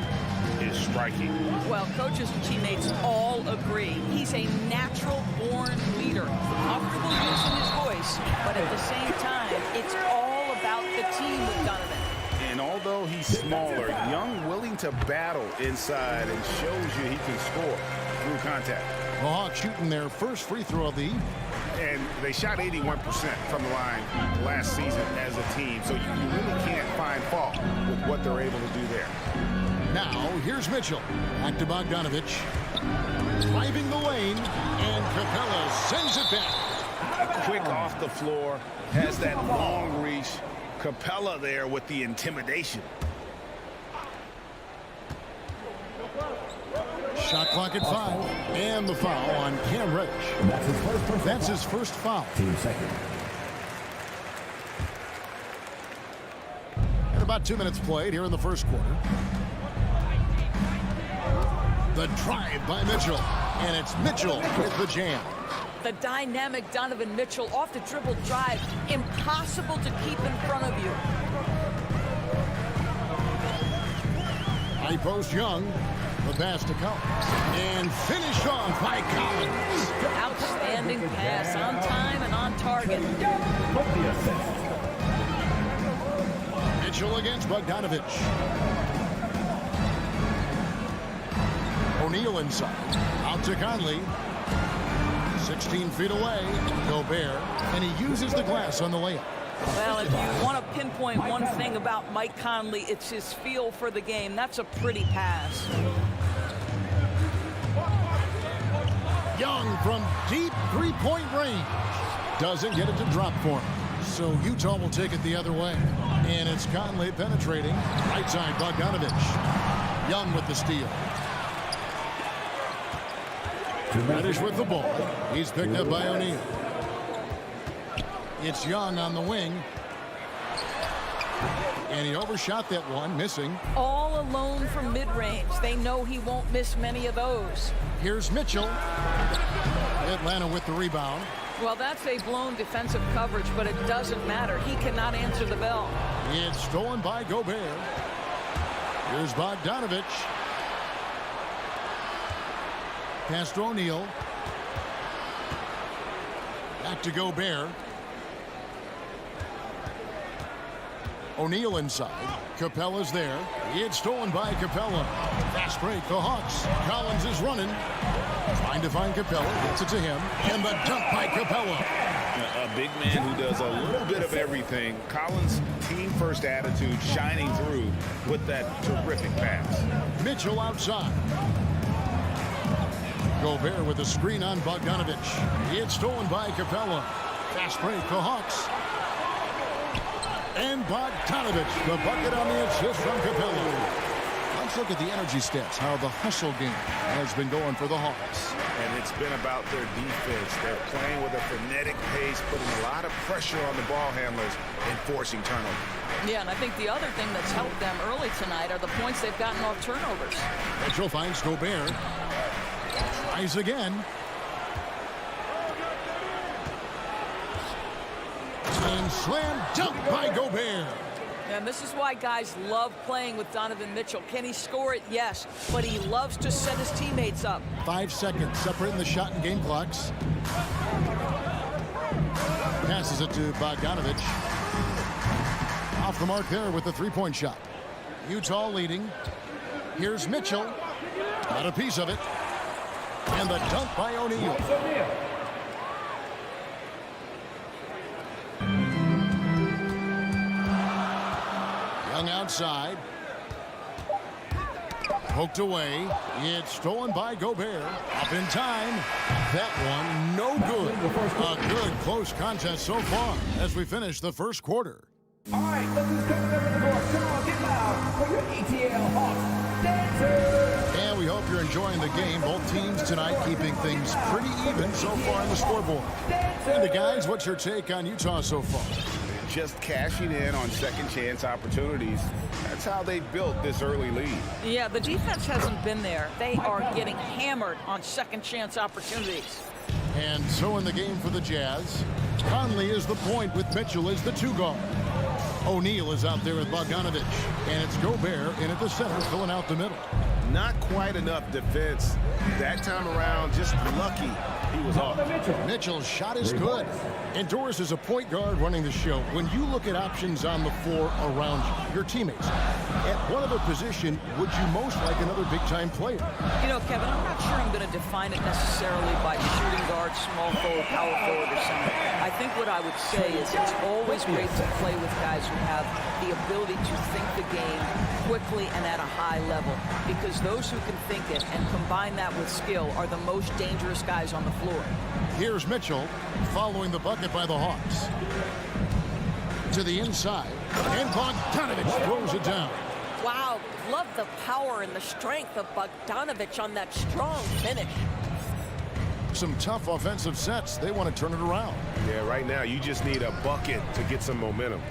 is striking. Well, coaches and teammates all agree. He's a natural-born leader. Comfortable using his voice, but at the same time, it's all about the team with Donovan. And although he's smaller, young, willing to battle inside, and shows you he can score through contact. The Hawks shooting their first free throw of the evening. And they shot 81% from the line last season as a team, so you really can't find fault with what they're able to do there. Now, here's Mitchell. Back to Bogdanovich. Driving the lane, and Capella sends it back. Quick off the floor, has that long reach. Capella there with the intimidation. Shot clock at 5, and the foul on Cam Reddish. That's his first foul. Team second. And about 2 minutes played here in the first quarter. The drive by Mitchell, and it's Mitchell with the jam. The dynamic Donovan Mitchell off the dribble drive. Impossible to keep in front of you. High post Young. The pass to Collins. And finished off by Collins. Outstanding pass, on time and on target. Mitchell against Bogdanovich. O'Neal inside. Out to Conley. 16 feet away. Gobert. And he uses the glass on the layup. Well, if you want to pinpoint one thing about Mike Conley, it's his feel for the game. That's a pretty pass. Young from deep three-point range. Doesn't get it to drop for him. So Utah will take it the other way. And it's Conley penetrating. Right side, Bogdanovich. Young with the steal. Reddish with the ball. He's picked up by O'Neal. It's Young on the wing. And he overshot that one, missing. All alone from mid-range. They know he won't miss many of those. Here's Mitchell. Atlanta with the rebound. Well, that's a blown defensive coverage, but it doesn't matter. He cannot answer the bell. It's stolen by Gobert. Here's Bogdanovich. Pass to O'Neal. Back to Gobert. O'Neal inside. Capella's there. It's stolen by Capella. Fast break, the Hawks. Collins is running. Trying to find Capella. Gets it to him. And the dunk by Capella. A big man who does a little bit of everything. Collins' team-first attitude shining through with that terrific pass. Mitchell outside. Gobert with a screen on Bogdanovich. It's stolen by Capella. Fast break, the Hawks. And Bogdanovich, the bucket on the assist from Capella. Let's look at the energy stats, how the hustle game has been going for the Hawks. And it's been about their defense. They're playing with a frenetic pace, putting a lot of pressure on the ball handlers and forcing turnovers. Yeah, and I think the other thing that's helped them early tonight are the points they've gotten off turnovers. Mitchell finds Gobert. Tries again. And slam dunk by Gobert. And this is why guys love playing with Donovan Mitchell. Can he score it? Yes. But he loves to set his teammates up. 5 seconds separating the shot and game clocks. Passes it to Bogdanovich. Off the mark there with the three-point shot. Utah leading. Here's Mitchell. Got a piece of it. And the dunk by O'Neal. Young outside. Poked away. It's stolen by Gobert. Up in time. That one no good. A good close contest so far as we finish the first quarter. All right, look who's coming over the door. Come on, get loud for your ATL Hawks dancers. And we hope you're enjoying the game. Both teams tonight keeping things pretty even so far on the scoreboard. And the guys, what's your take on Utah so far? Just cashing in on second chance opportunities. That's how they built this early lead. Yeah, the defense hasn't been there. They are getting hammered on second chance opportunities. And so in the game for the Jazz, Conley is the point with Mitchell as the two guard. O'Neal is out there with Bogdanovich. And it's Gobert in at the center, filling out the middle. Not quite enough defense that time around. Just lucky he was off. Mitchell's shot is good. And Doris is a point guard running the show. When you look at options on the floor around you, your teammates, at what other position would you most like another big-time player? You know, Kevin, I'm not sure I'm going to define it necessarily by shooting guard, small forward, power forward, or center. I think what I would say is it's always great to play with guys who have the ability to think the game quickly and at a high level, because those who can think it and combine that with skill are the most dangerous guys on the floor. Here's Mitchell following the bucket by the Hawks. To the inside, and Bogdanovich throws it down. Wow, love the power and the strength of Bogdanovich on that strong finish. Some tough offensive sets. They want to turn it around. Yeah, right now you just need a bucket to get some momentum.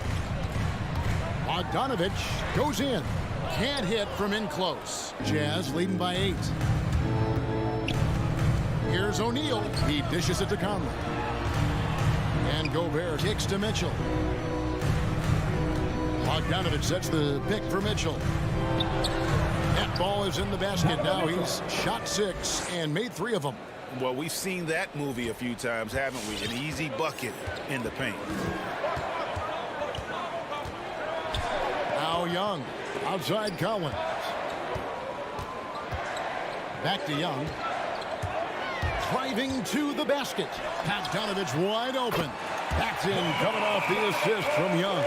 Bogdanovich goes in. Can't hit from in close. Jazz leading by 8. Here's O'Neal. He dishes it to Conley. And Gobert kicks to Mitchell. Bogdanovich sets the pick for Mitchell. That ball is in the basket. Now he's shot 6 and made 3 of them. Well, we've seen that movie a few times, haven't we? An easy bucket in the paint. Now Young. Outside Collins. Back to Young. Driving to the basket. Bogdanovich wide open. That's in, coming off the assist from Young.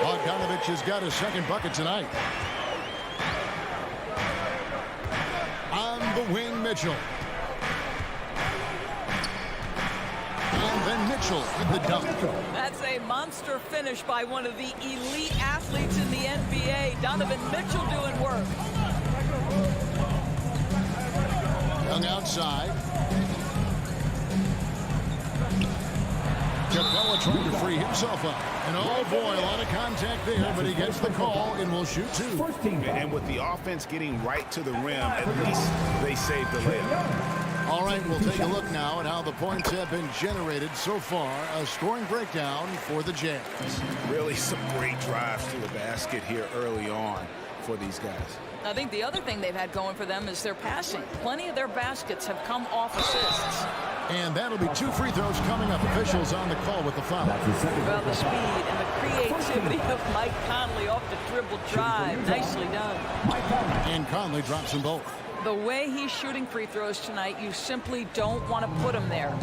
Bogdanovich has got his second bucket tonight. On the wing, Mitchell. And then Mitchell with the dunk. That's a monster finish by one of the elite athletes in the NBA. Donovan Mitchell doing work. Young outside. Capella trying to free himself up. And oh boy, a lot of contact there, but he gets the call and will shoot 2. And with the offense getting right to the rim, at least they saved the layup. All right, we'll take a look now at how the points have been generated so far. A scoring breakdown for the Jazz. Really some great drives to the basket here early on for these guys. I think the other thing they've had going for them is their passing. Plenty of their baskets have come off assists. And that'll be 2 free throws coming up. Officials on the call with the foul. Well, the speed and the creativity of Mike Conley off the dribble drive. Nicely done. And Conley drops them both. The way he's shooting free throws tonight, you simply don't want to put him there.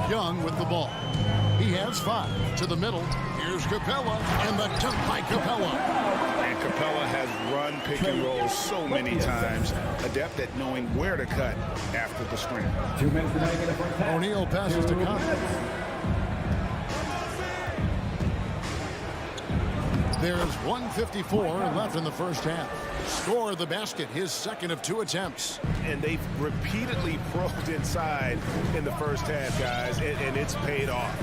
Young with the ball. He has 5 to the middle. Here's Capella, and the dunk by Capella. And Capella has run pick and roll so many times, adept at knowing where to cut after the screen. O'Neal passes to Conley. There's 1:54 left in the first half. Score the basket, his second of 2 attempts. And they've repeatedly probed inside in the first half, guys, and it's paid off.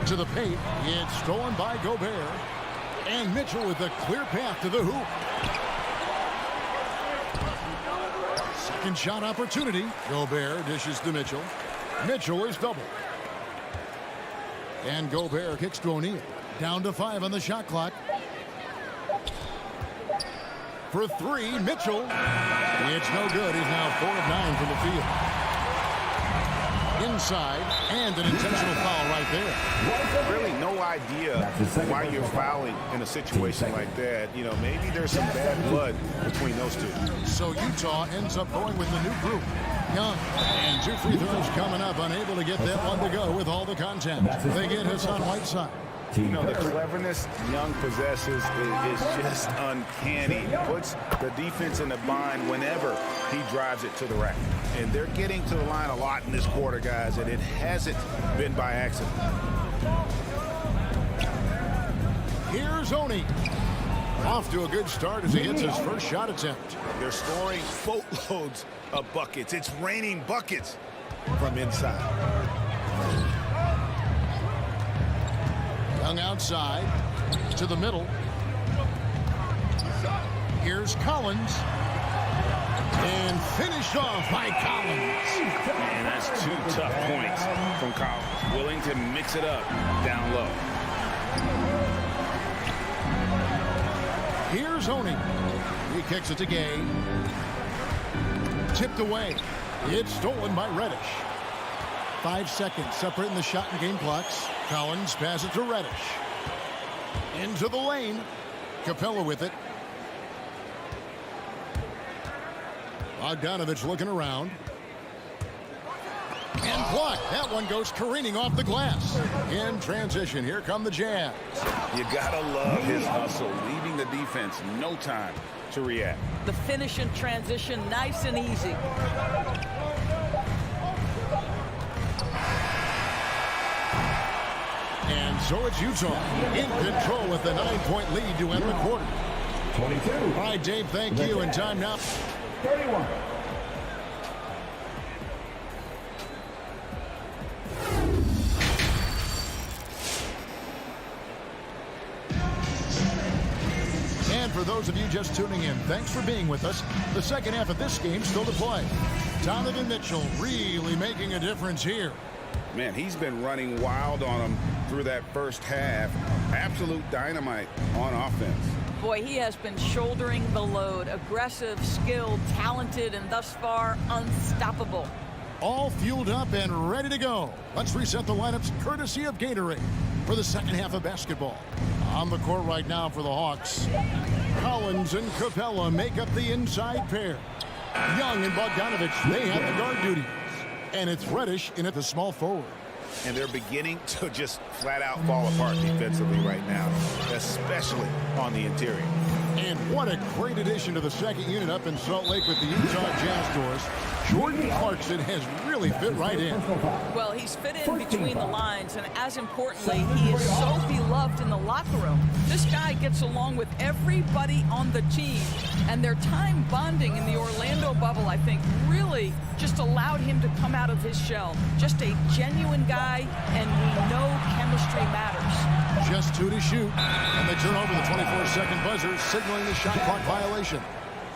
To the paint, it's stolen by Gobert. And Mitchell with a clear path to the hoop. Second shot opportunity. Gobert dishes to Mitchell. Mitchell is doubled. And Gobert kicks to O'Neal. Down to 5 on the shot clock. For 3, Mitchell. It's no good. He's now 4 of 9 from the field. Inside, and an intentional foul right there. Really no idea why you're fouling in a situation like that. You know, maybe there's some bad blood between those two. So Utah ends up going with the new group. Young, and 2 free throws coming up, unable to get that one to go with all the content. They get Hassan Whiteside. You know, the cleverness Young possesses is just uncanny. Puts the defense in a bind whenever he drives it to the rack. And they're getting to the line a lot in this quarter, guys, and it hasn't been by accident. Here's Oni. Off to a good start as he hits his first shot attempt. They're scoring boatloads of buckets. It's raining buckets from inside. Young outside to the middle. Here's Collins. And finished off by Collins. And that's 2 tough points from Collins. Willing to mix it up down low. Here's Oni. He kicks it to Gay. Tipped away. It's stolen by Reddish. 5 seconds separating the shot and game clocks. Collins passes to Reddish. Into the lane. Capella with it. Bogdanovich looking around. And blocked. That one goes careening off the glass. In transition, here come the Jazz. You gotta love his hustle, leaving the defense no time to react. The finish in transition, nice and easy. And so it's Utah in control with the 9-point lead to end the quarter. 22. All right, Dave, thank you. And time now. 31. And for those of you just tuning in, thanks for being with us. The second half of this game still to play. Donovan Mitchell really making a difference here. Man, he's been running wild on him through that first half. Absolute dynamite on offense. Boy, he has been shouldering the load. Aggressive, skilled, talented, and thus far unstoppable. All fueled up and ready to go. Let's reset the lineups courtesy of Gatorade for the second half of basketball. On the court right now for the Hawks. Collins and Capella make up the inside pair. Young and Bogdanovich, they have the guard duties. And it's Reddish in at the small forward. And they're beginning to just flat out fall apart defensively right now, especially on the interior. And what a great addition to the second unit up in Salt Lake with the Utah Jazz doors. Jordan Clarkson has really fit right in. Well, he's fit in between the lines, and as importantly, he is so beloved in the locker room. This guy gets along with everybody on the team, and their time bonding in the Orlando bubble, I think, really just allowed him to come out of his shell. Just a genuine guy, and we know chemistry matters. Just 2 to shoot, and they turn over the 24-second buzzer, signaling the shot clock violation.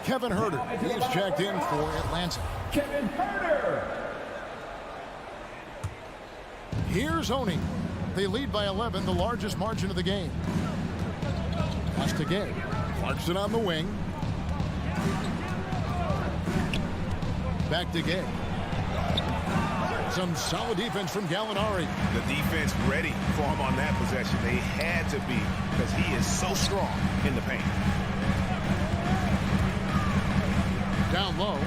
Kevin Huerter is checked in for Atlanta. Kevin Huerter. Here's Oni. They lead by 11, the largest margin of the game. Pass to Gay. Clarkson on the wing. Back to Gay. Some solid defense from Gallinari. The defense ready for him on that possession. They had to be because he is so strong in the paint. Down low.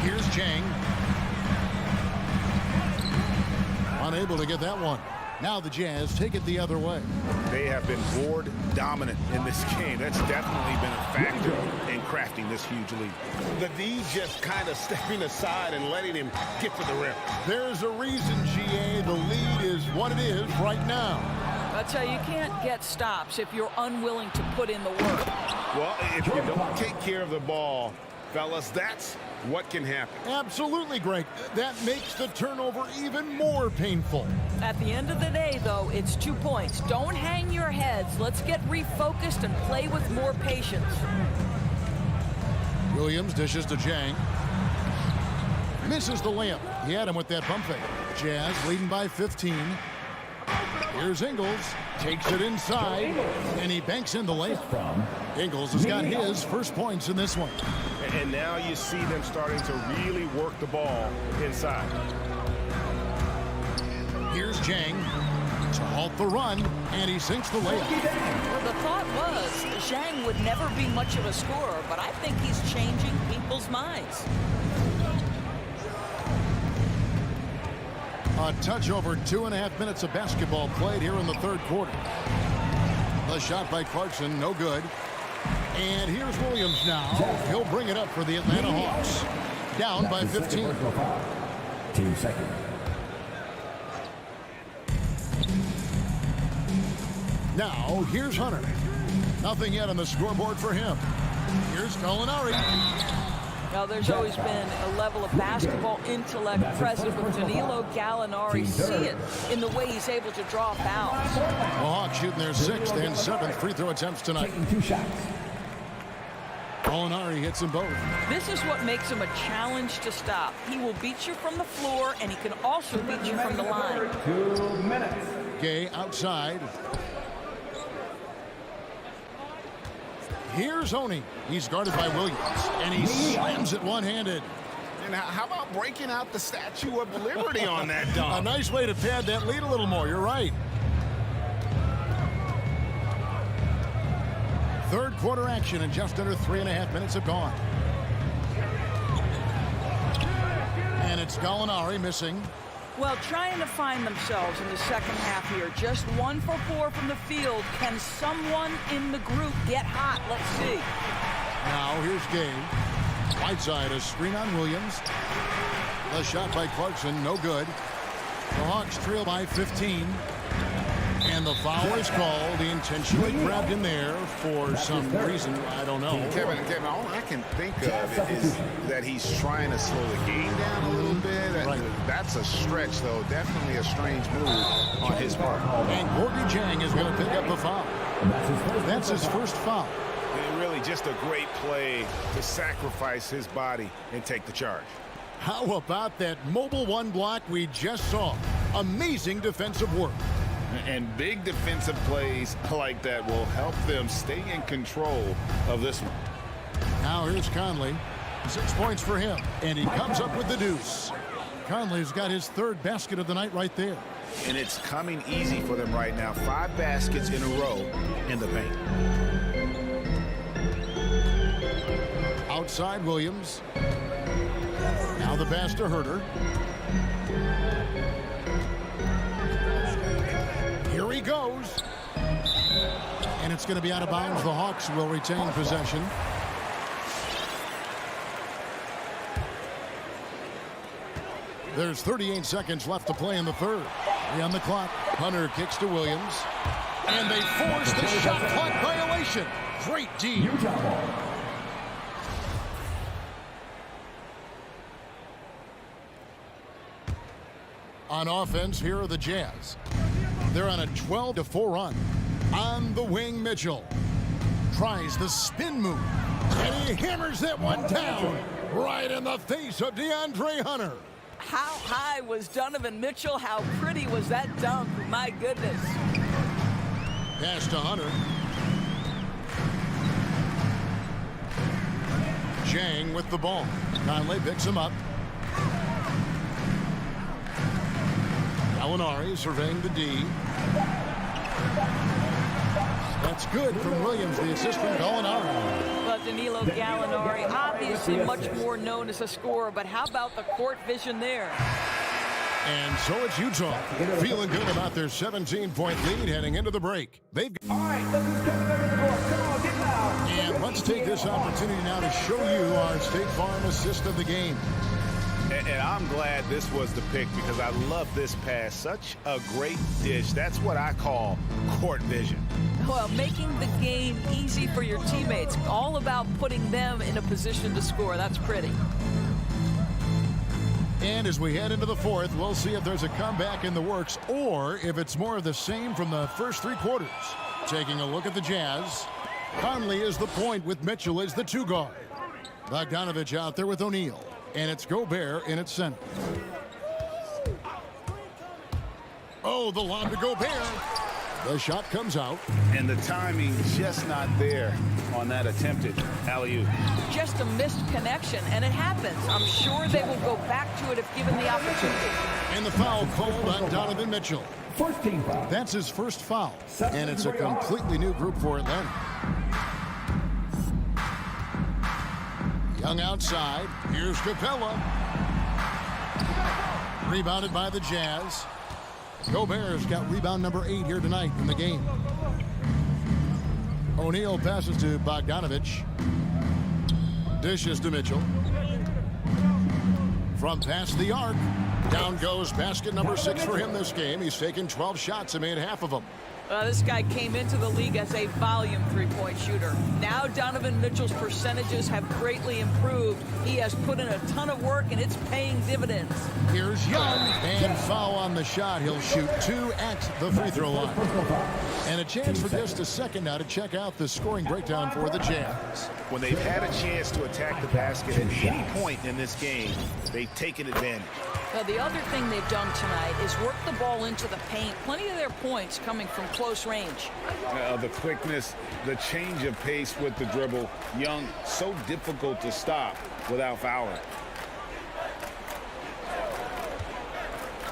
Here's Chang. Unable to get that one. Now the Jazz take it the other way. They have been board dominant in this game. That's definitely been a factor in crafting this huge lead. The D just kind of stepping aside and letting him get to the rim. There's a reason, GA. The lead is what it is right now. That's how you can't get stops if you're unwilling to put in the work. Well, if you don't take care of the ball, fellas, that's what can happen. Absolutely, Greg. That makes the turnover even more painful. At the end of the day, though, it's 2 points. Don't hang your heads. Let's get refocused and play with more patience. Williams dishes to Jang. Misses the layup. He had him with that pump fake. Jazz leading by 15. Here's Ingles. Takes it inside, and he banks in the layup. Ingles has got his first points in this one. And now you see them starting to really work the ball inside. Here's Jang to halt the run, and he sinks the layup. Well, the thought was Zhang would never be much of a scorer, but I think he's changing people's minds. A touch over 2.5 minutes of basketball played here in the third quarter. The shot by Clarkson, no good. And here's Williams now. He'll bring it up for the Atlanta Hawks. Down by 15. 2 seconds. Now, here's Hunter. Nothing yet on the scoreboard for him. Here's Gallinari. Now, there's always been a level of basketball intellect present with Danilo Gallinari. See it in the way he's able to draw fouls. The Hawks shooting their 6th and 7th free throw attempts tonight. Taking 2 shots. Gallinari hits them both. This is what makes him a challenge to stop. He will beat you from the floor, and he can also beat you from the line. 2 minutes. Gay outside. Here's Oni. He's guarded by Williams, and he slams it one-handed. And how about breaking out the Statue of Liberty on that dunk? A nice way to pad that lead a little more. You're right. Third quarter action, and just under 3.5 minutes have gone. And it's Gallinari missing. Well, trying to find themselves in the second half here. Just 1 for 4 from the field. Can someone in the group get hot? Let's see. Now here's Gay. Whiteside, a screen on Williams. The shot by Clarkson, no good. The Hawks trail by 15. And the foul is called. He intentionally grabbed in there for some reason. I don't know. Kevin, all I can think of is that he's trying to slow the game down a little bit. Right. That's a stretch, though. Definitely a strange move on his part. And Gorgie Jang is going to pick up the foul. That's his first foul. And really just a great play to sacrifice his body and take the charge. How about that mobile one block we just saw? Amazing defensive work. And big defensive plays like that will help them stay in control of this one. Now here's Conley. 6 points for him. And he comes up with the deuce. Conley's got his 3rd basket of the night right there. And it's coming easy for them right now. 5 baskets in a row in the paint. Outside Williams. Now the pass to Herter. Here he goes. And it's going to be out of bounds. The Hawks will retain possession. There's 38 seconds left to play in the third. 3 on the clock. Hunter kicks to Williams. And they force the shot clock violation. Great D. On offense, here are the Jazz. They're on a 12-4 run. On the wing, Mitchell tries the spin move, and he hammers that one down right in the face of DeAndre Hunter. How high was Donovan Mitchell? How pretty was that dunk? My goodness. Pass to Hunter. Jang with the ball. Conley picks him up. Gallinari surveying the D. That's good from Williams, the assist from Gallinari. Well, Danilo Gallinari, obviously much more known as a scorer, but how about the court vision there? And so it's Utah feeling good about their 17-point lead heading into the break. They've All right, look who's coming over the court. Come on, get loud. And let's take this opportunity now to show you our State Farm assist of the game. And I'm glad this was the pick because I love this pass. Such a great dish. That's what I call court vision. Well, making the game easy for your teammates. All about putting them in a position to score. That's pretty. And as we head into the fourth, we'll see if there's a comeback in the works or if it's more of the same from the first three quarters. Taking a look at the Jazz. Conley is the point with Mitchell as the two guard. Bogdanovich out there with O'Neal. And it's Gobert in its center. Oh, the lob to Gobert. The shot comes out. And the timing just not there on that attempted alley-oop. Just a missed connection, and it happens. I'm sure they will go back to it if given the opportunity. And the foul called on Donovan Mitchell. First team foul. That's his first foul. And it's a completely new group for Atlanta. Young outside. Here's Capella. Rebounded by the Jazz. Gobert's got rebound number 8 here tonight in the game. O'Neal passes to Bogdanovich. Dishes to Mitchell. From past the arc. Down goes basket number 6 for him this game. He's taken 12 shots and made half of them. This guy came into the league as a volume three-point shooter. Now Donovan Mitchell's percentages have greatly improved. He has put in a ton of work, and it's paying dividends. Here's Young, and foul on the shot. He'll shoot 2 at the free throw line. And a chance for just a second now to check out the scoring breakdown for the Jazz. When they've had a chance to attack the basket at any point in this game, they've taken advantage. Now, the other thing they've done tonight is work the ball into the paint. Plenty of their points coming from close range. The quickness, the change of pace with the dribble. Young, so difficult to stop without fouling.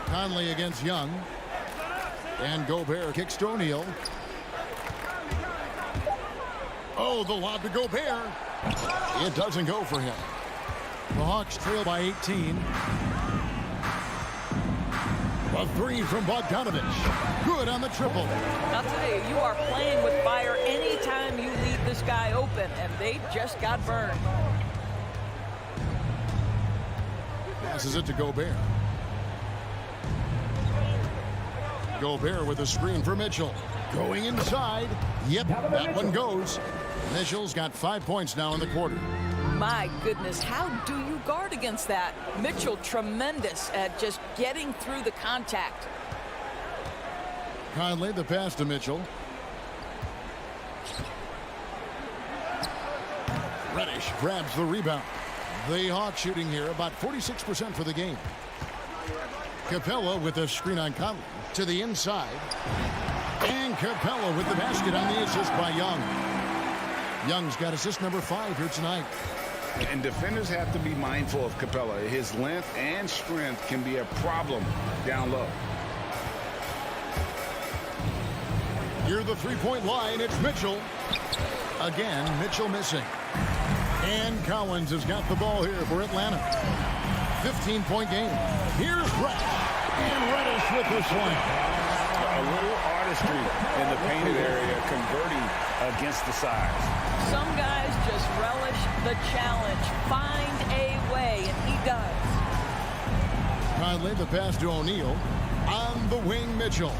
Conley against Young. And Gobert kicks to O'Neal. Oh, the lob to Gobert. It doesn't go for him. The Hawks trail by 18. A 3 from Bogdanovich. Good on the triple. I'll tell you, you are playing with fire anytime you leave this guy open, and they just got burned. Passes it to Gobert. Gobert with a screen for Mitchell. Going inside. Yep, that one goes. Mitchell's got 5 points now in the quarter. My goodness, how do you guard against that? Mitchell, tremendous at just getting through the contact. Conley, the pass to Mitchell. Reddish grabs the rebound. The Hawks shooting here about 46% for the game. Capella with a screen on Conley to the inside. And Capella with the basket on the assist by Young. Young's got assist number 5 here tonight. And defenders have to be mindful of Capella. His length and strength can be a problem down low. Near the three-point line, it's Mitchell. Again, Mitchell missing. And Collins has got the ball here for Atlanta. 15-point game. Here's Reddish. And Reddish with the slam. A little artistry in the painted area, converting against the size. Some guys just relish the challenge. Find a way, and he does. Conley, the pass to O'Neal. On the wing, Mitchell.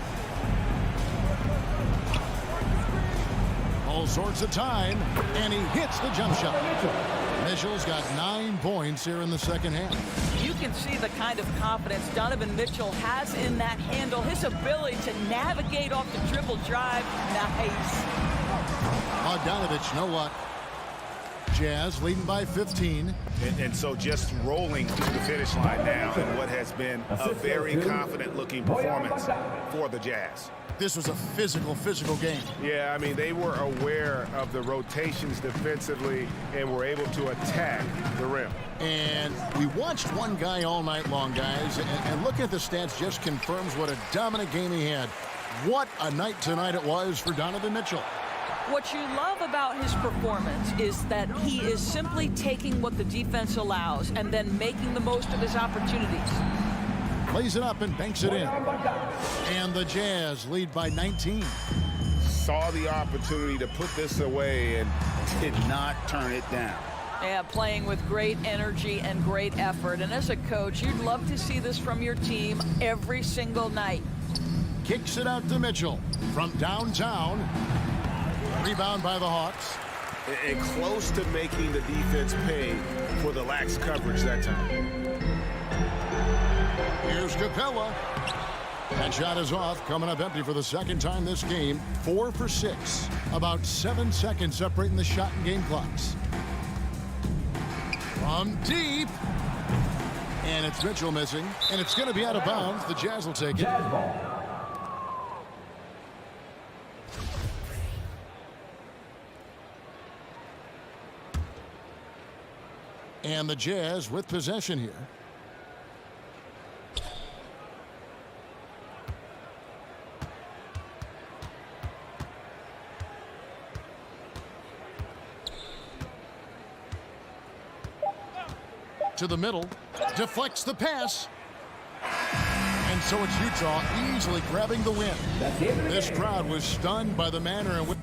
All sorts of time, and he hits the jump shot. Mitchell's got 9 points here in the second half. You can see the kind of confidence Donovan Mitchell has in that handle. His ability to navigate off the dribble drive. Nice. Bogdanovich, no luck. Jazz leading by 15. And so just rolling to the finish line now in what has been a very confident-looking performance for the Jazz. This was a physical game. Yeah, I mean, they were aware of the rotations defensively and were able to attack the rim. And we watched one guy all night long, guys, and looking at the stats just confirms what a dominant game he had. What a night tonight it was for Donovan Mitchell. What you love about his performance is that he is simply taking what the defense allows and then making the most of his opportunities. Plays it up and banks it in. And the Jazz lead by 19. Saw the opportunity to put this away and did not turn it down. Yeah, playing with great energy and great effort. And as a coach, you'd love to see this from your team every single night. Kicks it out to Mitchell from downtown. Rebound by the Hawks. And close to making the defense pay for the lax coverage that time. Here's Capella. That shot is off, coming up empty for the second time this game. 4 for 6. About 7 seconds separating the shot and game clocks. From deep. And it's Mitchell missing. And it's going to be out of bounds. The Jazz will take it. And the Jazz with possession here. To the middle, deflects the pass. And so it's Utah easily grabbing the win. This crowd was stunned by the manner in which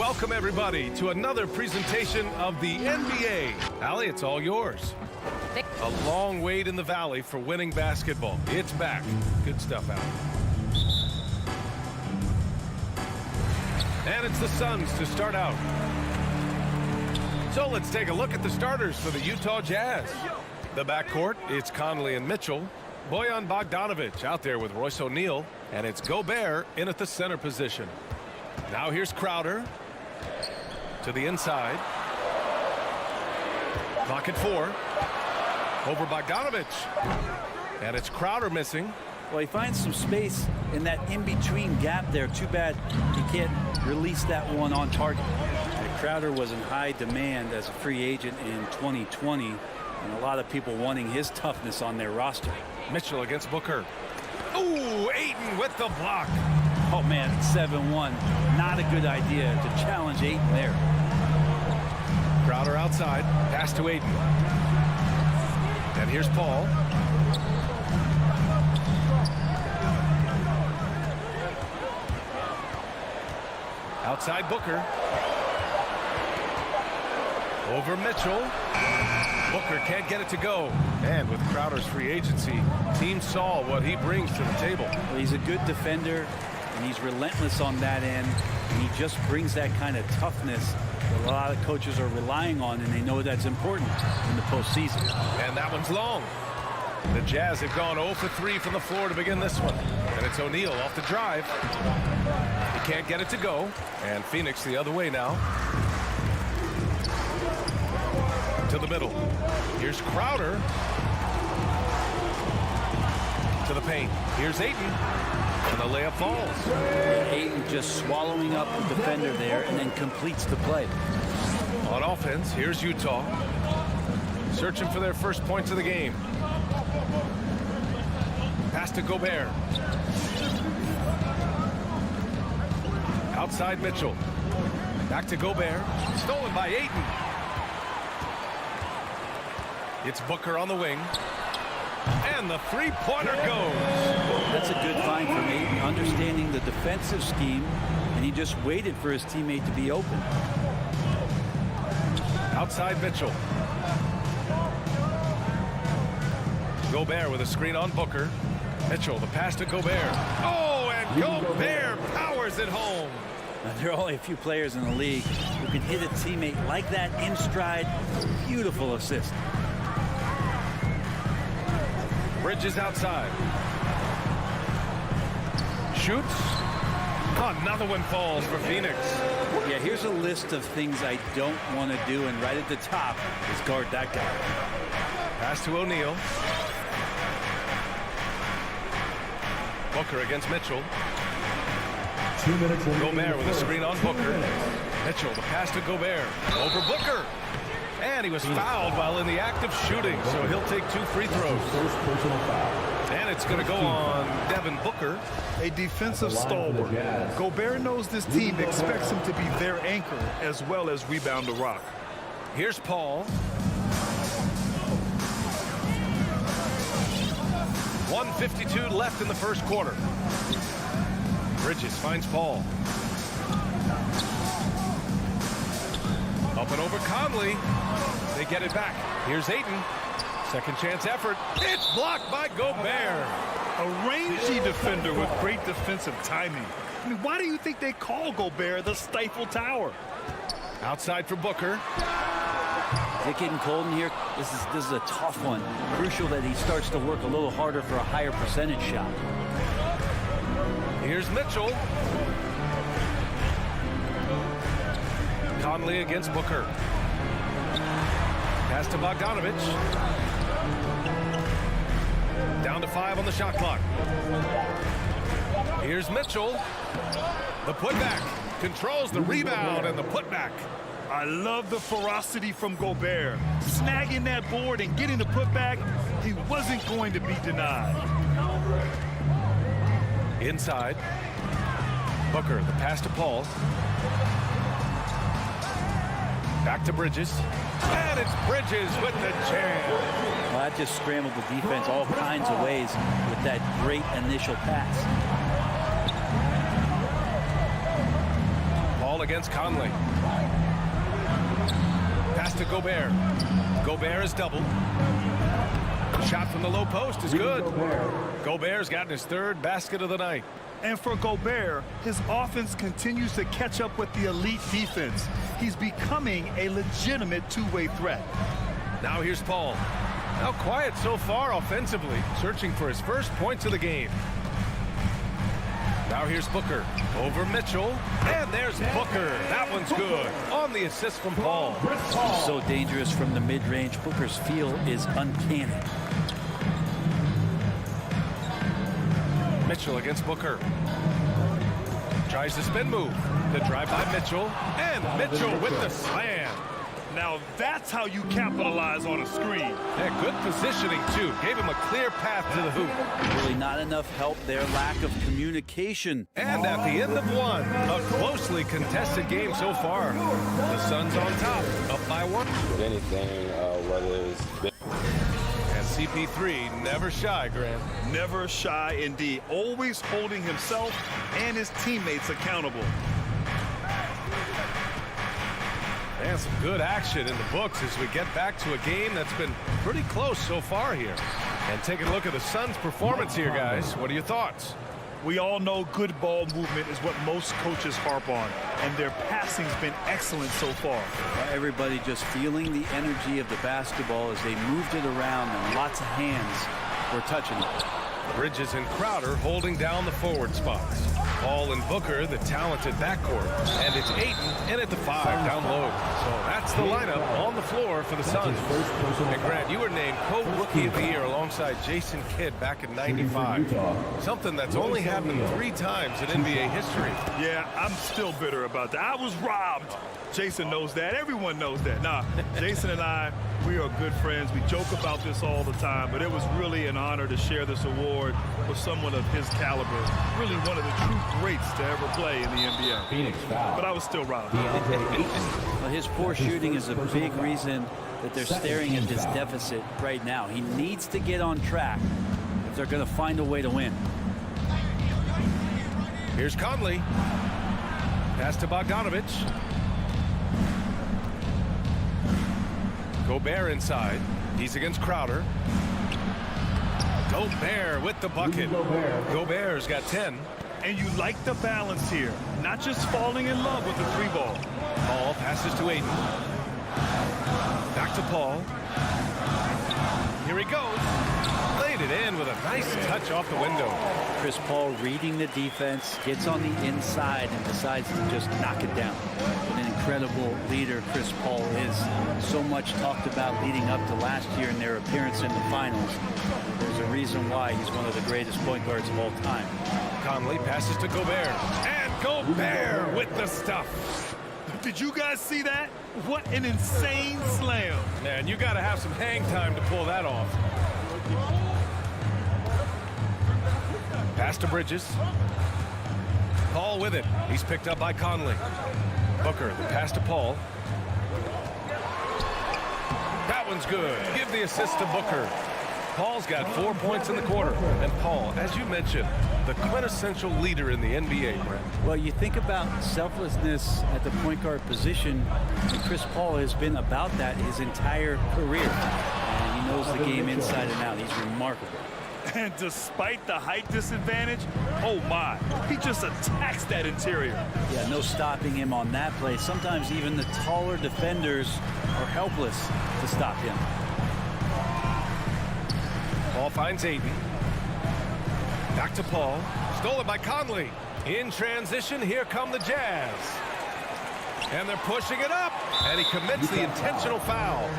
Welcome, everybody, to another presentation of the NBA. Allie, it's all yours. A long wait in the valley for winning basketball. It's back. Good stuff, Allie. And it's the Suns to start out. So let's take a look at the starters for the Utah Jazz. The backcourt, it's Conley and Mitchell. Bojan Bogdanovic out there with Royce O'Neal. And it's Gobert in at the center position. Now here's Crowder to the inside. Clock at 4. Over Bogdanovic. And it's Crowder missing. Well, he finds some space in that in-between gap there. Too bad he can't release that one on target. Crowder was in high demand as a free agent in 2020, and a lot of people wanting his toughness on their roster. Mitchell against Booker. Ooh, Ayton with the block. Oh, man, 7-1. Not a good idea to challenge Ayton there. Crowder outside. Pass to Ayton. And here's Paul. Outside Booker. Over Mitchell. Booker can't get it to go. And with Crowder's free agency, team saw what he brings to the table. Well, he's a good defender, and he's relentless on that end. And he just brings that kind of toughness that a lot of coaches are relying on, and they know that's important in the postseason. And that one's long. The Jazz have gone 0 for 3 from the floor to begin this one. And it's O'Neal off the drive. He can't get it to go. And Phoenix the other way now. To the middle. Here's Crowder. To the paint. Here's Ayton. And the layup falls. Ayton just swallowing up the defender there and then completes the play. On offense, here's Utah. Searching for their first points of the game. Pass to Gobert. Outside Mitchell. Back to Gobert. Stolen by Ayton. It's Booker on the wing. And the three-pointer goes. That's a good find from Ayton, understanding the defensive scheme, and he just waited for his teammate to be open. Outside Mitchell. Gobert with a screen on Booker. Mitchell, the pass to Gobert. Oh, and Gobert powers it home. Now, there are only a few players in the league who can hit a teammate like that in stride. Beautiful assist. Bridges outside. Shoots. Another one falls for Phoenix. Yeah, here's a list of things I don't want to do, and right at the top is guard that guy. Pass to O'Neal. Booker against Mitchell. 2 minutes. Gobert with a screen on Booker. Mitchell, the pass to Gobert. Over Booker. And he was fouled while in the act of shooting, so he'll take 2 free throws. First personal foul. And it's going to go on Devin Booker. A defensive stalwart. Gobert knows this team expects him to be their anchor as well as rebound the rock. Here's Paul. 1:52 left in the first quarter. Bridges finds Paul. Up and over Conley. They get it back. Here's Ayton. Second chance effort. It's blocked by Gobert. A rangy defender with great defensive timing. I mean, why do you think they call Gobert the Stifle Tower? Outside for Booker. Is it getting cold in here? This is a tough one. Crucial that he starts to work a little harder for a higher percentage shot. Here's Mitchell. Conley against Booker. Pass to Bogdanovic. Down to 5 on the shot clock. Here's Mitchell. The putback. Controls the rebound and the putback. I love the ferocity from Gobert. Snagging that board and getting the putback, he wasn't going to be denied. Inside. Booker, the pass to Paul. Back to Bridges. And it's Bridges with the jam. Well, that just scrambled the defense all kinds of ways with that great initial pass. Paul Paul against Conley. Pass to Gobert. Gobert is doubled. Shot from the low post is good. Gobert's gotten his third basket of the night. And for Gobert, his offense continues to catch up with the elite defense. He's becoming a legitimate two-way threat. Now here's Paul. Now quiet so far offensively, searching for his first points of the game. Now here's Booker over Mitchell, and there's Booker. That one's good on the assist from Paul. He's so dangerous from the mid-range. Booker's feel is uncanny. Mitchell against Booker. Tries the spin move. The drive by Mitchell, and Mitchell with the slam. Now that's how you capitalize on a screen. Yeah, good positioning, too. Gave him a clear path to the hoop. Really not enough help there. Lack of communication. And at the end of one, a closely contested game so far. The Suns on top, up by one. If anything, whether it's... And CP3 never shy, Grant. Never shy indeed. Always holding himself and his teammates accountable. And some good action in the books as we get back to a game that's been pretty close so far here. And taking a look at the Suns' performance here, guys. What are your thoughts? We all know good ball movement is what most coaches harp on, and their passing's been excellent so far. Everybody just feeling the energy of the basketball as they moved it around, and lots of hands were touching it. Bridges and Crowder holding down the forward spots. Paul and Booker, the talented backcourt. And it's Ayton in at the 5 down low. So that's the lineup on the floor for the Suns. And Grant, you were named co-rookie of the year alongside Jason Kidd back in '95. Something that's only happened 3 times in NBA history. Yeah, I'm still bitter about that. I was robbed. Jason knows that. Everyone knows that. Nah, Jason and I, we are good friends. We joke about this all the time, but it was really an honor to share this award with someone of his caliber. Really one of the true greats to ever play in the NBA. Phoenix foul. But I was still robbed. Well, his poor shooting is a big reason that they're staring at this deficit right now. He needs to get on track if they're going to find a way to win. Here's Conley. Pass to Bogdanovich. Gobert inside. He's against Crowder. Gobert with the bucket. Gobert's got 10. And you like the balance here. Not just falling in love with the 3-ball. Paul passes to Ayton. Back to Paul. Here he goes. Laid it in with a nice touch off the window. Chris Paul reading the defense, gets on the inside and decides to just knock it down. An incredible leader Chris Paul is. So much talked about leading up to last year in their appearance in the finals. There's a reason why he's one of the greatest point guards of all time. Conley passes to Gobert. And Gobert with the stuff. Did you guys see that? What an insane slam. Man, you got to have some hang time to pull that off. Pass to Bridges. Paul with it. He's picked up by Conley. Booker, the pass to Paul. That one's good. Give the assist to Booker. Paul's got 4 points in the quarter. And Paul, as you mentioned, the quintessential leader in the NBA, Brent. Well, you think about selflessness at the point guard position, and Chris Paul has been about that his entire career. And he knows the game inside and out. He's remarkable. And despite the height disadvantage, oh my, he just attacks that interior. Yeah, no stopping him on that play. Sometimes even the taller defenders are helpless to stop him. Paul finds Ayton. Back to Paul. Stolen by Conley. In transition, here come the Jazz. And they're pushing it up. And he commits the intentional foul.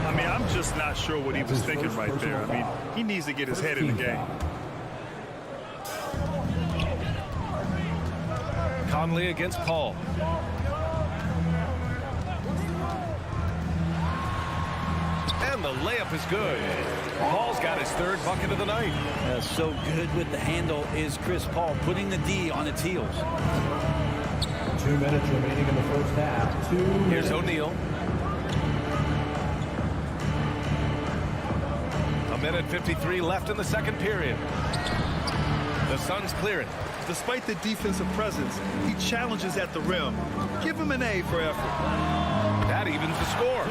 I mean, I'm just not sure what he was thinking right there. I mean, he needs to get his head in the game. Conley against Paul. And the layup is good. Paul's got his third bucket of the night. So good with the handle is Chris Paul, putting the D on its heels. 2 minutes remaining in the first half. Here's O'Neal. A minute 53 left in the second period. The Suns clear it. Despite the defensive presence, he challenges at the rim. Give him an A for effort. That evens the score.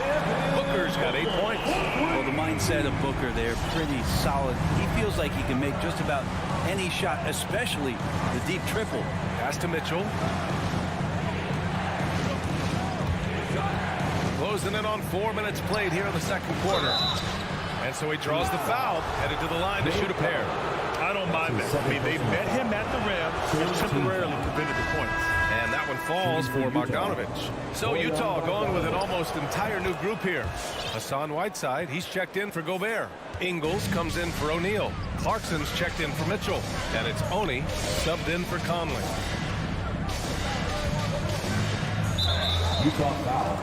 Booker's got 8 points. Well, the mindset of Booker there, pretty solid. He feels like he can make just about any shot, especially the deep triple. Pass to Mitchell. Closing in on 4 minutes played here in the second quarter. And so he draws the foul, headed to the line to shoot a pair. I don't mind that. I mean, they met him at the rim and temporarily prevented the points. And that one falls for Bogdanovich. So Utah going with an almost entire new group here. Hassan Whiteside, he's checked in for Gobert. Ingles comes in for O'Neal. Clarkson's checked in for Mitchell. And it's Oni subbed in for Conley. Utah foul.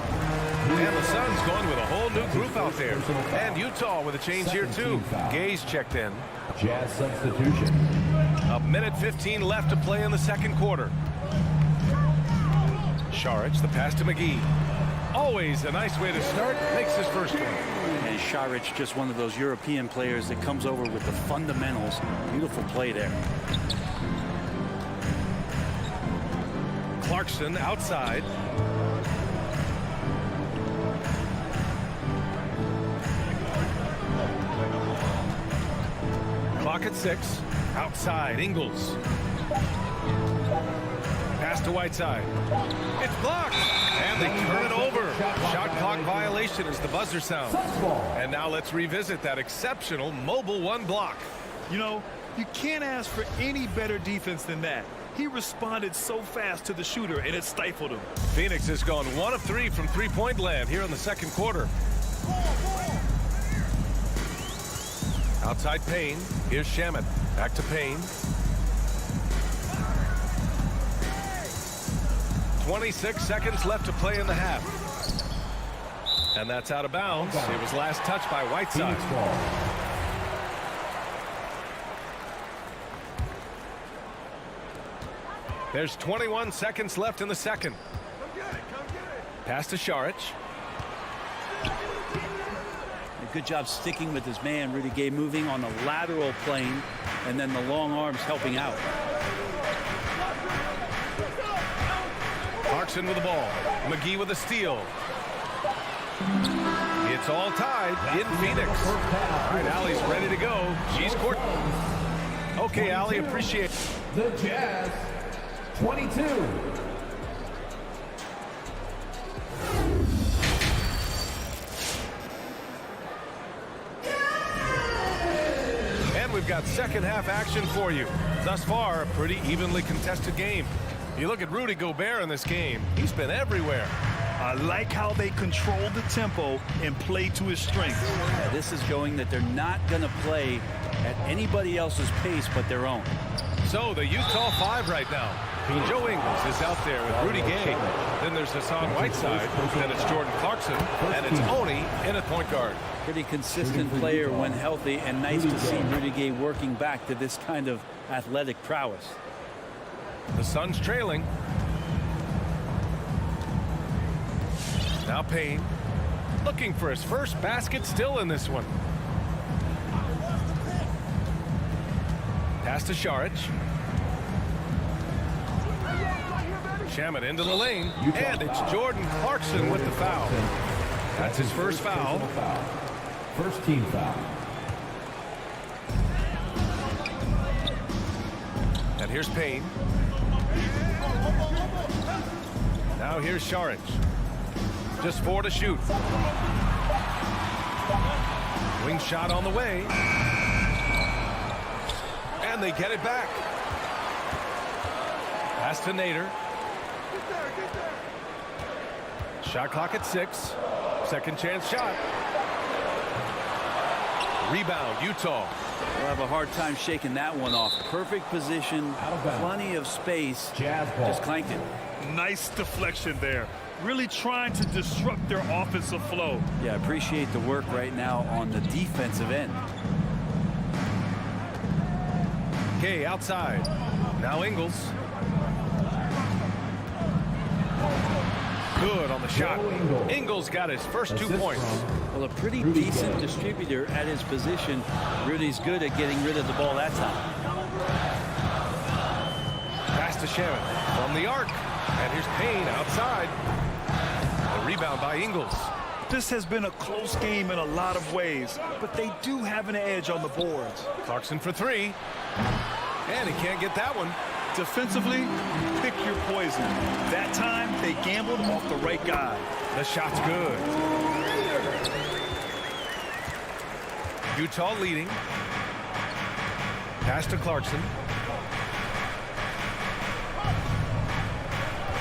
And the Suns going with a whole new group out there. And Utah with a change here too. Gay's checked in. Jazz substitution. A minute 15 left to play in the second quarter. Saric, the pass to McGee. Always a nice way to start. Makes his first one. And Saric, just one of those European players that comes over with the fundamentals. Beautiful play there. Clarkson outside. Clock at 6. Outside, Ingles. Pass to Whiteside. It's blocked. And they turn it over. Shot clock violation as the buzzer sounds. And now let's revisit that exceptional mobile one block. You know, you can't ask for any better defense than that. He responded so fast to the shooter, and it stifled him. Phoenix has gone 1 of 3 from three-point land here in the second quarter. Outside Payne. Here's Shamet. Back to Payne. 26 seconds left to play in the half. And that's out of bounds. It was last touched by Whiteside. There's 21 seconds left in the second. Pass to Saric. Good job sticking with his man, Rudy Gay, moving on the lateral plane, and then the long arms helping out. Clarkson with the ball. McGee with a steal. It's all tied in Phoenix. All right, Allie's ready to go. She's court. Okay, Allie, appreciate it. The Jazz, 22. And we've got second half action for you. Thus far, a pretty evenly contested game. You look at Rudy Gobert in this game. He's been everywhere. I like how they control the tempo and play to his strengths. Yeah, this is showing that they're not going to play at anybody else's pace but their own. So the Utah 5 right now. Joe Ingles is out there with Rudy Gay. Then there's Hassan Whiteside. Then it's Jordan Clarkson. And it's Oni in at point guard. Pretty consistent player when healthy, and nice to see Rudy Gay working back to this kind of athletic prowess. The Suns trailing. Now Payne looking for his first basket still in this one. Pass to Saric. Shamet into the lane. And it's Jordan Clarkson with the foul. That's his first foul. First team foul. And here's Payne. Now here's Saric. Just 4 to shoot. Wing shot on the way. And they get it back. Pass to Nader. Shot clock at 6. Second chance shot. Rebound, Utah. We'll have a hard time shaking that one off. Perfect position, plenty of space. Just clanked it. Nice deflection there. Really trying to disrupt their offensive flow. Yeah, appreciate the work right now on the defensive end. Gay outside. Now Ingles. Good on the shot. Ingles got his first 2 points. Well, a pretty decent distributor at his position. Rudy's good at getting rid of the ball that time. to Shannon from the arc. And here's Payne outside. A rebound by Ingles. This has been a close game in a lot of ways, but they do have an edge on the boards. Clarkson for three. And he can't get that one. Defensively, pick your poison. That time, they gambled off the right guy. The shot's good. Utah leading. Pass to Clarkson.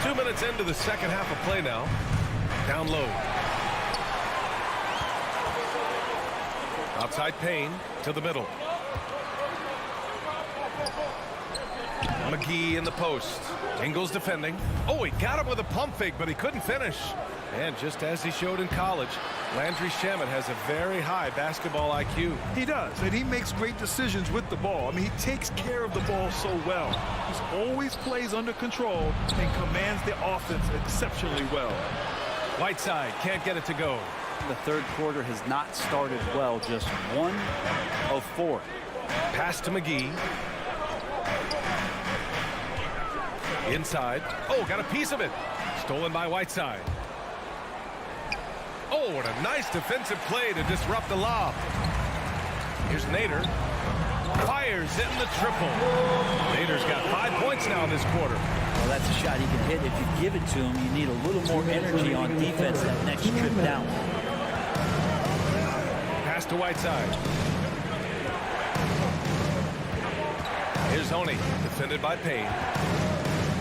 2 minutes into the second half of play now. Down low. Outside Payne to the middle. McGee in the post. Ingles defending. Oh, he got him with a pump fake, but he couldn't finish. And just as he showed in college, Landry Shamet has a very high basketball IQ. He does, and he makes great decisions with the ball. I mean, he takes care of the ball so well. He always plays under control and commands the offense exceptionally well. Whiteside can't get it to go. The third quarter has not started well, just 1 of 4. Pass to McGee. Inside. Oh, got a piece of it. Stolen by Whiteside. Oh, what a nice defensive play to disrupt the lob. Here's Nader. Fires in the triple. Nader's got 5 points now this quarter. Well, that's a shot he can hit. If you give it to him, you need a little more energy on defense that next trip down. Pass to Whiteside. Here's Honey, defended by Payne.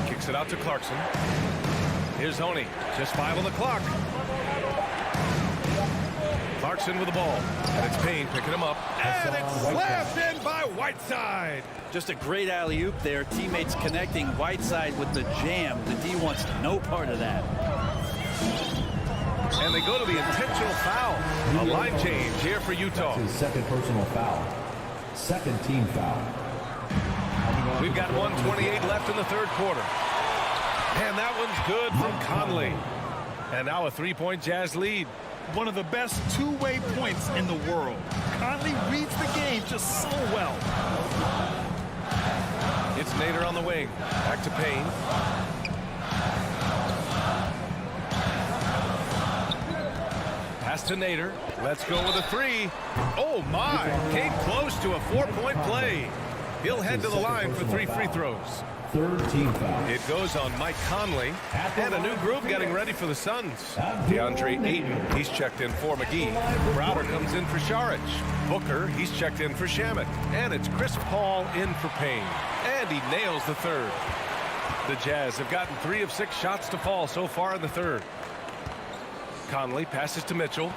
Kicks it out to Clarkson. Here's Honey, just 5 on the clock. Clarkson with the ball. And it's Payne picking him up. And it's slammed in by Whiteside. Just a great alley-oop there. Teammates connecting. Whiteside with the jam. The D wants no part of that. And they go to the intentional foul. A line change here for Utah. His second personal foul. Second team foul. We've got 1:28 left in the third quarter. And that one's good from Conley. And now a 3-point Jazz lead. One of the best two-way points in the world. Conley reads the game just so well. It's Nader on the wing. Back to Payne. Pass to Nader. Let's go with a 3. Oh, my. Came close to a 4-point play. He'll head to the line for 3 free throws. Third team foul. It goes on Mike Conley. And a new group getting ready for the Suns. DeAndre Ayton, he's checked in for McGee. Crowder comes in for Saric. Booker, he's checked in for Shamet. And it's Chris Paul in for Payne. And he nails the third. The Jazz have gotten 3 of 6 shots to fall so far in the third. Conley passes to Mitchell.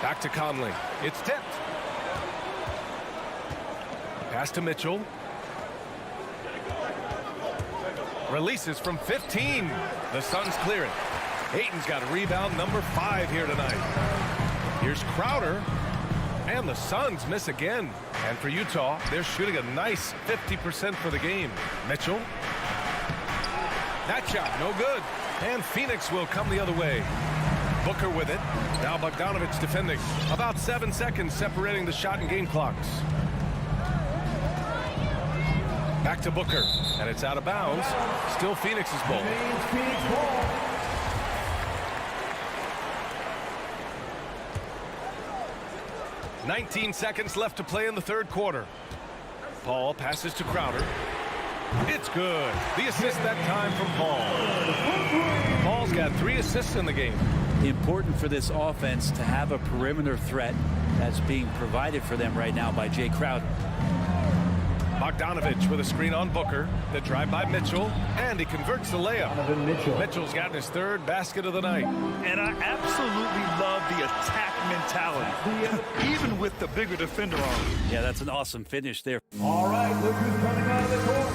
Back to Conley. It's tipped. Pass to Mitchell. Releases from 15. The Suns clear it. Ayton's got a rebound number 5 here tonight. Here's Crowder. And the Suns miss again. And for Utah, they're shooting a nice 50% for the game. Mitchell. That shot, no good. And Phoenix will come the other way. Booker with it. Now Bogdanovich defending. About 7 seconds separating the shot and game clocks. Back to Booker, and it's out of bounds. Still Phoenix's ball. 19 seconds left to play in the third quarter. Paul passes to Crowder. It's good. The assist that time from Paul. Paul's got 3 assists in the game. Important for this offense to have a perimeter threat that's being provided for them right now by Jay Crowder. Bogdanovich with a screen on Booker. The drive by Mitchell, and he converts the layup. Mitchell's gotten his 3rd basket of the night. And I absolutely love the attack mentality, even with the bigger defender on him. Yeah, that's an awesome finish there. All right, look who's coming out of the court.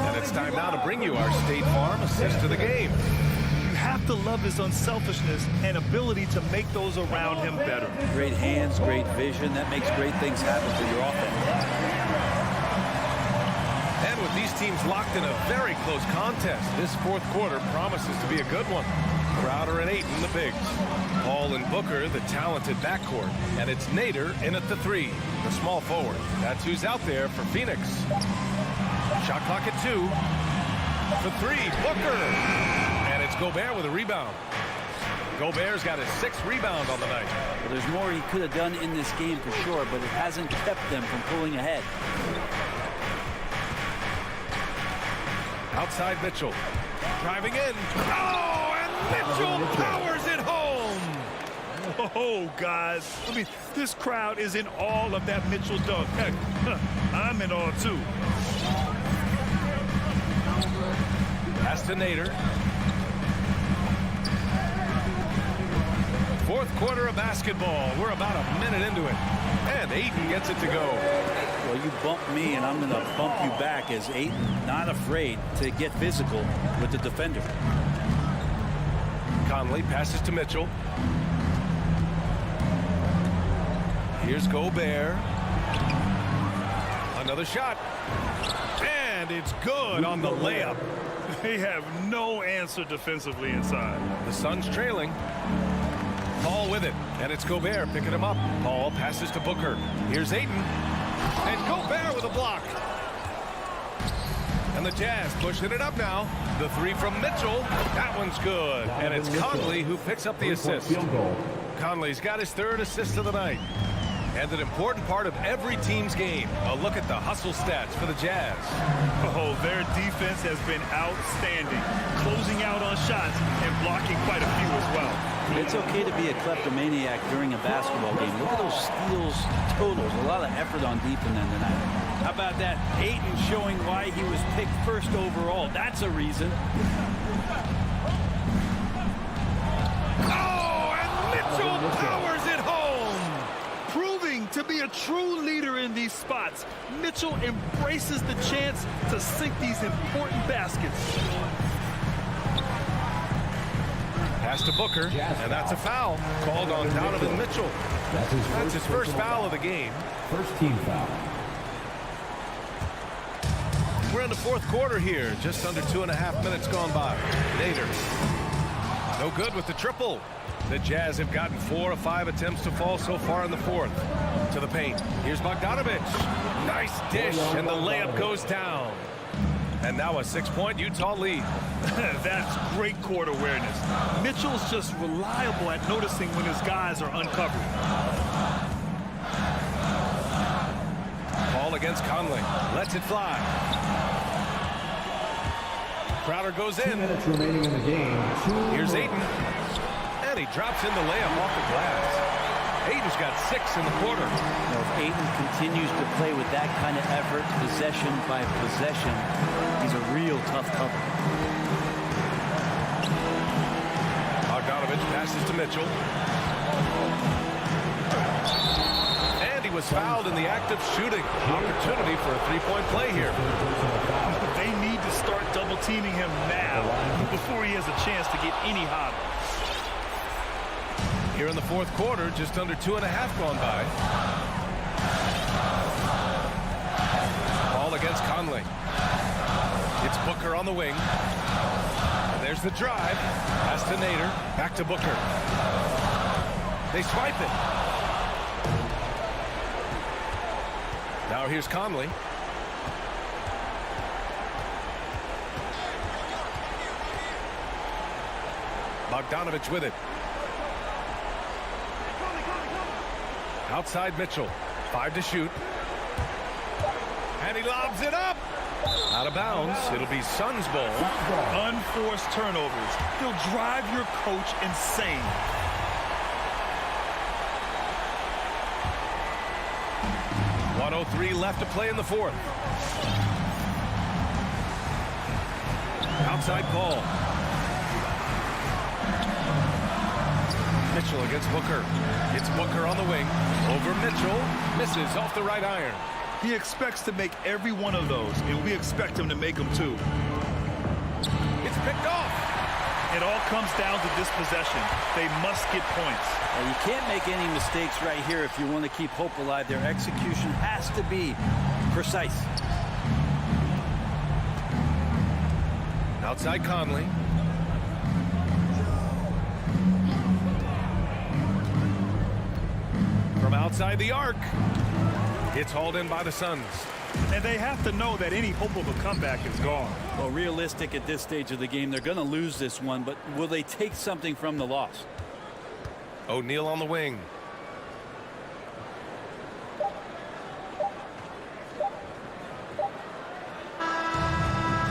And it's time now to bring you our State Farm assist of the game. You have to love his unselfishness and ability to make those around him better. Great hands, great vision. That makes great things happen for your offense. And with these teams locked in a very close contest, this fourth quarter promises to be a good one. Crowder and Ayton, the bigs. Paul and Booker, the talented backcourt. And it's Nader in at the 3, the small forward. That's who's out there for Phoenix. Shot clock at 2. For three, Booker. And it's Gobert with a rebound. Gobert's got his 6th rebound on the night. Well, there's more he could have done in this game for sure, but it hasn't kept them from pulling ahead. Outside Mitchell. Driving in. Oh, and Mitchell powers it home. Oh, guys. I mean, this crowd is in awe of that Mitchell dunk. Heck, I'm in awe, too. Pass to Nader. 4th quarter of basketball. We're about a minute into it. And Ayton gets it to go. Well, you bump me, and I'm going to bump you back as Ayton not afraid to get physical with the defender. Conley passes to Mitchell. Here's Gobert. Another shot. And it's good on the layup. They have no answer defensively inside. The Suns trailing. Paul with it, and it's Gobert picking him up. Paul passes to Booker. Here's Ayton, and Gobert with a block. And the Jazz pushing it up now. The 3 from Mitchell. That one's good. And it's Conley who picks up the assist. Conley's got his 3rd assist of the night. And an important part of every team's game. A look at the hustle stats for the Jazz. Oh, their defense has been outstanding. Closing out on shots and blocking quite a few as well. It's okay to be a kleptomaniac during a basketball game. Look at those steals totals. A lot of effort on defense tonight. How about that? Ayton showing why he was picked 1st overall. That's a reason. Oh, and Mitchell powers it home. Proving to be a true leader in these spots, Mitchell embraces the chance to sink these important baskets. Pass to Booker, and that's a foul called on Donovan Mitchell. That's his first foul of the game. 1st team foul. We're in the 4th quarter here. Just under 2.5 minutes gone by. Nader. No good with the triple. The Jazz have gotten 4 of 5 attempts to fall so far in the 4th. To the paint. Here's Bogdanovich. Nice dish, and the layup goes down. And now a 6-point Utah lead. That's great court awareness. Mitchell's just reliable at noticing when his guys are uncovered. Ball against Conley. Lets it fly. Crowder goes in. 2 minutes remaining in the game. Here's Ayton. And he drops in the layup off the glass. Ayton's got 6 in the quarter. You know, if Ayton continues to play with that kind of effort, possession by possession, he's a real tough cover. Bogdanovich passes to Mitchell. And he was fouled in the act of shooting. Opportunity for a 3-point play here. They need to start double teaming him now before he has a chance to get any hotter. Here in the 4th quarter, just under 2.5 gone by. Ball against Conley. It's Booker on the wing. And there's the drive. Pass to Nader. Back to Booker. They swipe it. Now here's Conley. Bogdanovich with it. Outside Mitchell. 5 to shoot. And he lobs it up. Out of bounds. It'll be Suns ball. Unforced turnovers. He'll drive your coach insane. .103 left to play in the 4th. Outside Paul. Mitchell against Booker. It's Booker on the wing. Over Mitchell. Misses off the right iron. He expects to make every one of those, and we expect him to make them too. It's picked off. It all comes down to this possession. They must get points. Well, you can't make any mistakes right here if you want to keep hope alive. Their execution has to be precise. Outside Conley. From outside the arc. It's hauled in by the Suns. And they have to know that any hope of a comeback is gone. Well, realistic at this stage of the game, they're going to lose this one, but will they take something from the loss? O'Neal on the wing.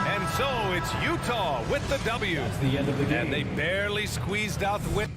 And so it's Utah with the W. That's the end of the game. And they barely squeezed out the win.